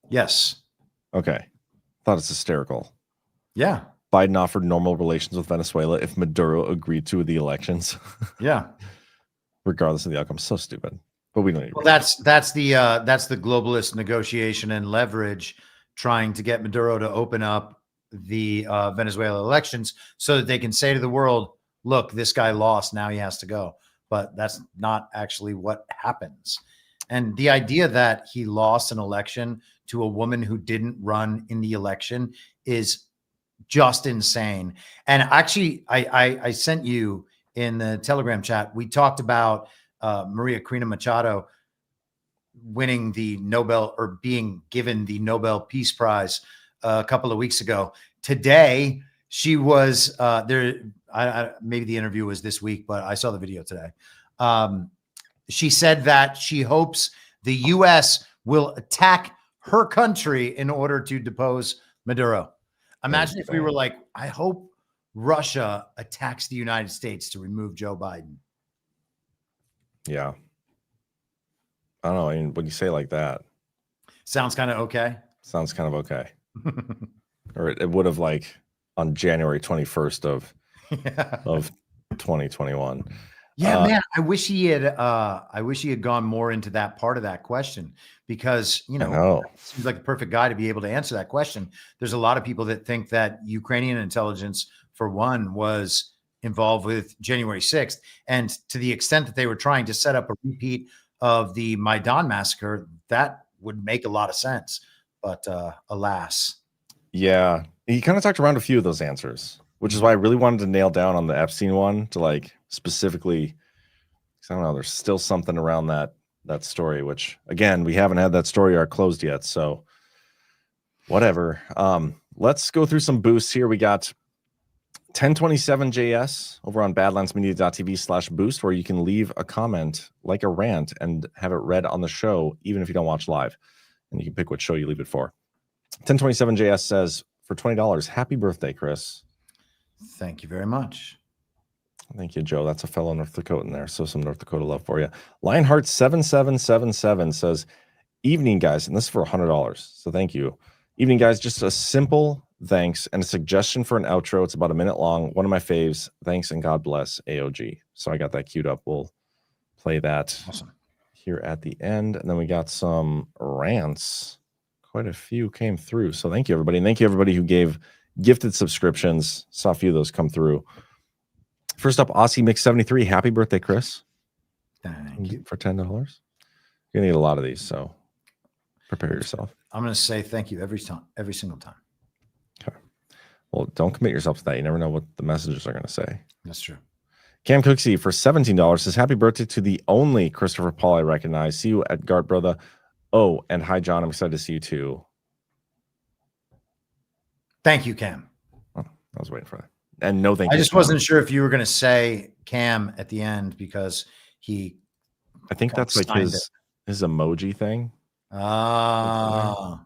Yes. Okay. Thought it's hysterical. Yeah. Biden offered normal relations with Venezuela if Maduro agreed to the elections. Yeah. Regardless of the outcome. So stupid. But we don't need. Well, that's the globalist negotiation and leverage trying to get Maduro to open up the Venezuela elections so that they can say to the world, look, this guy lost, now he has to go. But that's not actually what happens. And the idea that he lost an election to a woman who didn't run in the election is just insane. And actually, I sent you in the Telegram chat, we talked about Maria Corina Machado winning the Nobel, or being given the Nobel Peace Prize a couple of weeks ago. Today, she was there. Maybe the interview was this week, but I saw the video today. She said that she hopes the U.S. will attack her country in order to depose Maduro. Imagine if we were like, I hope Russia attacks the United States to remove Joe Biden. Yeah. I don't know. I mean, when you say it like that, sounds kind of okay. Sounds kind of okay. Or it would have, like, on January 21st of 2021. Yeah, man. I wish he had gone more into that part of that question, because, you know, seems like the perfect guy to be able to answer that question. There's a lot of people that think that Ukrainian intelligence, for one, was involved with January 6th. And to the extent that they were trying to set up a repeat of the Maidan massacre, that would make a lot of sense. But alas. Yeah. He kind of talked around a few of those answers, which is why I really wanted to nail down on the Epstein one to, like, specifically, I don't know, there's still something around that story, which, again, we haven't had that story arc closed yet. So whatever. Let's go through some boosts here. We got 1027JS over on badlandsmedia.tv/boost, where you can leave a comment like a rant and have it read on the show, even if you don't watch live. And you can pick what show you leave it for. 1027JS says, for $20, happy birthday, Chris. Thank you very much. Thank you, Joe. That's a fellow North Dakotan there. So some North Dakota love for you. Lionheart7777 says, evening, guys. And this is for $100. So thank you. Evening, guys. Just a simple thanks and a suggestion for an outro. It's about a minute long. One of my faves. Thanks and God bless AOG. So I got that queued up. We'll play that here at the end. And then we got some rants. Quite a few came through. So thank you, everybody. And thank you, everybody who gave gifted subscriptions. Saw a few of those come through. First up, Aussie Mix 73. Happy birthday, Chris. Thank you. For $10. You're going to need a lot of these, so prepare yourself. I'm going to say thank you every single time. Okay. Well, don't commit yourself to that. You never know what the messages are going to say. That's true. Cam Cooksey for $17 says, happy birthday to the only Christopher Paul I recognize. See you at Gart, brother. Oh, and hi, John. I'm excited to see you too. Thank you, Cam. Oh, I was waiting for that. And no, thank you. I just wasn't sure if you were going to say Cam at the end, because I think that's like his emoji thing. I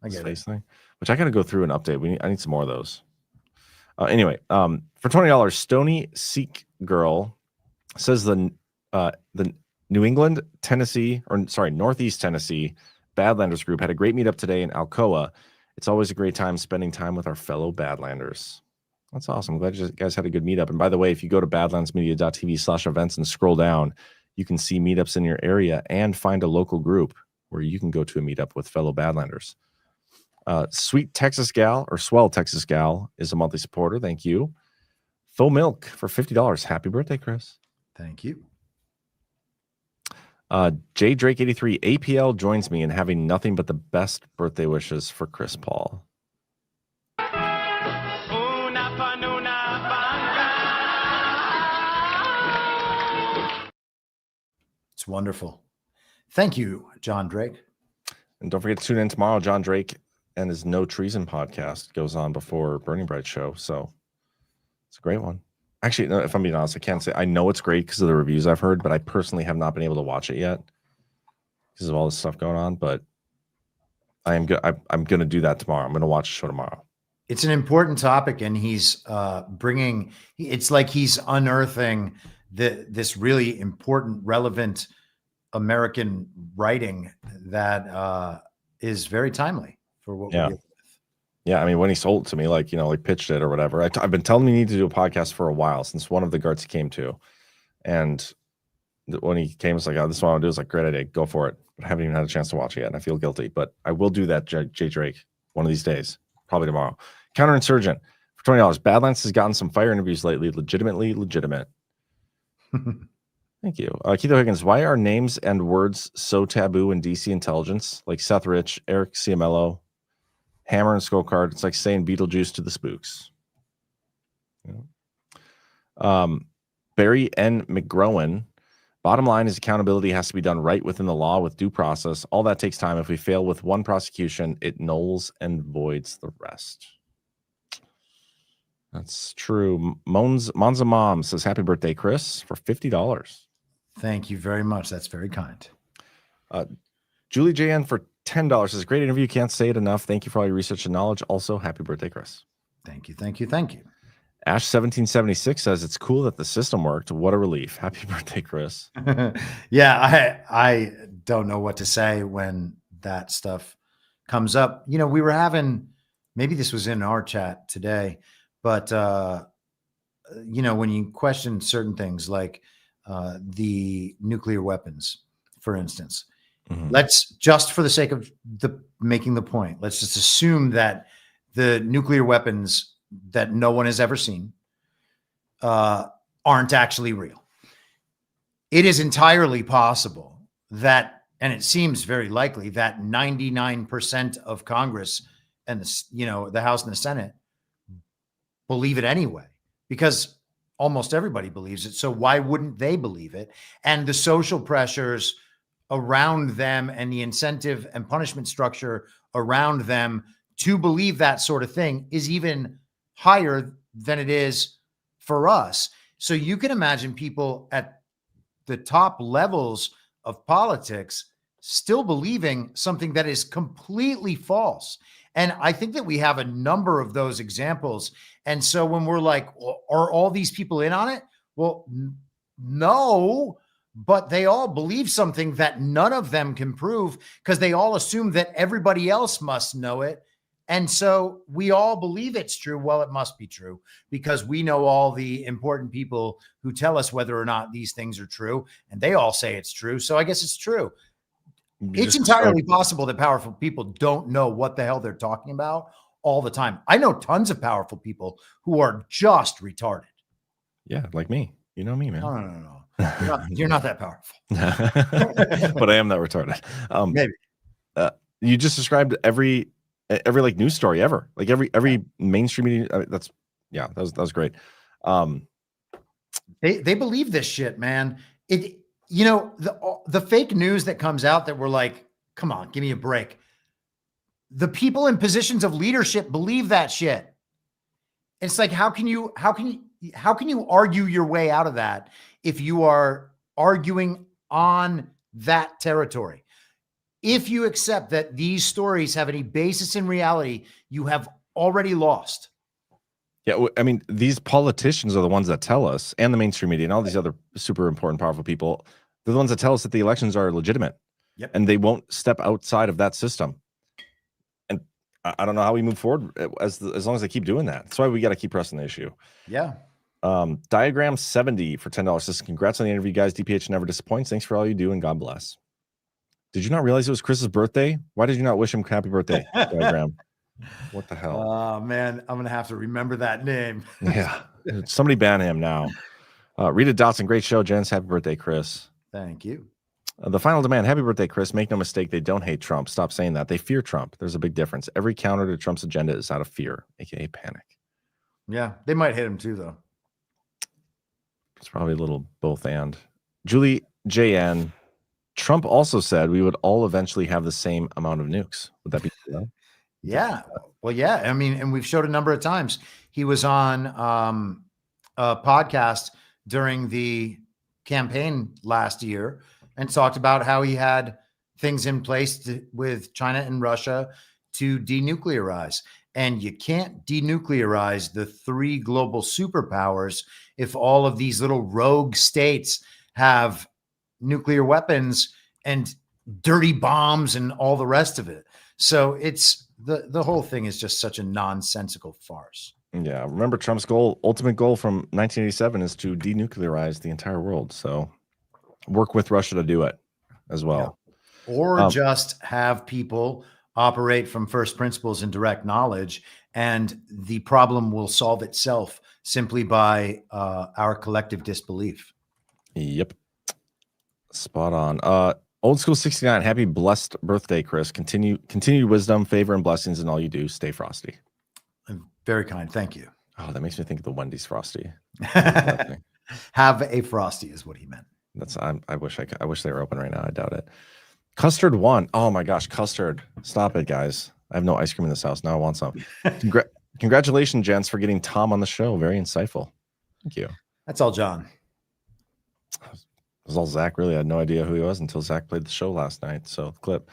get it. Thing, which I got to go through and update. I need some more of those. Anyway, for $20, Stony Sikh Girl says the New England, Northeast Tennessee Badlanders group had a great meetup today in Alcoa. It's always a great time spending time with our fellow Badlanders. That's awesome. I'm glad you guys had a good meetup. And by the way, if you go to badlandsmedia.tv/events and scroll down, you can see meetups in your area and find a local group where you can go to a meetup with fellow Badlanders. Sweet Texas Gal, or Swell Texas Gal, is a monthly supporter. Thank you. Faux Milk for $50. Happy birthday, Chris. Thank you. J Drake 83 APL joins me in having nothing but the best birthday wishes for Chris Paul. It's wonderful. Thank you, John Drake. And don't forget to tune in tomorrow. John Drake and his No Treason podcast goes on before Burning Bright show. So it's a great one. Actually, no, if I'm being honest, I can't say I know it's great because of the reviews I've heard, but I personally have not been able to watch it yet because of all this stuff going on. But I'm going to do that tomorrow. I'm going to watch the show tomorrow. It's an important topic, and he's bringing. It's like he's unearthing this really important, relevant American writing that is very timely for what we're dealing with. Yeah, I mean, when he sold it to me, like, like pitched it or whatever, I've been telling him he needs to do a podcast for a while since one of the guards he came to. And when he came, it's like, oh, this is what I want to do. It's like, great idea, go for it. But I haven't even had a chance to watch it yet, and I feel guilty. But I will do that, J Drake, one of these days, probably tomorrow. Counterinsurgent for $20. Badlands has gotten some fire interviews lately, legitimately legitimate. Thank you. Keith Higgins, why are names and words so taboo in DC intelligence? Like Seth Rich, Eric Ciamello, Hammer and Skullcard. It's like saying Beetlejuice to the spooks. Barry N. McGrowan. Bottom line is accountability has to be done right within the law with due process. All that takes time. If we fail with one prosecution, it nulls and voids the rest. That's true. Monza Mom says, happy birthday, Chris, for $50. Thank you very much. That's very kind. Julie JN for $10 says, great interview. Can't say it enough. Thank you for all your research and knowledge. Also, happy birthday, Chris. Thank you. Thank you. Thank you. Ash 1776 says, it's cool that the system worked. What a relief. Happy birthday, Chris. Yeah, I don't know what to say when that stuff comes up. We were having, maybe this was in our chat today, but, when you question certain things like the nuclear weapons, for instance, let's just for the sake of making the point, let's just assume that the nuclear weapons that no one has ever seen aren't actually real. It is entirely possible that, and it seems very likely that 99% of Congress and the House and the Senate believe it anyway, because almost everybody believes it. So why wouldn't they believe it? And the social pressures around them and the incentive and punishment structure around them to believe that sort of thing is even higher than it is for us. So you can imagine people at the top levels of politics still believing something that is completely false. And I think that we have a number of those examples. And so when we're like, well, are all these people in on it? Well, no, but they all believe something that none of them can prove because they all assume that everybody else must know it. And so we all believe it's true. Well, it must be true because we know all the important people who tell us whether or not these things are true, and they all say it's true. So I guess it's true. It's entirely possible that powerful people don't know what the hell they're talking about all the time. I know tons of powerful people who are just retarded. Yeah, like me. You know me, man. No. You're not that powerful. But I am that retarded. Maybe. You just described every like news story ever. Like every mainstream media. That was great. They believe this shit, man. The fake news that comes out that we're like, come on, give me a break. The people in positions of leadership believe that shit. It's like, how can you argue your way out of that if you are arguing on that territory? If you accept that these stories have any basis in reality, you have already lost. Yeah, I mean, these politicians are the ones that tell us, and the mainstream media and all these other super important, powerful people, they're the ones that tell us that the elections are legitimate. Yep. And they won't step outside of that system. And I don't know how we move forward as long as they keep doing that. That's why we got to keep pressing the issue. Yeah. Diagram 70 for $10 says, congrats on the interview, guys. DPH never disappoints. Thanks for all you do, and God bless. Did you not realize it was Chris's birthday? Why did you not wish him happy birthday, Diagram? What the hell? Oh, man. I'm going to have to remember that name. Yeah. Somebody ban him now. Rita Dotson, great show, Jens. Happy birthday, Chris. Thank you. The final demand. Happy birthday, Chris. Make no mistake, they don't hate Trump. Stop saying that. They fear Trump. There's a big difference. Every counter to Trump's agenda is out of fear, aka panic. Yeah, they might hit him too, though. It's probably a little both and. Julie JN. Trump also said we would all eventually have the same amount of nukes. Would that be true? Yeah. Well, yeah. I mean, and we've showed a number of times. He was on a podcast during the campaign last year and talked about how he had things in place with China and Russia to denuclearize. And you can't denuclearize the three global superpowers if all of these little rogue states have nuclear weapons and dirty bombs and all the rest of it. So it's the whole thing is just such a nonsensical farce. Yeah. Remember, Trump's ultimate goal from 1987 is to denuclearize the entire world. So work with Russia to do it as well. Yeah. Or just have people operate from first principles and direct knowledge, and the problem will solve itself simply by our collective disbelief. Yep. Spot on. Old School 69, happy blessed birthday, Chris. Continued wisdom, favor, and blessings in all you do. Stay frosty. Very kind. Thank you. Oh, that makes me think of the Wendy's Frosty. Have a Frosty is what he meant. I wish they were open right now. I doubt it. Custard won. Oh my gosh, Custard. Stop it, guys. I have no ice cream in this house. Now I want some. Congratulations, gents, for getting Tom on the show. Very insightful. Thank you. That's all, John. It was all Zach. Really, I had no idea who he was until Zach played the show last night. So clip.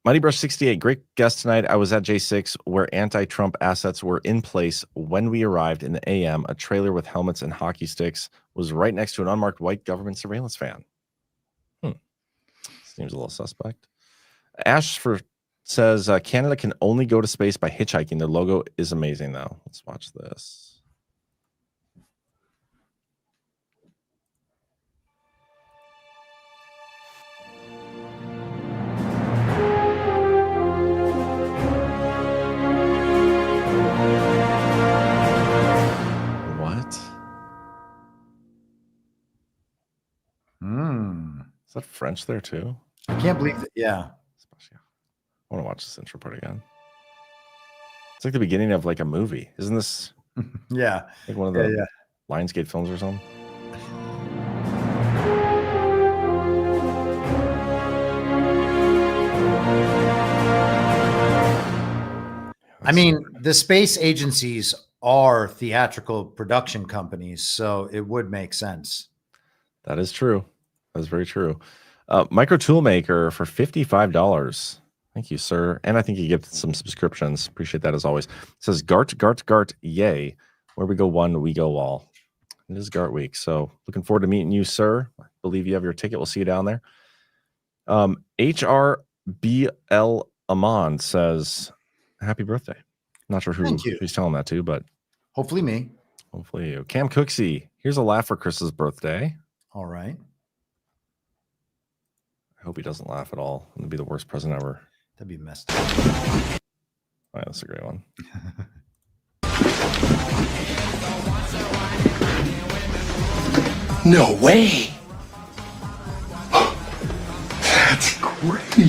Mighty Brush 68, great guest tonight. I was at J6 where anti-Trump assets were in place when we arrived in the AM. A trailer with helmets and hockey sticks was right next to an unmarked white government surveillance van. Seems a little suspect. Ashford says Canada can only go to space by hitchhiking. Their logo is amazing, though. Let's watch this. What? Is that French there, too? I can't believe that. Yeah. I want to watch this intro part again. It's like the beginning of like a movie. Isn't this? Yeah. Like one of the Lionsgate films or something? I mean, the space agencies are theatrical production companies, so it would make sense. That is true. That is very true. Micro Toolmaker for $55. Thank you, sir. And I think you get some subscriptions. Appreciate that as always. It says Gart, yay. Where we go one, we go all. It is Gart week. So looking forward to meeting you, sir. I believe you have your ticket. We'll see you down there. HRBL Amand says, happy birthday. Not sure who he's telling that to, but hopefully me. Hopefully you. Cam Cooksey, here's a laugh for Chris's birthday. All right. I hope he doesn't laugh at all. It'd be the worst present ever. That'd be messed up. Oh, yeah, that's a great one. No way. That's great. We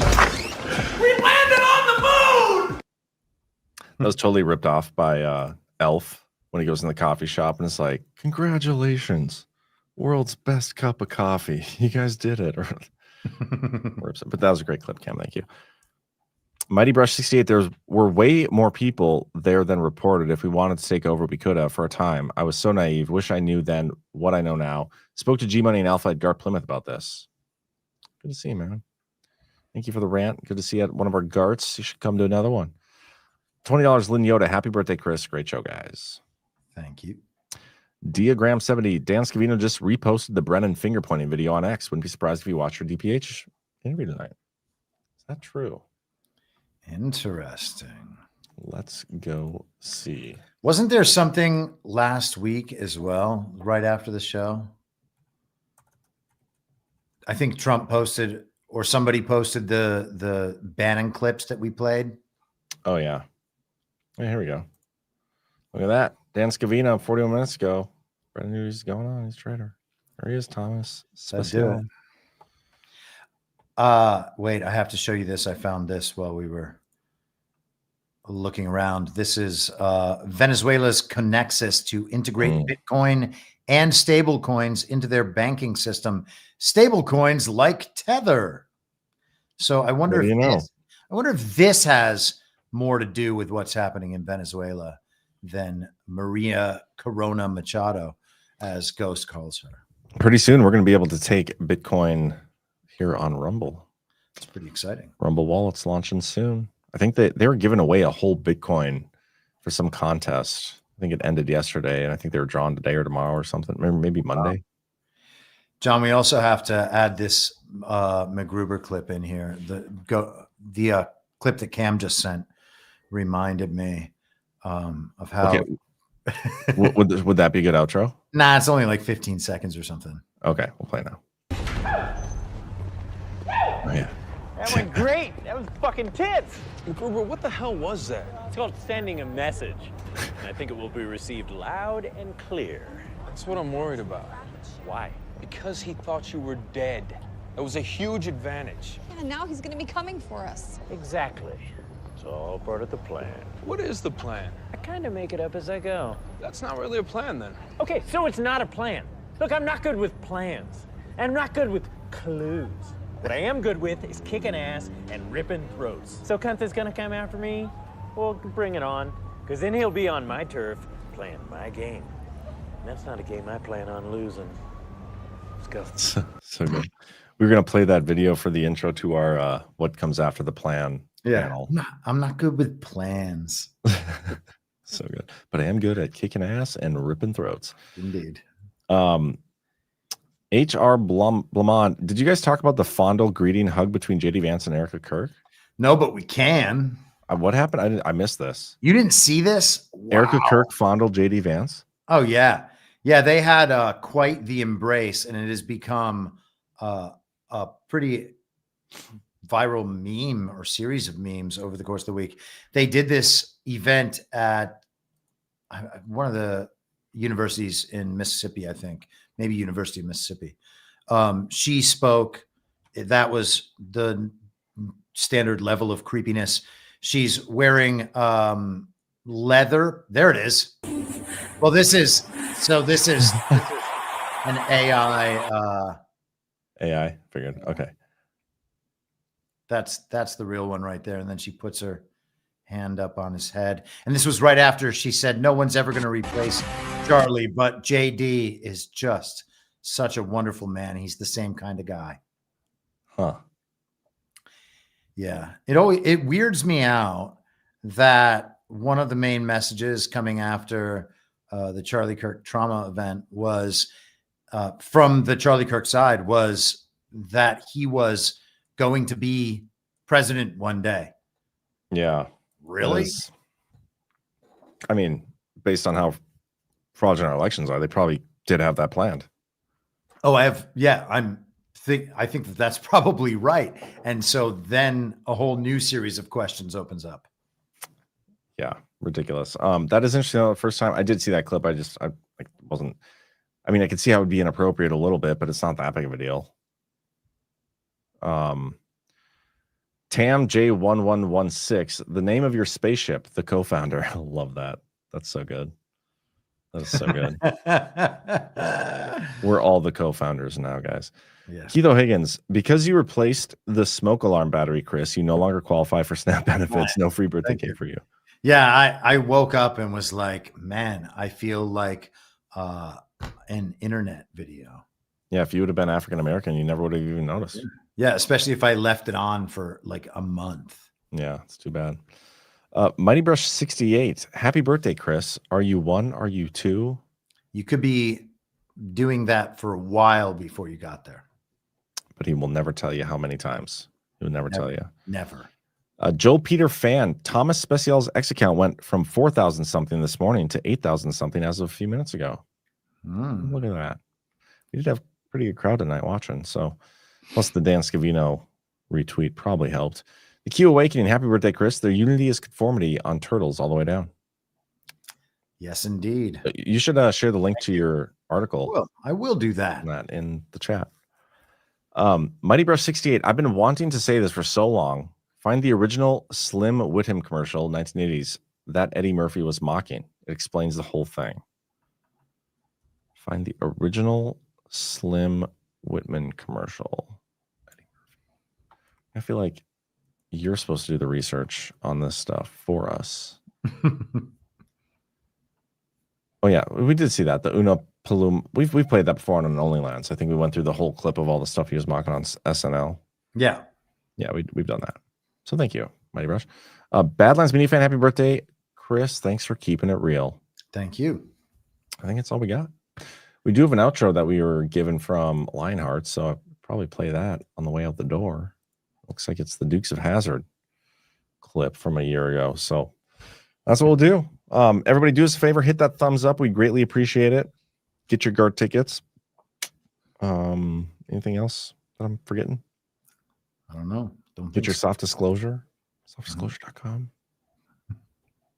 landed on the moon! That was totally ripped off by Elf when he goes in the coffee shop and it's like, congratulations, world's best cup of coffee. You guys did it. But that was a great clip, Cam. Thank you. Mighty Brush 68, there were way more people there than reported. If we wanted to take over, we could have for a time. I was so naive. Wish I knew then what I know now. Spoke to G-Money and Alpha at Gart Plymouth about this. Good to see you, man. Thank you for the rant. Good to see you at one of our Garts. You should come to another one. $20, Lynn Yoda. Happy birthday, Chris. Great show, guys. Thank you. Diagram 70. Dan Scavino just reposted the Brennan finger pointing video on X. Wouldn't be surprised if you watched your DPH interview tonight. Is that true? Interesting. Let's go see. Wasn't there something last week as well, right after the show? I think Trump posted or somebody posted the Bannon clips that we played. Oh, yeah. Yeah, here we go. Look at that. Dan Scavino 41 minutes ago. Brennan knew he's going on. He's a traitor. There he is, Thomas Speciale. Wait, I have to show you this. I found this while we were looking around. This is Venezuela's connexus to integrate Bitcoin and stable coins into their banking system. Stable coins like Tether. So I wonder if this has more to do with what's happening in Venezuela than Maria Corona Machado, as Ghost calls her. Pretty soon, we're going to be able to take Bitcoin here on Rumble. It's pretty exciting. Rumble Wallet's launching soon. I think they were giving away a whole Bitcoin for some contest. I think it ended yesterday, and I think they were drawn today or tomorrow or something. Maybe Monday. John, we also have to add this MacGruber clip in here. The clip that Cam just sent reminded me of how. Okay. would that be a good outro? Nah, it's only like 15 seconds or something. Okay, we'll play now. Oh, yeah. That went great. That was fucking tits. Gruber, what the hell was that? It's called sending a message. And I think it will be received loud and clear. That's what I'm worried about. Why? Because he thought you were dead. That was a huge advantage. Yeah, now he's gonna be coming for us. Exactly. It's all part of the plan. What is the plan? I kind of make it up as I go. That's not really a plan then. Okay, so it's not a plan. Look, I'm not good with plans. I'm not good with clues. What I am good with is kicking ass and ripping throats. So Cuntha's gonna come after me? Well, bring it on. Because then he'll be on my turf playing my game. And that's not a game I plan on losing. Let's go. So good. We were going to play that video for the intro to our What Comes After the Plan panel. I'm not good with plans. So good. But I am good at kicking ass and ripping throats. Indeed. H.R. Blamont, did you guys talk about the fondle greeting hug between J.D. Vance and Erica Kirk? No, but we can. What happened? I missed this. You didn't see this? Wow. Erica Kirk fondled J.D. Vance? Oh, yeah. Yeah, they had quite the embrace, and it has become a pretty viral meme or series of memes over the course of the week. They did this event at one of the universities in Mississippi, I think, maybe University of Mississippi. She spoke. That was the standard level of creepiness. She's wearing leather. There it is. Well, this is an AI. AI figured. Okay. That's the real one right there. And then she puts her hand up on his head. And this was right after she said, no one's ever going to replace Charlie, but JD is just such a wonderful man. He's the same kind of guy. Huh. Yeah. It weirds me out that one of the main messages coming after the Charlie Kirk trauma event was from the Charlie Kirk side was that he was going to be president one day. Yeah. Really? I mean, based on how fraudulent our elections are, they probably did have that planned. Oh, I think that's probably right. And so then a whole new series of questions opens up. Yeah, ridiculous. That is interesting. The first time I did see that clip, I wasn't. I mean, I could see how it would be inappropriate a little bit, but it's not that big of a deal. Tam J1116, the name of your spaceship, the co-founder. I love that. That's so good. That's so good. We're all the co-founders now, guys. Yes. Keith Higgins, because you replaced the smoke alarm battery, Chris, you no longer qualify for SNAP benefits. No free birthday cake for you. Yeah, I woke up and was like, man, I feel like an internet video. Yeah, if you would have been African American, you never would have even noticed. Yeah, especially if I left it on for like a month. Yeah, it's too bad. Mighty Brush 68. Happy birthday, Chris. Are you one? Are you two? You could be doing that for a while before you got there. But he will never tell you how many times. He will never tell you. Never. Joe Peter Fan, Thomas Speciale's X account went from 4,000 something this morning to 8,000 something as of a few minutes ago. Look at that. We did have a pretty good crowd tonight watching. So, plus the Dan Scavino retweet probably helped. The Q Awakening, happy birthday, Chris. Their unity is conformity on turtles all the way down. Yes, indeed. You should share the link to your article. I will do that. In the chat. Mighty Brush 68. I've been wanting to say this for so long. Find the original Slim Whitman commercial, 1980s, that Eddie Murphy was mocking. It explains the whole thing. Find the original Slim Whitman commercial. Eddie Murphy. I feel like you're supposed to do the research on this stuff for us. Oh yeah, we did see that. The Una Palum. We've played that before on an OnlyLens. I think we went through the whole clip of all the stuff he was mocking on SNL. Yeah. Yeah, we've done that. So thank you, Mighty Brush. Badlands mini fan, happy birthday, Chris. Thanks for keeping it real. Thank you. I think that's all we got. We do have an outro that we were given from Lionheart, so I'll probably play that on the way out the door. Looks like it's the Dukes of Hazzard clip from a year ago. So that's what we'll do. Everybody do us a favor, hit that thumbs up. We greatly appreciate it. Get your guard tickets. Anything else that I'm forgetting? I don't know. Don't get your soft disclosure. Softdisclosure.com.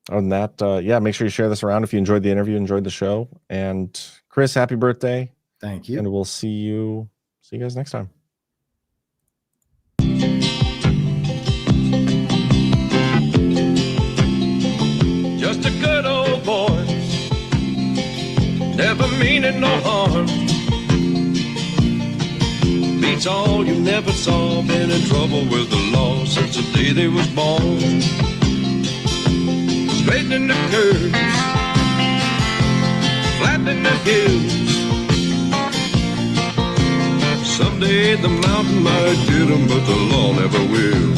Other than that, yeah, make sure you share this around if you enjoyed the interview, enjoyed the show. And Chris, happy birthday. Thank you. And we'll see you guys next time. Just a good old boy, never meaning no harm. Beats all you never saw, been in trouble with the law since the day they was born. Straightening the curves, flattening the hills. Someday the mountain might get them, but the law never will.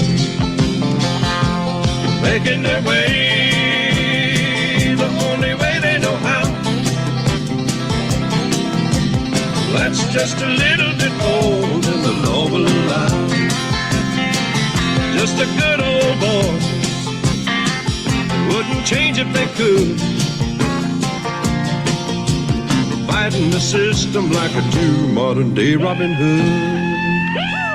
Making their way the only way they know how. That's just a little bit more than the law will allow. Just a good old boy, wouldn't change if they could. Fighting the system like a true modern day Robin Hood.